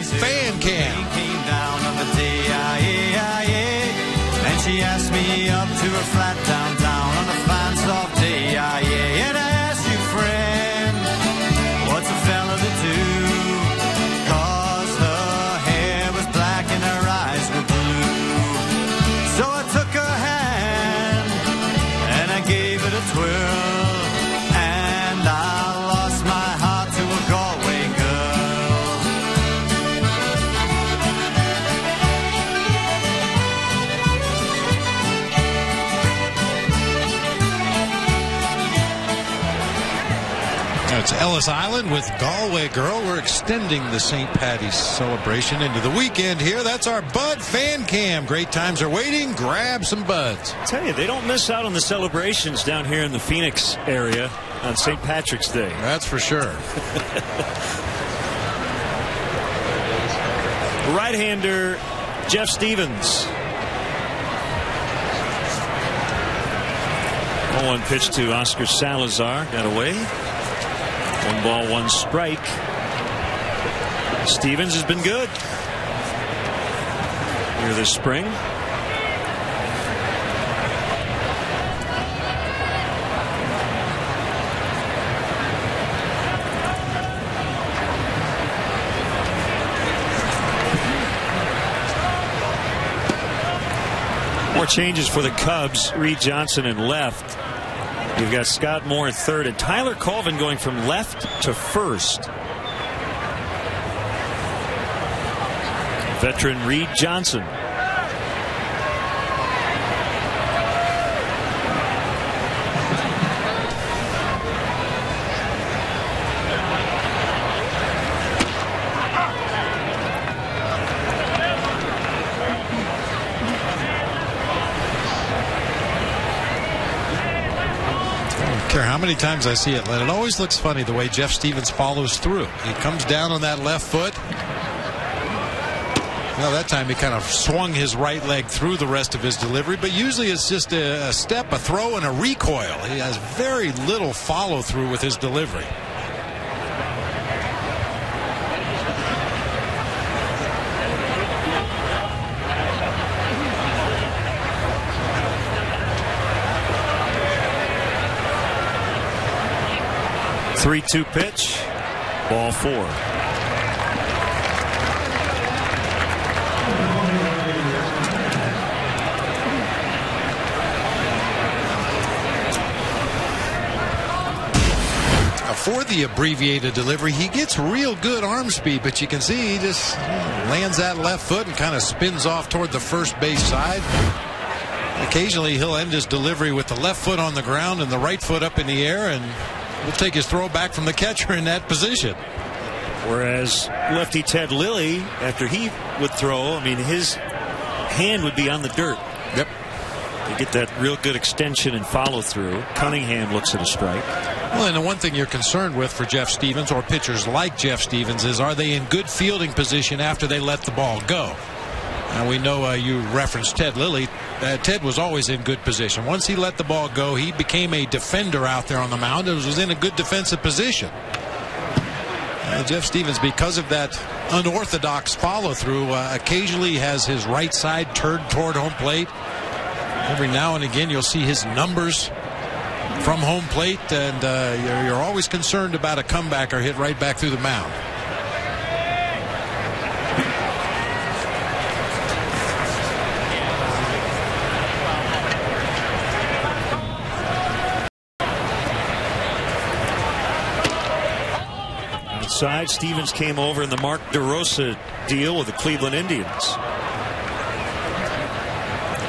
Fan Cam. Came down on the day, and she asked me up to her flat downtown on a fine soft day, and I asked you, friend, what's a fella to do? 'Cause her hair was black and her eyes were blue. So I took her hand and I gave it a twirl, and I lost my heart to a Galway girl. It's Ellis Island with Galway Girl. We're extending the St. Paddy's celebration into the weekend here. That's our Bud Fan Cam. Great times are waiting. Grab some buds. I tell you, they don't miss out on the celebrations down here in the Phoenix area on St. Patrick's Day. That's for sure. Right-hander Jeff Stevens. 0-1 pitch to Oscar Salazar. Got away. 1 ball, 1 strike. Stevens has been good here this spring. More changes for the Cubs. Reed Johnson in left. You've got Scott Moore at third and Tyler Colvin going from left to first. Veteran Reed Johnson. How many times I see it, it always looks funny the way Jeff Stevens follows through. He comes down on that left foot. Well, that time he kind of swung his right leg through the rest of his delivery, but usually it's just a step, a throw, and a recoil. He has very little follow through with his delivery. Three-two pitch, ball 4. For the abbreviated delivery, he gets real good arm speed, but you can see he just lands that left foot and kind of spins off toward the first base side. Occasionally he'll end his delivery with the left foot on the ground and the right foot up in the air, and we'll take his throw back from the catcher in that position. Whereas lefty Ted Lilly, after he would throw, I mean, his hand would be on the dirt. Yep. You get that real good extension and follow through. Cunningham looks at a strike. Well, and the one thing you're concerned with for Jeff Stevens or pitchers like Jeff Stevens is, are they in good fielding position after they let the ball go? Now, we know you referenced Ted Lilly. Ted was always in good position. Once he let the ball go, he became a defender out there on the mound and was in a good defensive position. Jeff Stevens, because of that unorthodox follow-through, occasionally has his right side turned toward home plate. Every now and again, you'll see his numbers from home plate, and you're always concerned about a comebacker hit right back through the mound. Outside, Stevens came over in the Mark DeRosa deal with the Cleveland Indians.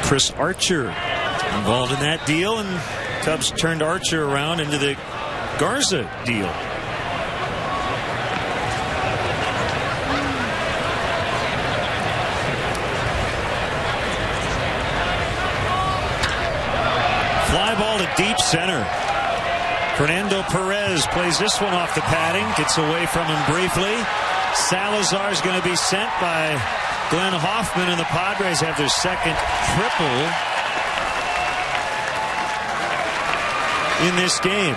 Chris Archer involved in that deal, and Cubs turned Archer around into the Garza deal. Fly ball to deep center. Fernando Perez plays this one off the padding, gets away from him briefly. Salazar's going to be sent by Glenn Hoffman, and the Padres have their second triple in this game.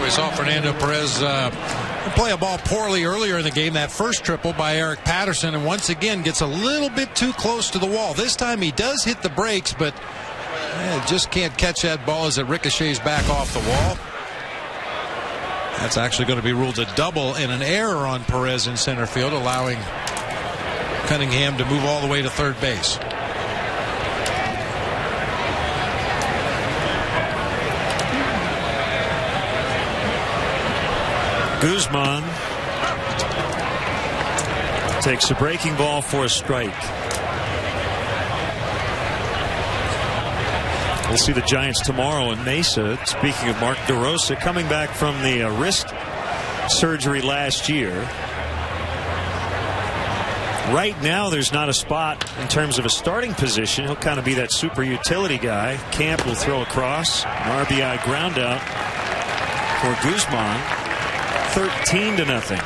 We saw Fernando Perez play a ball poorly earlier in the game. That first triple by Eric Patterson, and once again gets a little bit too close to the wall. This time he does hit the brakes, but just can't catch that ball as it ricochets back off the wall. That's actually going to be ruled a double and an error on Perez in center field, allowing Cunningham to move all the way to third base. Guzman takes a breaking ball for a strike. We'll see the Giants tomorrow in Mesa. Speaking of Mark DeRosa, coming back from the wrist surgery last year. Right now, there's not a spot in terms of a starting position. He'll kind of be that super utility guy. Camp will throw across. An RBI ground out for Guzman. 13-0.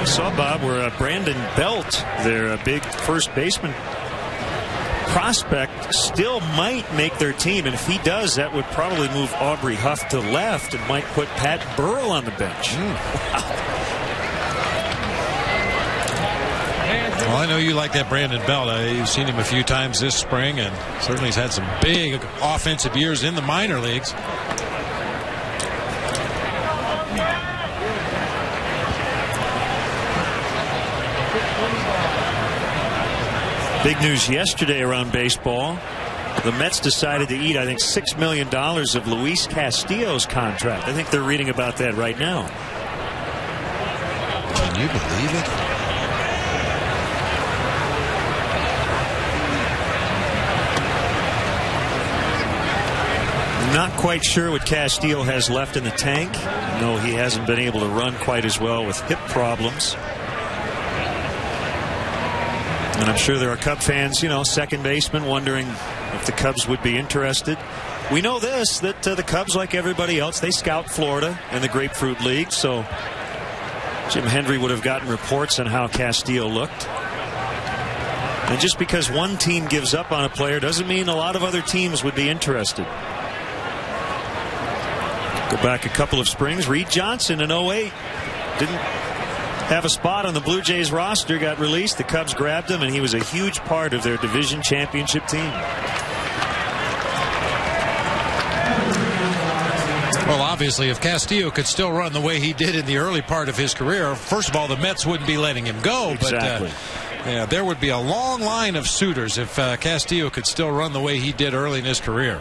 I saw, Bob, where Brandon Belt, their big first baseman prospect, still might make their team, and if he does, that would probably move Aubrey Huff to left and might put Pat Burrell on the bench. Well, I know you like that Brandon Belt. You've seen him a few times this spring, and certainly he's had some big offensive years in the minor leagues. Big news yesterday around baseball. The Mets decided to eat, I think, $6 million of Luis Castillo's contract. I think they're reading about that right now. Can you believe it? Not quite sure what Castillo has left in the tank. No, he hasn't been able to run quite as well with hip problems. And I'm sure there are Cub fans, second baseman, wondering if the Cubs would be interested. We know this, that the Cubs, like everybody else, they scout Florida and the Grapefruit League. So Jim Hendry would have gotten reports on how Castillo looked. And just because one team gives up on a player doesn't mean a lot of other teams would be interested. Go back a couple of springs. Reed Johnson in 08 didn't have a spot on the Blue Jays roster, got released. The Cubs grabbed him, and he was a huge part of their division championship team. Well, obviously, if Castillo could still run the way he did in the early part of his career, first of all, the Mets wouldn't be letting him go. Exactly. But yeah, there would be a long line of suitors if Castillo could still run the way he did early in his career.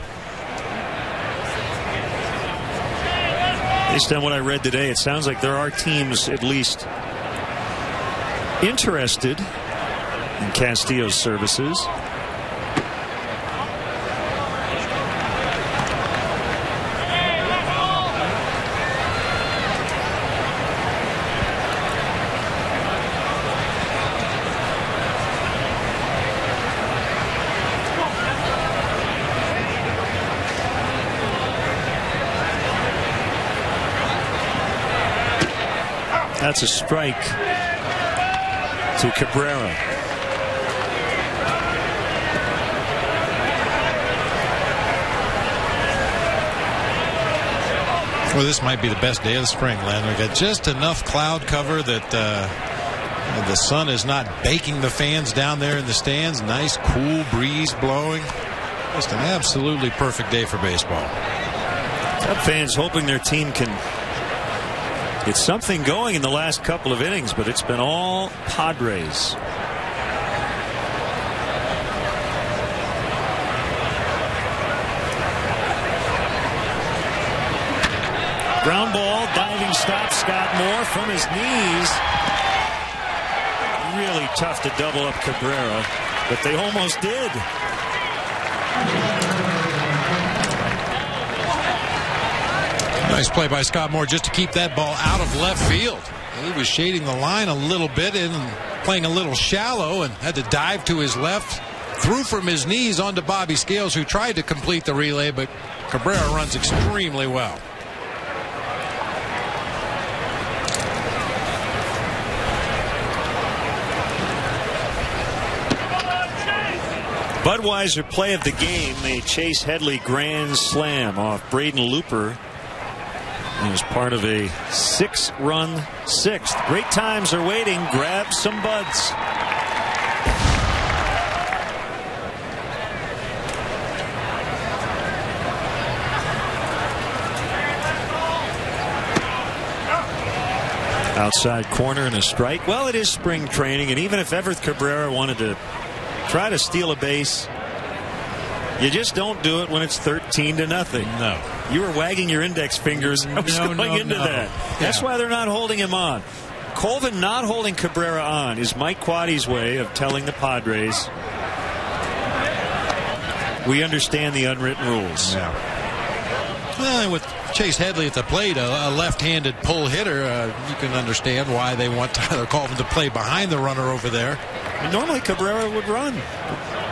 Based on what I read today, it sounds like there are teams at least interested in Castillo's services. That's a strike to Cabrera. Well, this might be the best day of the spring, Len. We got just enough cloud cover that the sun is not baking the fans down there in the stands. Nice cool breeze blowing. Just an absolutely perfect day for baseball. Cub fans hoping their team can get something going in the last couple of innings, but it's been all Padres. Ground ball, diving stop, Scott Moore from his knees. Really tough to double up Cabrera, but they almost did. Nice play by Scott Moore just to keep that ball out of left field. He was shading the line a little bit and playing a little shallow and had to dive to his left. Threw from his knees onto Bobby Scales, who tried to complete the relay, but Cabrera runs extremely well. Budweiser play of the game, the Chase Headley grand slam off Braden Looper. It was part of a 6-run sixth. Great times are waiting. Grab some buds. Outside corner and a strike. Well, it is spring training, and even if Everth Cabrera wanted to try to steal a base, you just don't do it when it's 13-0. No. You were wagging your index fingers. I was going into that. That's why they're not holding him on. Colvin not holding Cabrera on is Mike Quaddy's way of telling the Padres, we understand the unwritten rules. Yeah. Well, with Chase Headley at the plate, a left-handed pull hitter, you can understand why they want Tyler Colvin to play behind the runner over there. And normally Cabrera would run.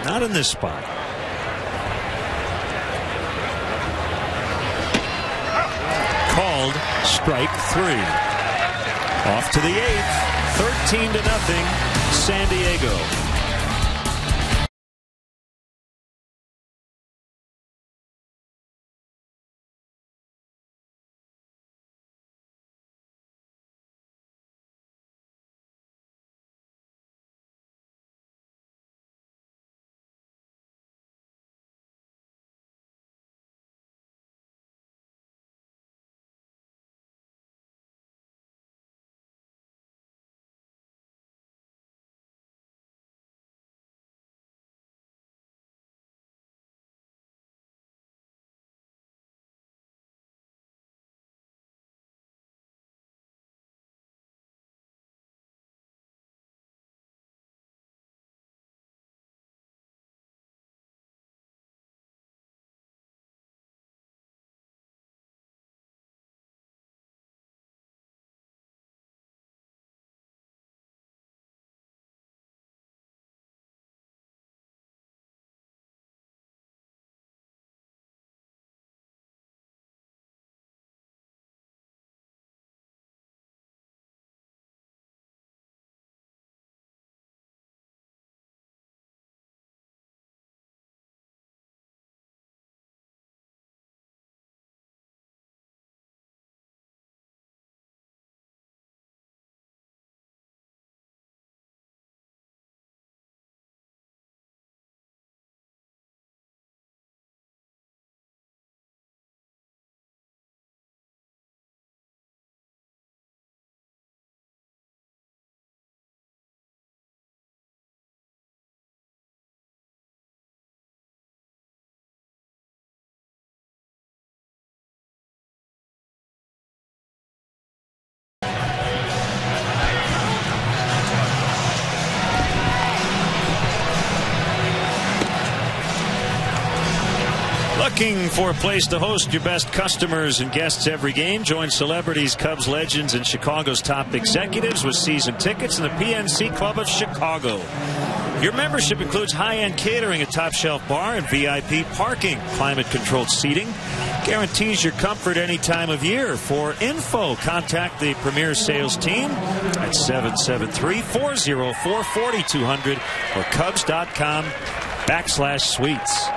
Not in this spot. Called strike 3. Off to the 8th. 13-0 San Diego. Looking for a place to host your best customers and guests every game? Join celebrities, Cubs legends, and Chicago's top executives with season tickets in the PNC Club of Chicago. Your membership includes high-end catering, a top-shelf bar, and VIP parking. Climate-controlled seating guarantees your comfort any time of year. For info, contact the Premier Sales team at 773-404-4200 or Cubs.com/suites.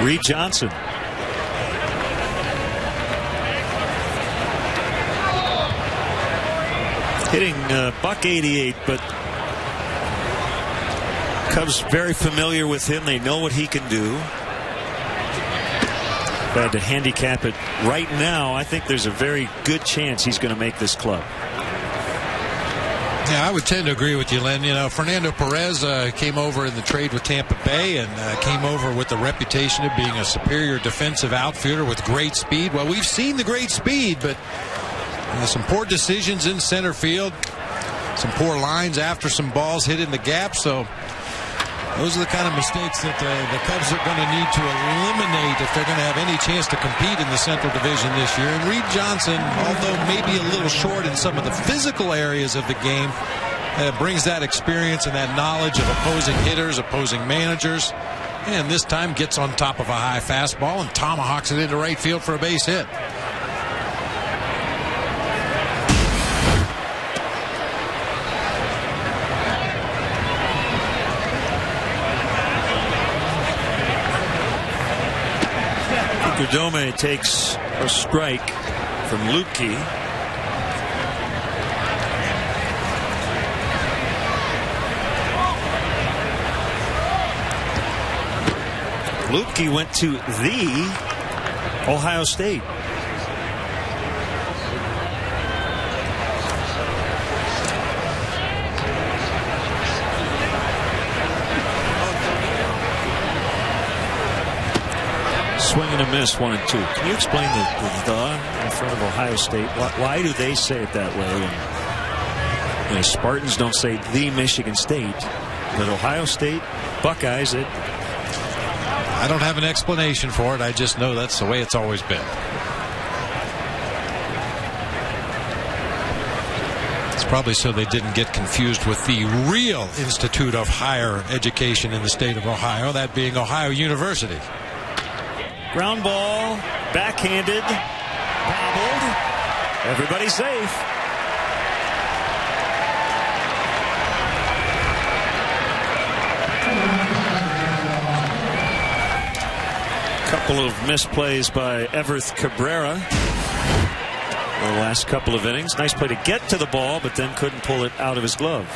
Reed Johnson. Hitting .188, but Cubs very familiar with him. They know what he can do. If I had to handicap it right now, I think there's a very good chance he's going to make this club. Yeah, I would tend to agree with you, Len. You know, Fernando Perez came over in the trade with Tampa Bay and came over with the reputation of being a superior defensive outfielder with great speed. Well, we've seen the great speed, but some poor decisions in center field, some poor lines after some balls hit in the gap. So those are the kind of mistakes that the Cubs are going to need to eliminate if they're going to have any chance to compete in the Central Division this year. And Reed Johnson, although maybe a little short in some of the physical areas of the game, brings that experience and that knowledge of opposing hitters, opposing managers, and this time gets on top of a high fastball and tomahawks it into right field for a base hit. Dome takes a strike from Lutke. Lutke went to the Ohio State. Swing and a miss, 1-2. Can you explain the in front of Ohio State? Why do they say it that way? And Spartans don't say the Michigan State, but Ohio State Buckeyes it. I don't have an explanation for it. I just know that's the way it's always been. It's probably so they didn't get confused with the real Institute of Higher Education in the state of Ohio, that being Ohio University. Ground ball, backhanded, bobbled. Everybody safe. Couple of misplays by Everth Cabrera the last couple of innings. Nice play to get to the ball, but then couldn't pull it out of his glove.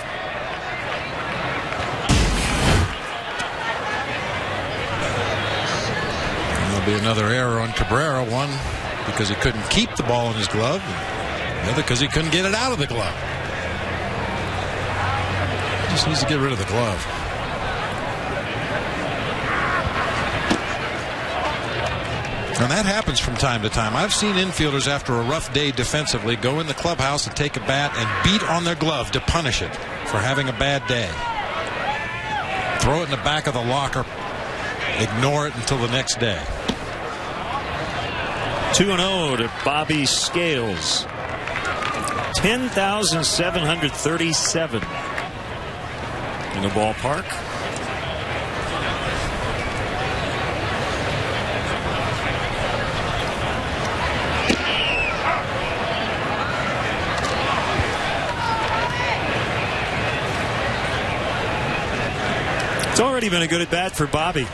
Be another error on Cabrera, one because he couldn't keep the ball in his glove, and the other because he couldn't get it out of the glove. Just needs to get rid of the glove. And that happens from time to time. I've seen infielders after a rough day defensively go in the clubhouse and take a bat and beat on their glove to punish it for having a bad day. Throw it in the back of the locker, ignore it until the next day. 2-0 to Bobby Scales. 10,737 in the ballpark. It's already been a good at bat for Bobby.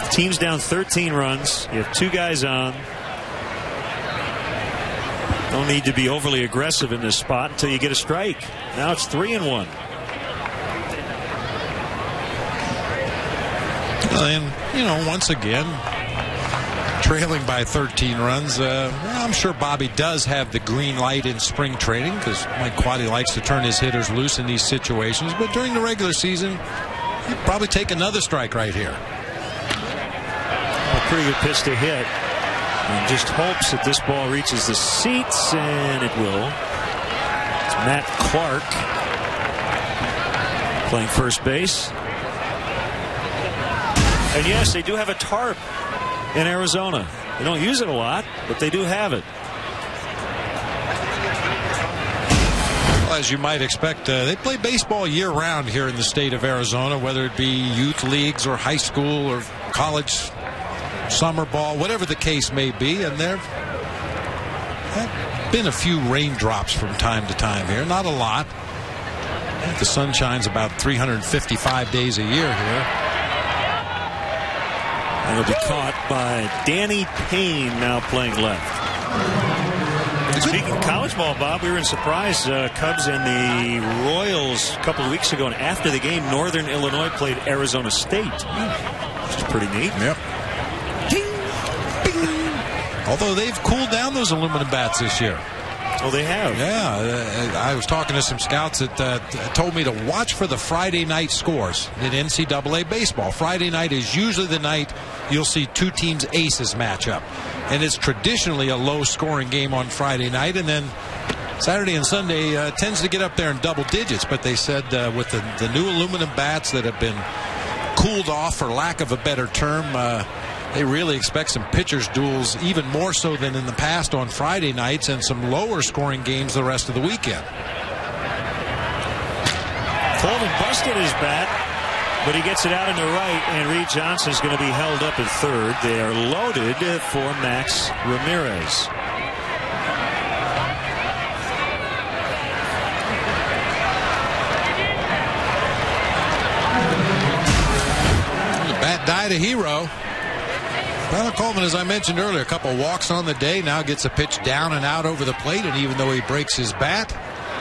Team's down 13 runs. You have two guys on. No need to be overly aggressive in this spot until you get a strike. Now it's 3-1. And, you know, once again, trailing by 13 runs. I'm sure Bobby does have the green light in spring training because Mike Quade likes to turn his hitters loose in these situations. But during the regular season, he'd probably take another strike right here. A pretty good pitch to hit. And just hopes that this ball reaches the seats, and it will. It's Matt Clark playing first base. And yes, they do have a tarp in Arizona. They don't use it a lot, but they do have it. as you might expect, they play baseball year-round here in the state of Arizona, whether it be youth leagues or high school or college summer ball, whatever the case may be. And there have been a few raindrops from time to time here. Not a lot. The sun shines about 355 days a year here. And it'll be caught by Danny Payne, now playing left. Speaking of college ball, Bob, we were in surprise. Cubs and the Royals a couple of weeks ago, and after the game, Northern Illinois played Arizona State. Which is pretty neat. Yep. Although they've cooled down those aluminum bats this year. Oh, they have? Yeah. I was talking to some scouts that told me to watch for the Friday night scores in NCAA baseball. Friday night is usually the night you'll see two teams' aces match up. And it's traditionally a low-scoring game on Friday night. And then Saturday and Sunday tends to get up there in double digits. But they said with the new aluminum bats that have been cooled off, for lack of a better term, they really expect some pitchers' duels, even more so than in the past on Friday nights, and some lower-scoring games the rest of the weekend. Coleman busted his bat, but he gets it out into right, and Reed Johnson's going to be held up at third. They are loaded for Max Ramirez. The bat died a hero. Well, Coleman, as I mentioned earlier, a couple walks on the day, now gets a pitch down and out over the plate, and even though he breaks his bat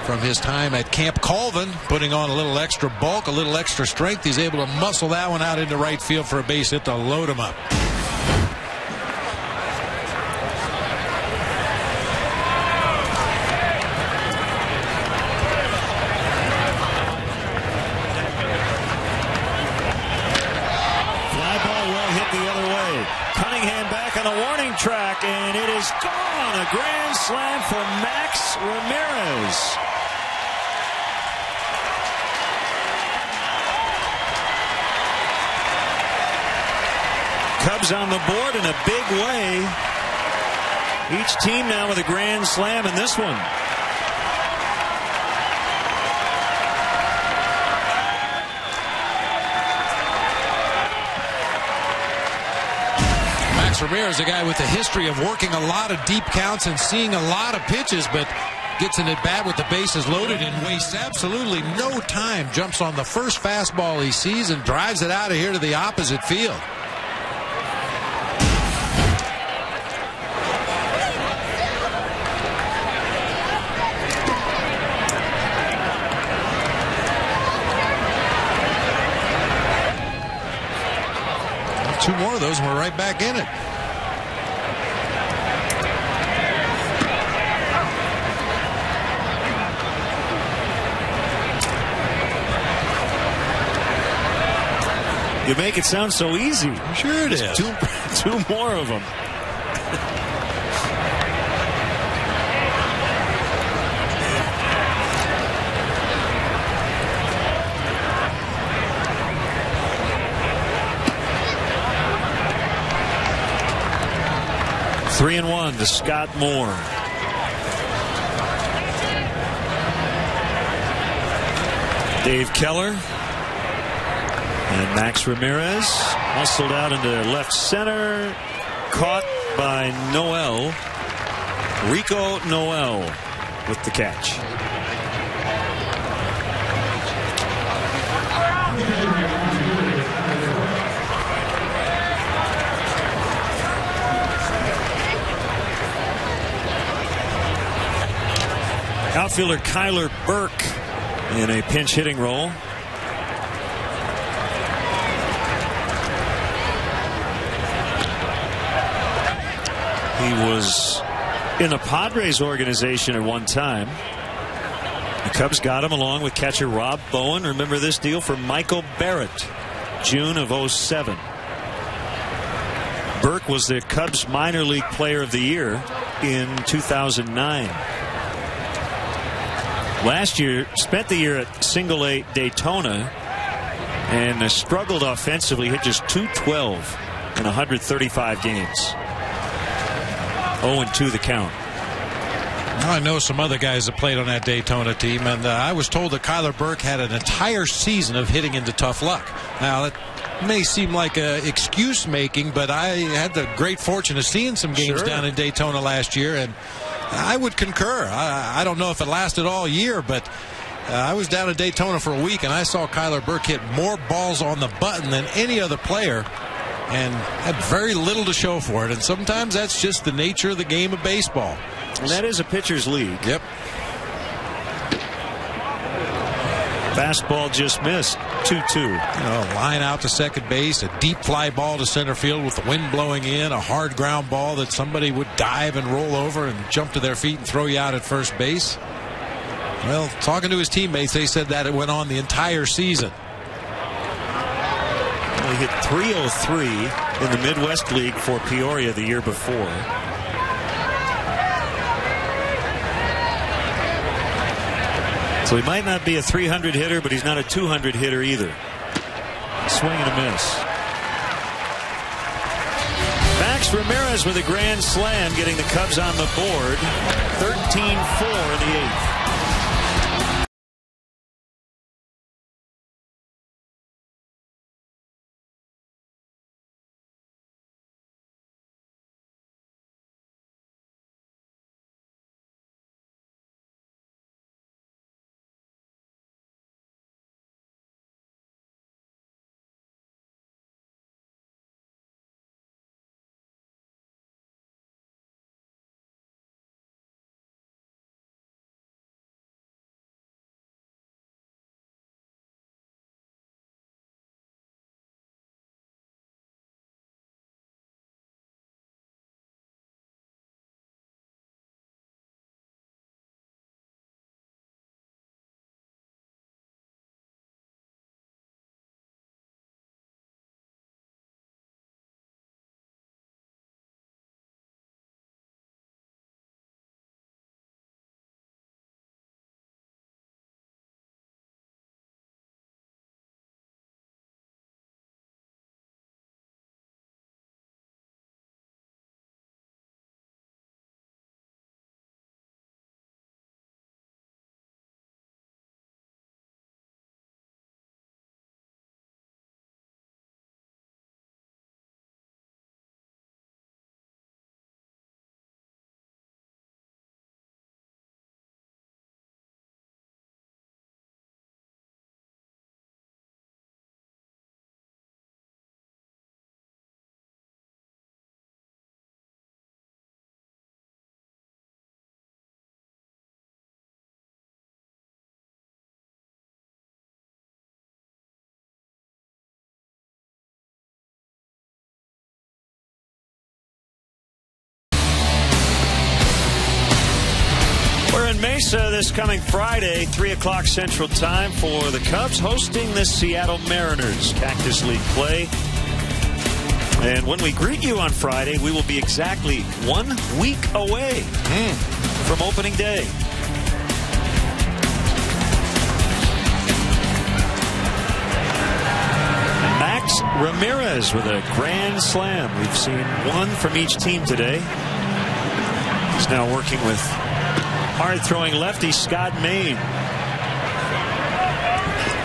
from his time at Camp Colvin, putting on a little extra bulk, a little extra strength, he's able to muscle that one out into right field for a base hit to load him up. Track, and it is gone. A grand slam for Max Ramirez. Cubs on the board in a big way. Each team now with a grand slam in this one. Ramirez, a guy with a history of working a lot of deep counts and seeing a lot of pitches, but gets an at-bat with the bases loaded and wastes absolutely no time. Jumps on the first fastball he sees and drives it out of here to the opposite field. Two more of those and we're right back in it. You make it sound so easy. Sure it is. Two more of them. Three and one to Scott Moore. Dave Keller. And Max Ramirez muscled out into left center. Caught by Noel. Rico Noel with the catch. Outfielder Kyler Burke in a pinch hitting role. He was in the Padres organization at one time. The Cubs got him along with catcher Rob Bowen. Remember this deal for Michael Barrett, June of '07. Burke was the Cubs minor league player of the year in 2009. Last year, spent the year at Single A Daytona and struggled offensively, hit just .212 in 135 games. 0-2 the count. I know some other guys that played on that Daytona team, and I was told that Kyler Burke had an entire season of hitting into tough luck. Now, it may seem like excuse making, but I had the great fortune of seeing some games down in Daytona last year, and I would concur. I don't know if it lasted all year, but I was down at Daytona for a week, and I saw Kyler Burke hit more balls on the button than any other player, and had very little to show for it. And sometimes that's just the nature of the game of baseball. And that is a pitcher's league. Yep. Fastball just missed. 2-2. Line out to second base, a deep fly ball to center field with the wind blowing in, a hard ground ball that somebody would dive and roll over and jump to their feet and throw you out at first base. Well, talking to his teammates, they said that it went on the entire season. He hit .303 in the Midwest League for Peoria the year before. So he might not be a 300 hitter, but he's not a 200 hitter either. Swing and a miss. Max Ramirez with a grand slam, getting the Cubs on the board. 13-4 in the eighth. In Mesa this coming Friday, 3 o'clock Central Time, for the Cubs hosting the Seattle Mariners. Cactus League play. And when we greet you on Friday, we will be exactly 1 week away from opening day. Max Ramirez with a grand slam. We've seen one from each team today. He's now working with hard-throwing lefty Scott Maine.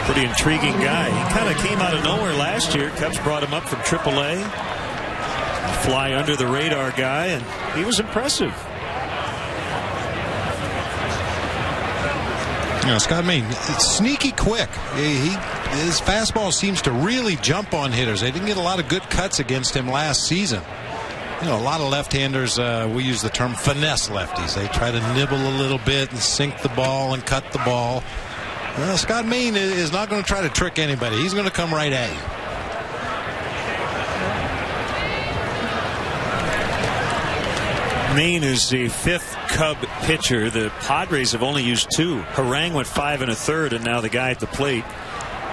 Pretty intriguing guy. He kind of came out of nowhere last year. Cubs brought him up from AAA. A fly under the radar guy, and he was impressive. Scott Maine, it's sneaky quick. His fastball seems to really jump on hitters. They didn't get a lot of good cuts against him last season. A lot of left-handers, we use the term finesse lefties. They try to nibble a little bit and sink the ball and cut the ball. Well, Scott Maine is not going to try to trick anybody. He's going to come right at you. Maine is the 5th Cub pitcher. The Padres have only used 2. Harang went 5 1/3, and now the guy at the plate,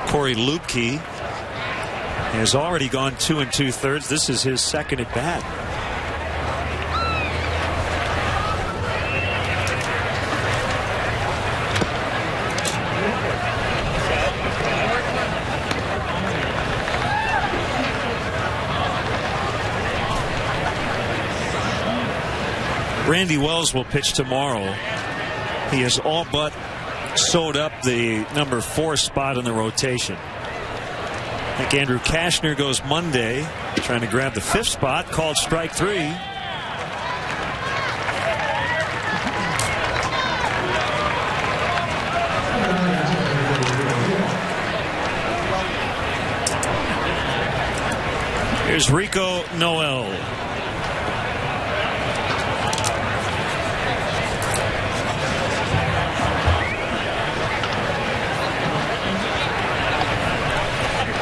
Corey Lupke, has already gone 2 2/3. This is his second at bat. Randy Wells will pitch tomorrow. He has all but sewed up the number 4 spot in the rotation. I think Andrew Kashner goes Monday, trying to grab the 5th spot, called strike 3. Here's Rico Noel.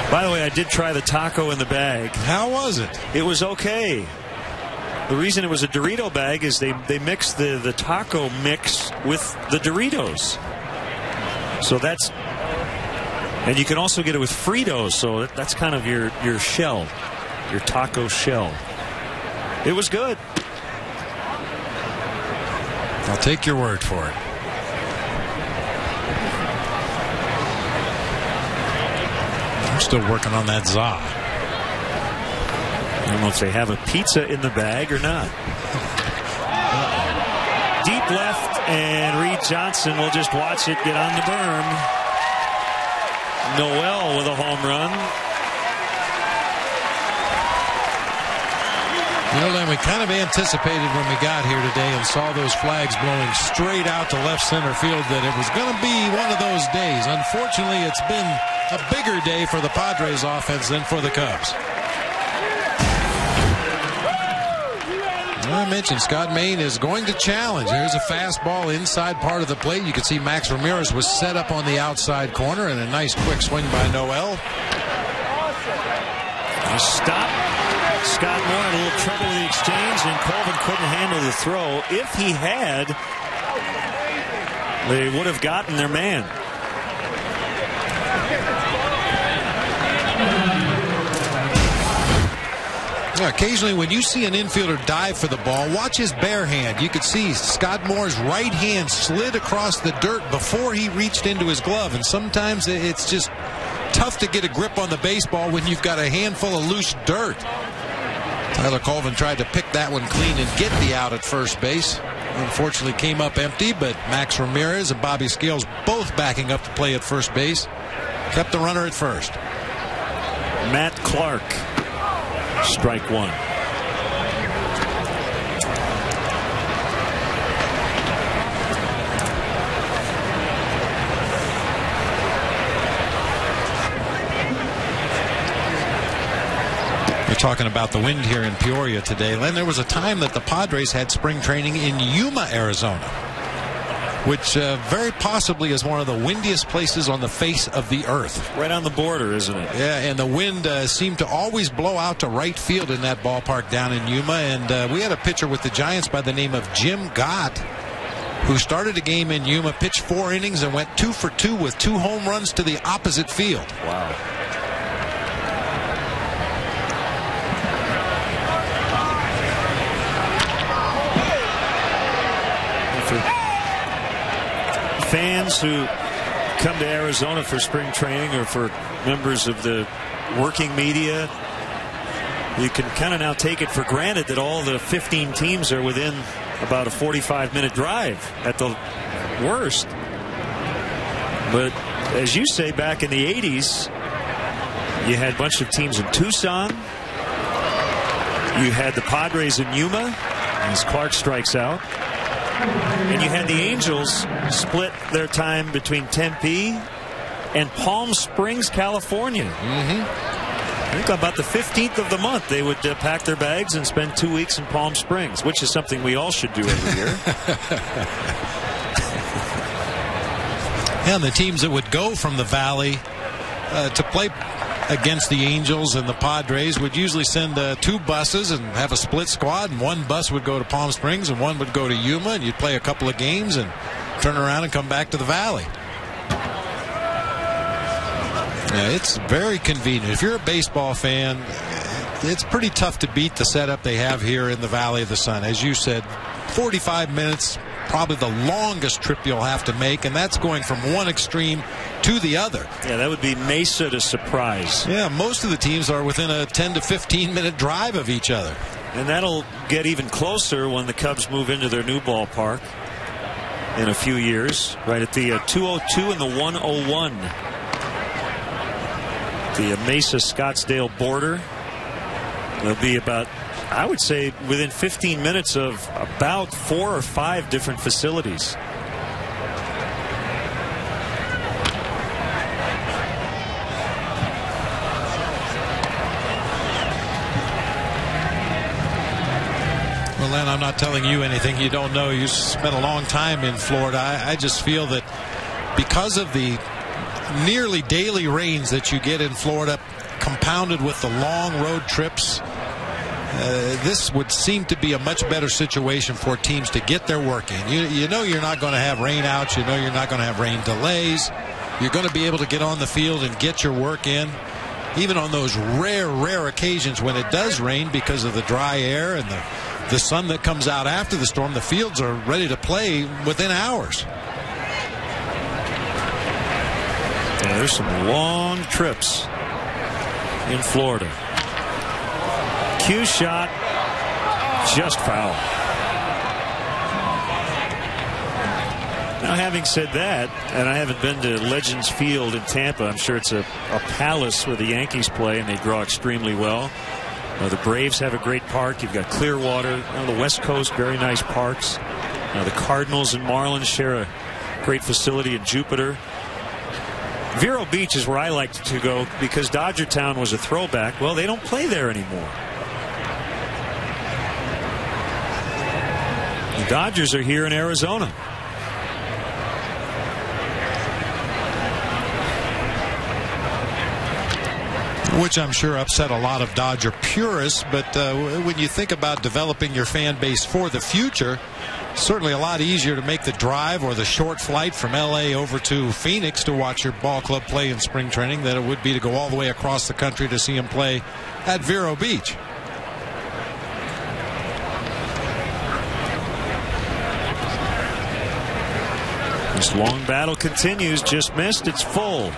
By the way, I did try the taco in the bag. How was it? It was okay. The reason it was a Dorito bag is they mixed the taco mix with the Doritos. So that's, and you can also get it with Fritos. So that's kind of your shell, your taco shell. It was good. I'll take your word for it. I'm still working on that za. I don't know if they have a pizza in the bag or not. Deep left, and Reed Johnson will just watch it get on the berm. Noel with a home run. You know, Len, we kind of anticipated when we got here today and saw those flags blowing straight out to left center field that it was going to be one of those days. Unfortunately, it's been a bigger day for the Padres offense than for the Cubs. I mentioned Scott Maine is going to challenge. There's a fastball inside part of the plate. You can see Max Ramirez was set up on the outside corner, and a nice quick swing by Noel. A stop. Scott Moore had a little trouble with the exchange, and Colvin couldn't handle the throw. If he had, they would have gotten their man. Yeah, occasionally when you see an infielder dive for the ball, watch his bare hand. You could see Scott Moore's right hand slid across the dirt before he reached into his glove, and sometimes it's just tough to get a grip on the baseball when you've got a handful of loose dirt. Tyler Colvin tried to pick that one clean and get the out at first base. Unfortunately came up empty, but Max Ramirez and Bobby Scales both backing up to play at first base. Kept the runner at first. Matt Clark, strike 1. We're talking about the wind here in Peoria today. Len, there was a time that the Padres had spring training in Yuma, Arizona, which very possibly is one of the windiest places on the face of the earth. Right on the border, isn't it? Yeah, and the wind seemed to always blow out to right field in that ballpark down in Yuma. And we had a pitcher with the Giants by the name of Jim Gott, who started a game in Yuma, pitched 4 innings, and went 2 for 2 with 2 home runs to the opposite field. Wow. Fans who come to Arizona for spring training or for members of the working media, you can kind of now take it for granted that all the 15 teams are within about a 45-minute drive at the worst. But as you say, back in the 80s, you had a bunch of teams in Tucson. You had the Padres in Yuma as Clark strikes out. And you had the Angels split their time between Tempe and Palm Springs, California. I think about the 15th of the month they would pack their bags and spend 2 weeks in Palm Springs, which is something we all should do every year. And the teams that would go from the Valley to play against the Angels and the Padres would usually send 2 buses and have a split squad, and 1 bus would go to Palm Springs and 1 would go to Yuma, and you'd play a couple of games and turn around and come back to the Valley. Yeah, it's very convenient. If you're a baseball fan, it's pretty tough to beat the setup they have here in the Valley of the Sun. As you said, 45 minutes, probably the longest trip you'll have to make, and that's going from one extreme to the other. Yeah, that would be Mesa to Surprise. Yeah, most of the teams are within a 10 to 15 minute drive of each other. And that'll get even closer when the Cubs move into their new ballpark in a few years, right at the 202 and the 101. The Mesa Scottsdale border. There'll be about, I would say, within 15 minutes of about 4 or 5 different facilities. Well, Len, I'm not telling you anything you don't know. You spent a long time in Florida. I just feel that because of the nearly daily rains that you get in Florida, compounded with the long road trips, this would seem to be a much better situation for teams to get their work in. You know you're not going to have rain outs. You know you're not going to have rain delays. You're going to be able to get on the field and get your work in, even on those rare occasions when it does rain because of the dry air and the sun that comes out after the storm. The fields are ready to play within hours. Yeah, there's some long trips in Florida. Cue shot, just foul. Now, having said that, and I haven't been to Legends Field in Tampa, I'm sure it's a palace where the Yankees play and they draw extremely well. The Braves have a great park. You've got Clearwater. The West Coast, very nice parks. The Cardinals and Marlins share a great facility in Jupiter. Vero Beach is where I like to go because Dodger Town was a throwback. Well, they don't play there anymore. The Dodgers are here in Arizona. Which I'm sure upset a lot of Dodger purists, but when you think about developing your fan base for the future, certainly a lot easier to make the drive or the short flight from LA over to Phoenix to watch your ball club play in spring training than it would be to go all the way across the country to see them play at Vero Beach. This long battle continues. Just missed. It's full.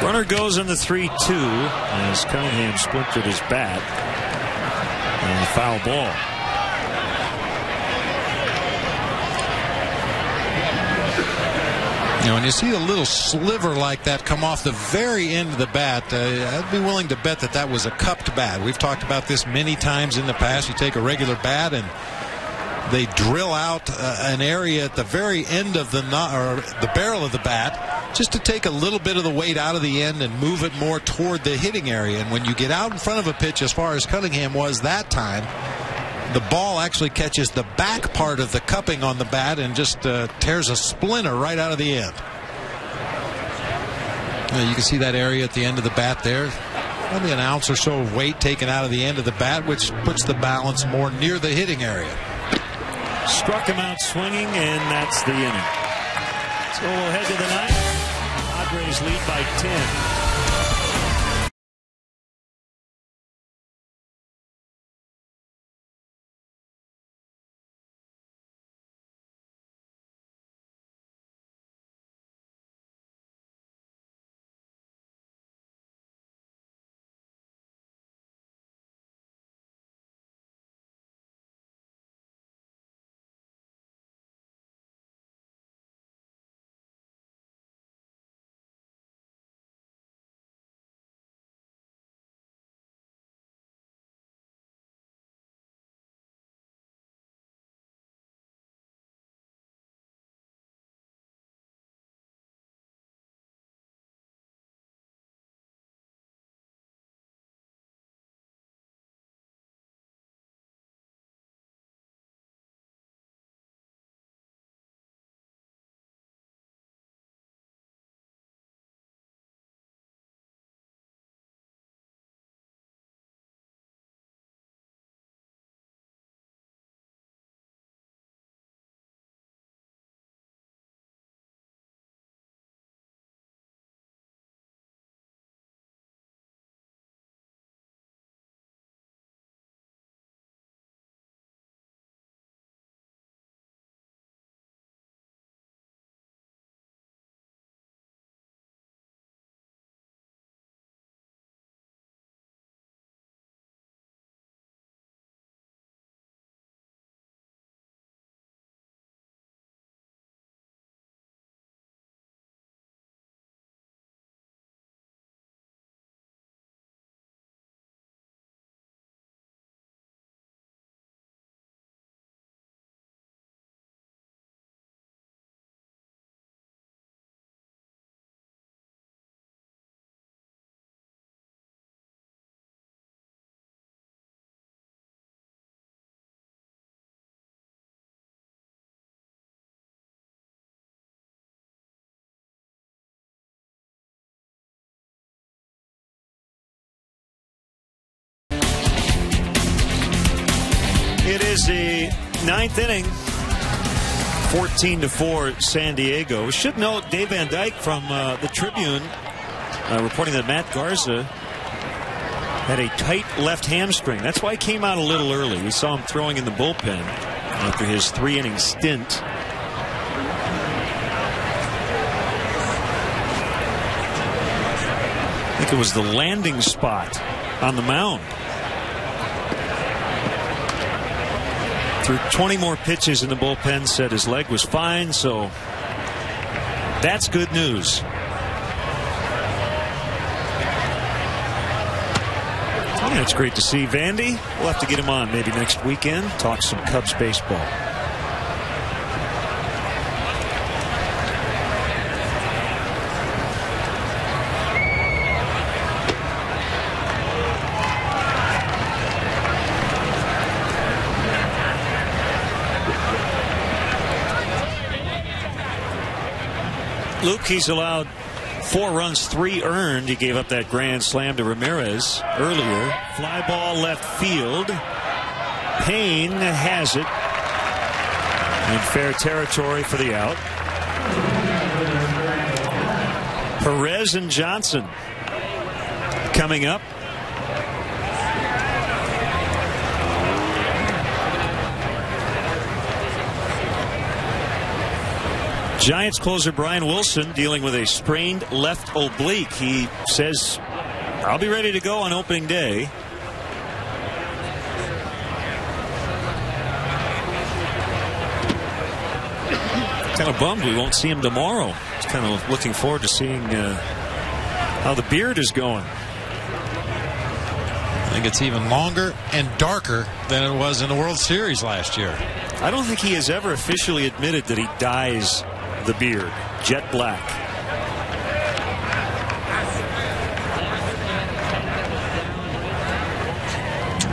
Runner goes in the 3-2 as Cunningham splintered his bat. And a foul ball. You know, when you see a little sliver like that come off the very end of the bat, I'd be willing to bet that that was a cupped bat. We've talked about this many times in the past. You take a regular bat and they drill out an area at the very end of the barrel of the bat just to take a little bit of the weight out of the end and move it more toward the hitting area. And when you get out in front of a pitch as far as Cunningham was that time, the ball actually catches the back part of the cupping on the bat and just tears a splinter right out of the end. You can see that area at the end of the bat there. Probably an ounce or so of weight taken out of the end of the bat, which puts the balance more near the hitting area. Struck him out swinging, and that's the inning. So we'll head to the ninth. Padres lead by 10. It is the 9th inning. 14-4 San Diego. We should note Dave Van Dyke from the Tribune reporting that Matt Garza had a tight left hamstring. That's why he came out a little early. We saw him throwing in the bullpen after his 3-inning stint. I think it was the landing spot on the mound. Threw 20 more pitches in the bullpen, said his leg was fine, so that's good news. Yeah, it's great to see Vandy. We'll have to get him on maybe next weekend, talk some Cubs baseball. He's allowed 4 runs, 3 earned. He gave up that grand slam to Ramirez earlier. Fly ball left field. Payne has it in fair territory for the out. Perez and Johnson coming up. Giants closer Brian Wilson dealing with a sprained left oblique. He says, I'll be ready to go on opening day. Kind of bummed we won't see him tomorrow. He's kind of looking forward to seeing how the beard is going. I think it's even longer and darker than it was in the World Series last year. I don't think he has ever officially admitted that he dyes the beard jet black.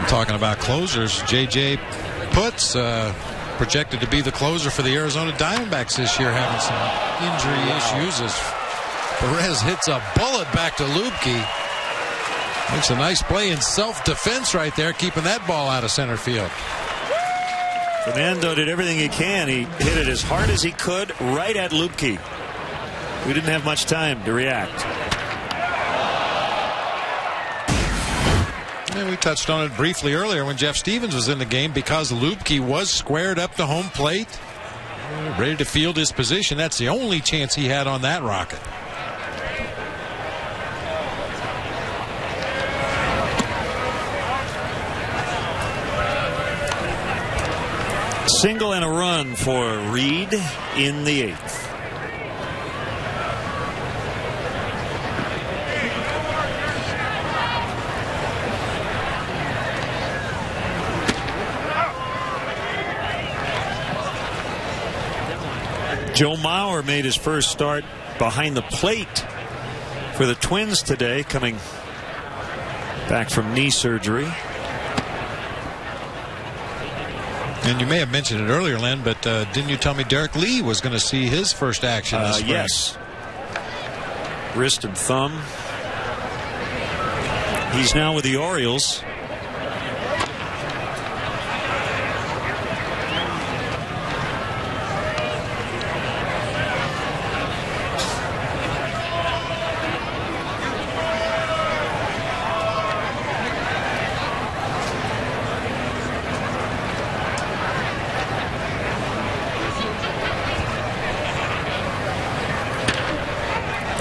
Talking about closers, J.J. Putz projected to be the closer for the Arizona Diamondbacks this year, having some injury issues as Perez hits a bullet back to Lubke. Makes a nice play in self-defense right there, keeping that ball out of center field. Fernando did everything he can. He hit it as hard as he could right at Lubke. We didn't have much time to react. And we touched on it briefly earlier when Jeff Stevens was in the game, because Lubke was squared up to home plate, ready to field his position. That's the only chance he had on that rocket. Single and a run for Reed in the 8th. Joe Mauer made his first start behind the plate for the Twins today, coming back from knee surgery. And you may have mentioned it earlier, Len, but didn't you tell me Derek Lee was going to see his first action this spring? Yes. Wrist and thumb. He's now with the Orioles.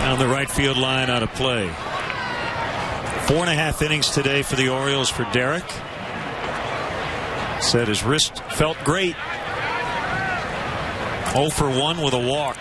On the right field line, out of play. 4.5 innings today for the Orioles for Derek. Said his wrist felt great. 0 for 1 with a walk.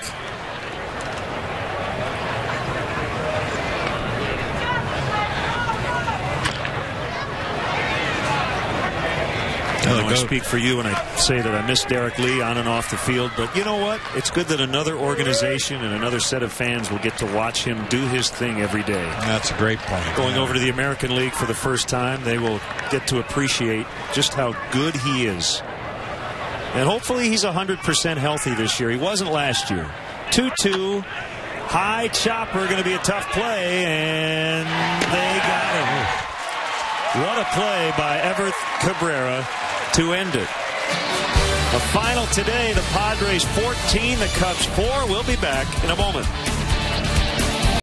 I speak for you when I say that I miss Derek Lee on and off the field, but you know what? It's good that another organization and another set of fans will get to watch him do his thing every day. That's a great point. Going over to the American League for the first time, they will get to appreciate just how good he is. And hopefully he's 100% healthy this year. He wasn't last year. 2-2. High chopper, going to be a tough play, and they got him. What a play by Everett Cabrera to end it. The final today, the Padres 14, the Cubs 4. We'll be back in a moment.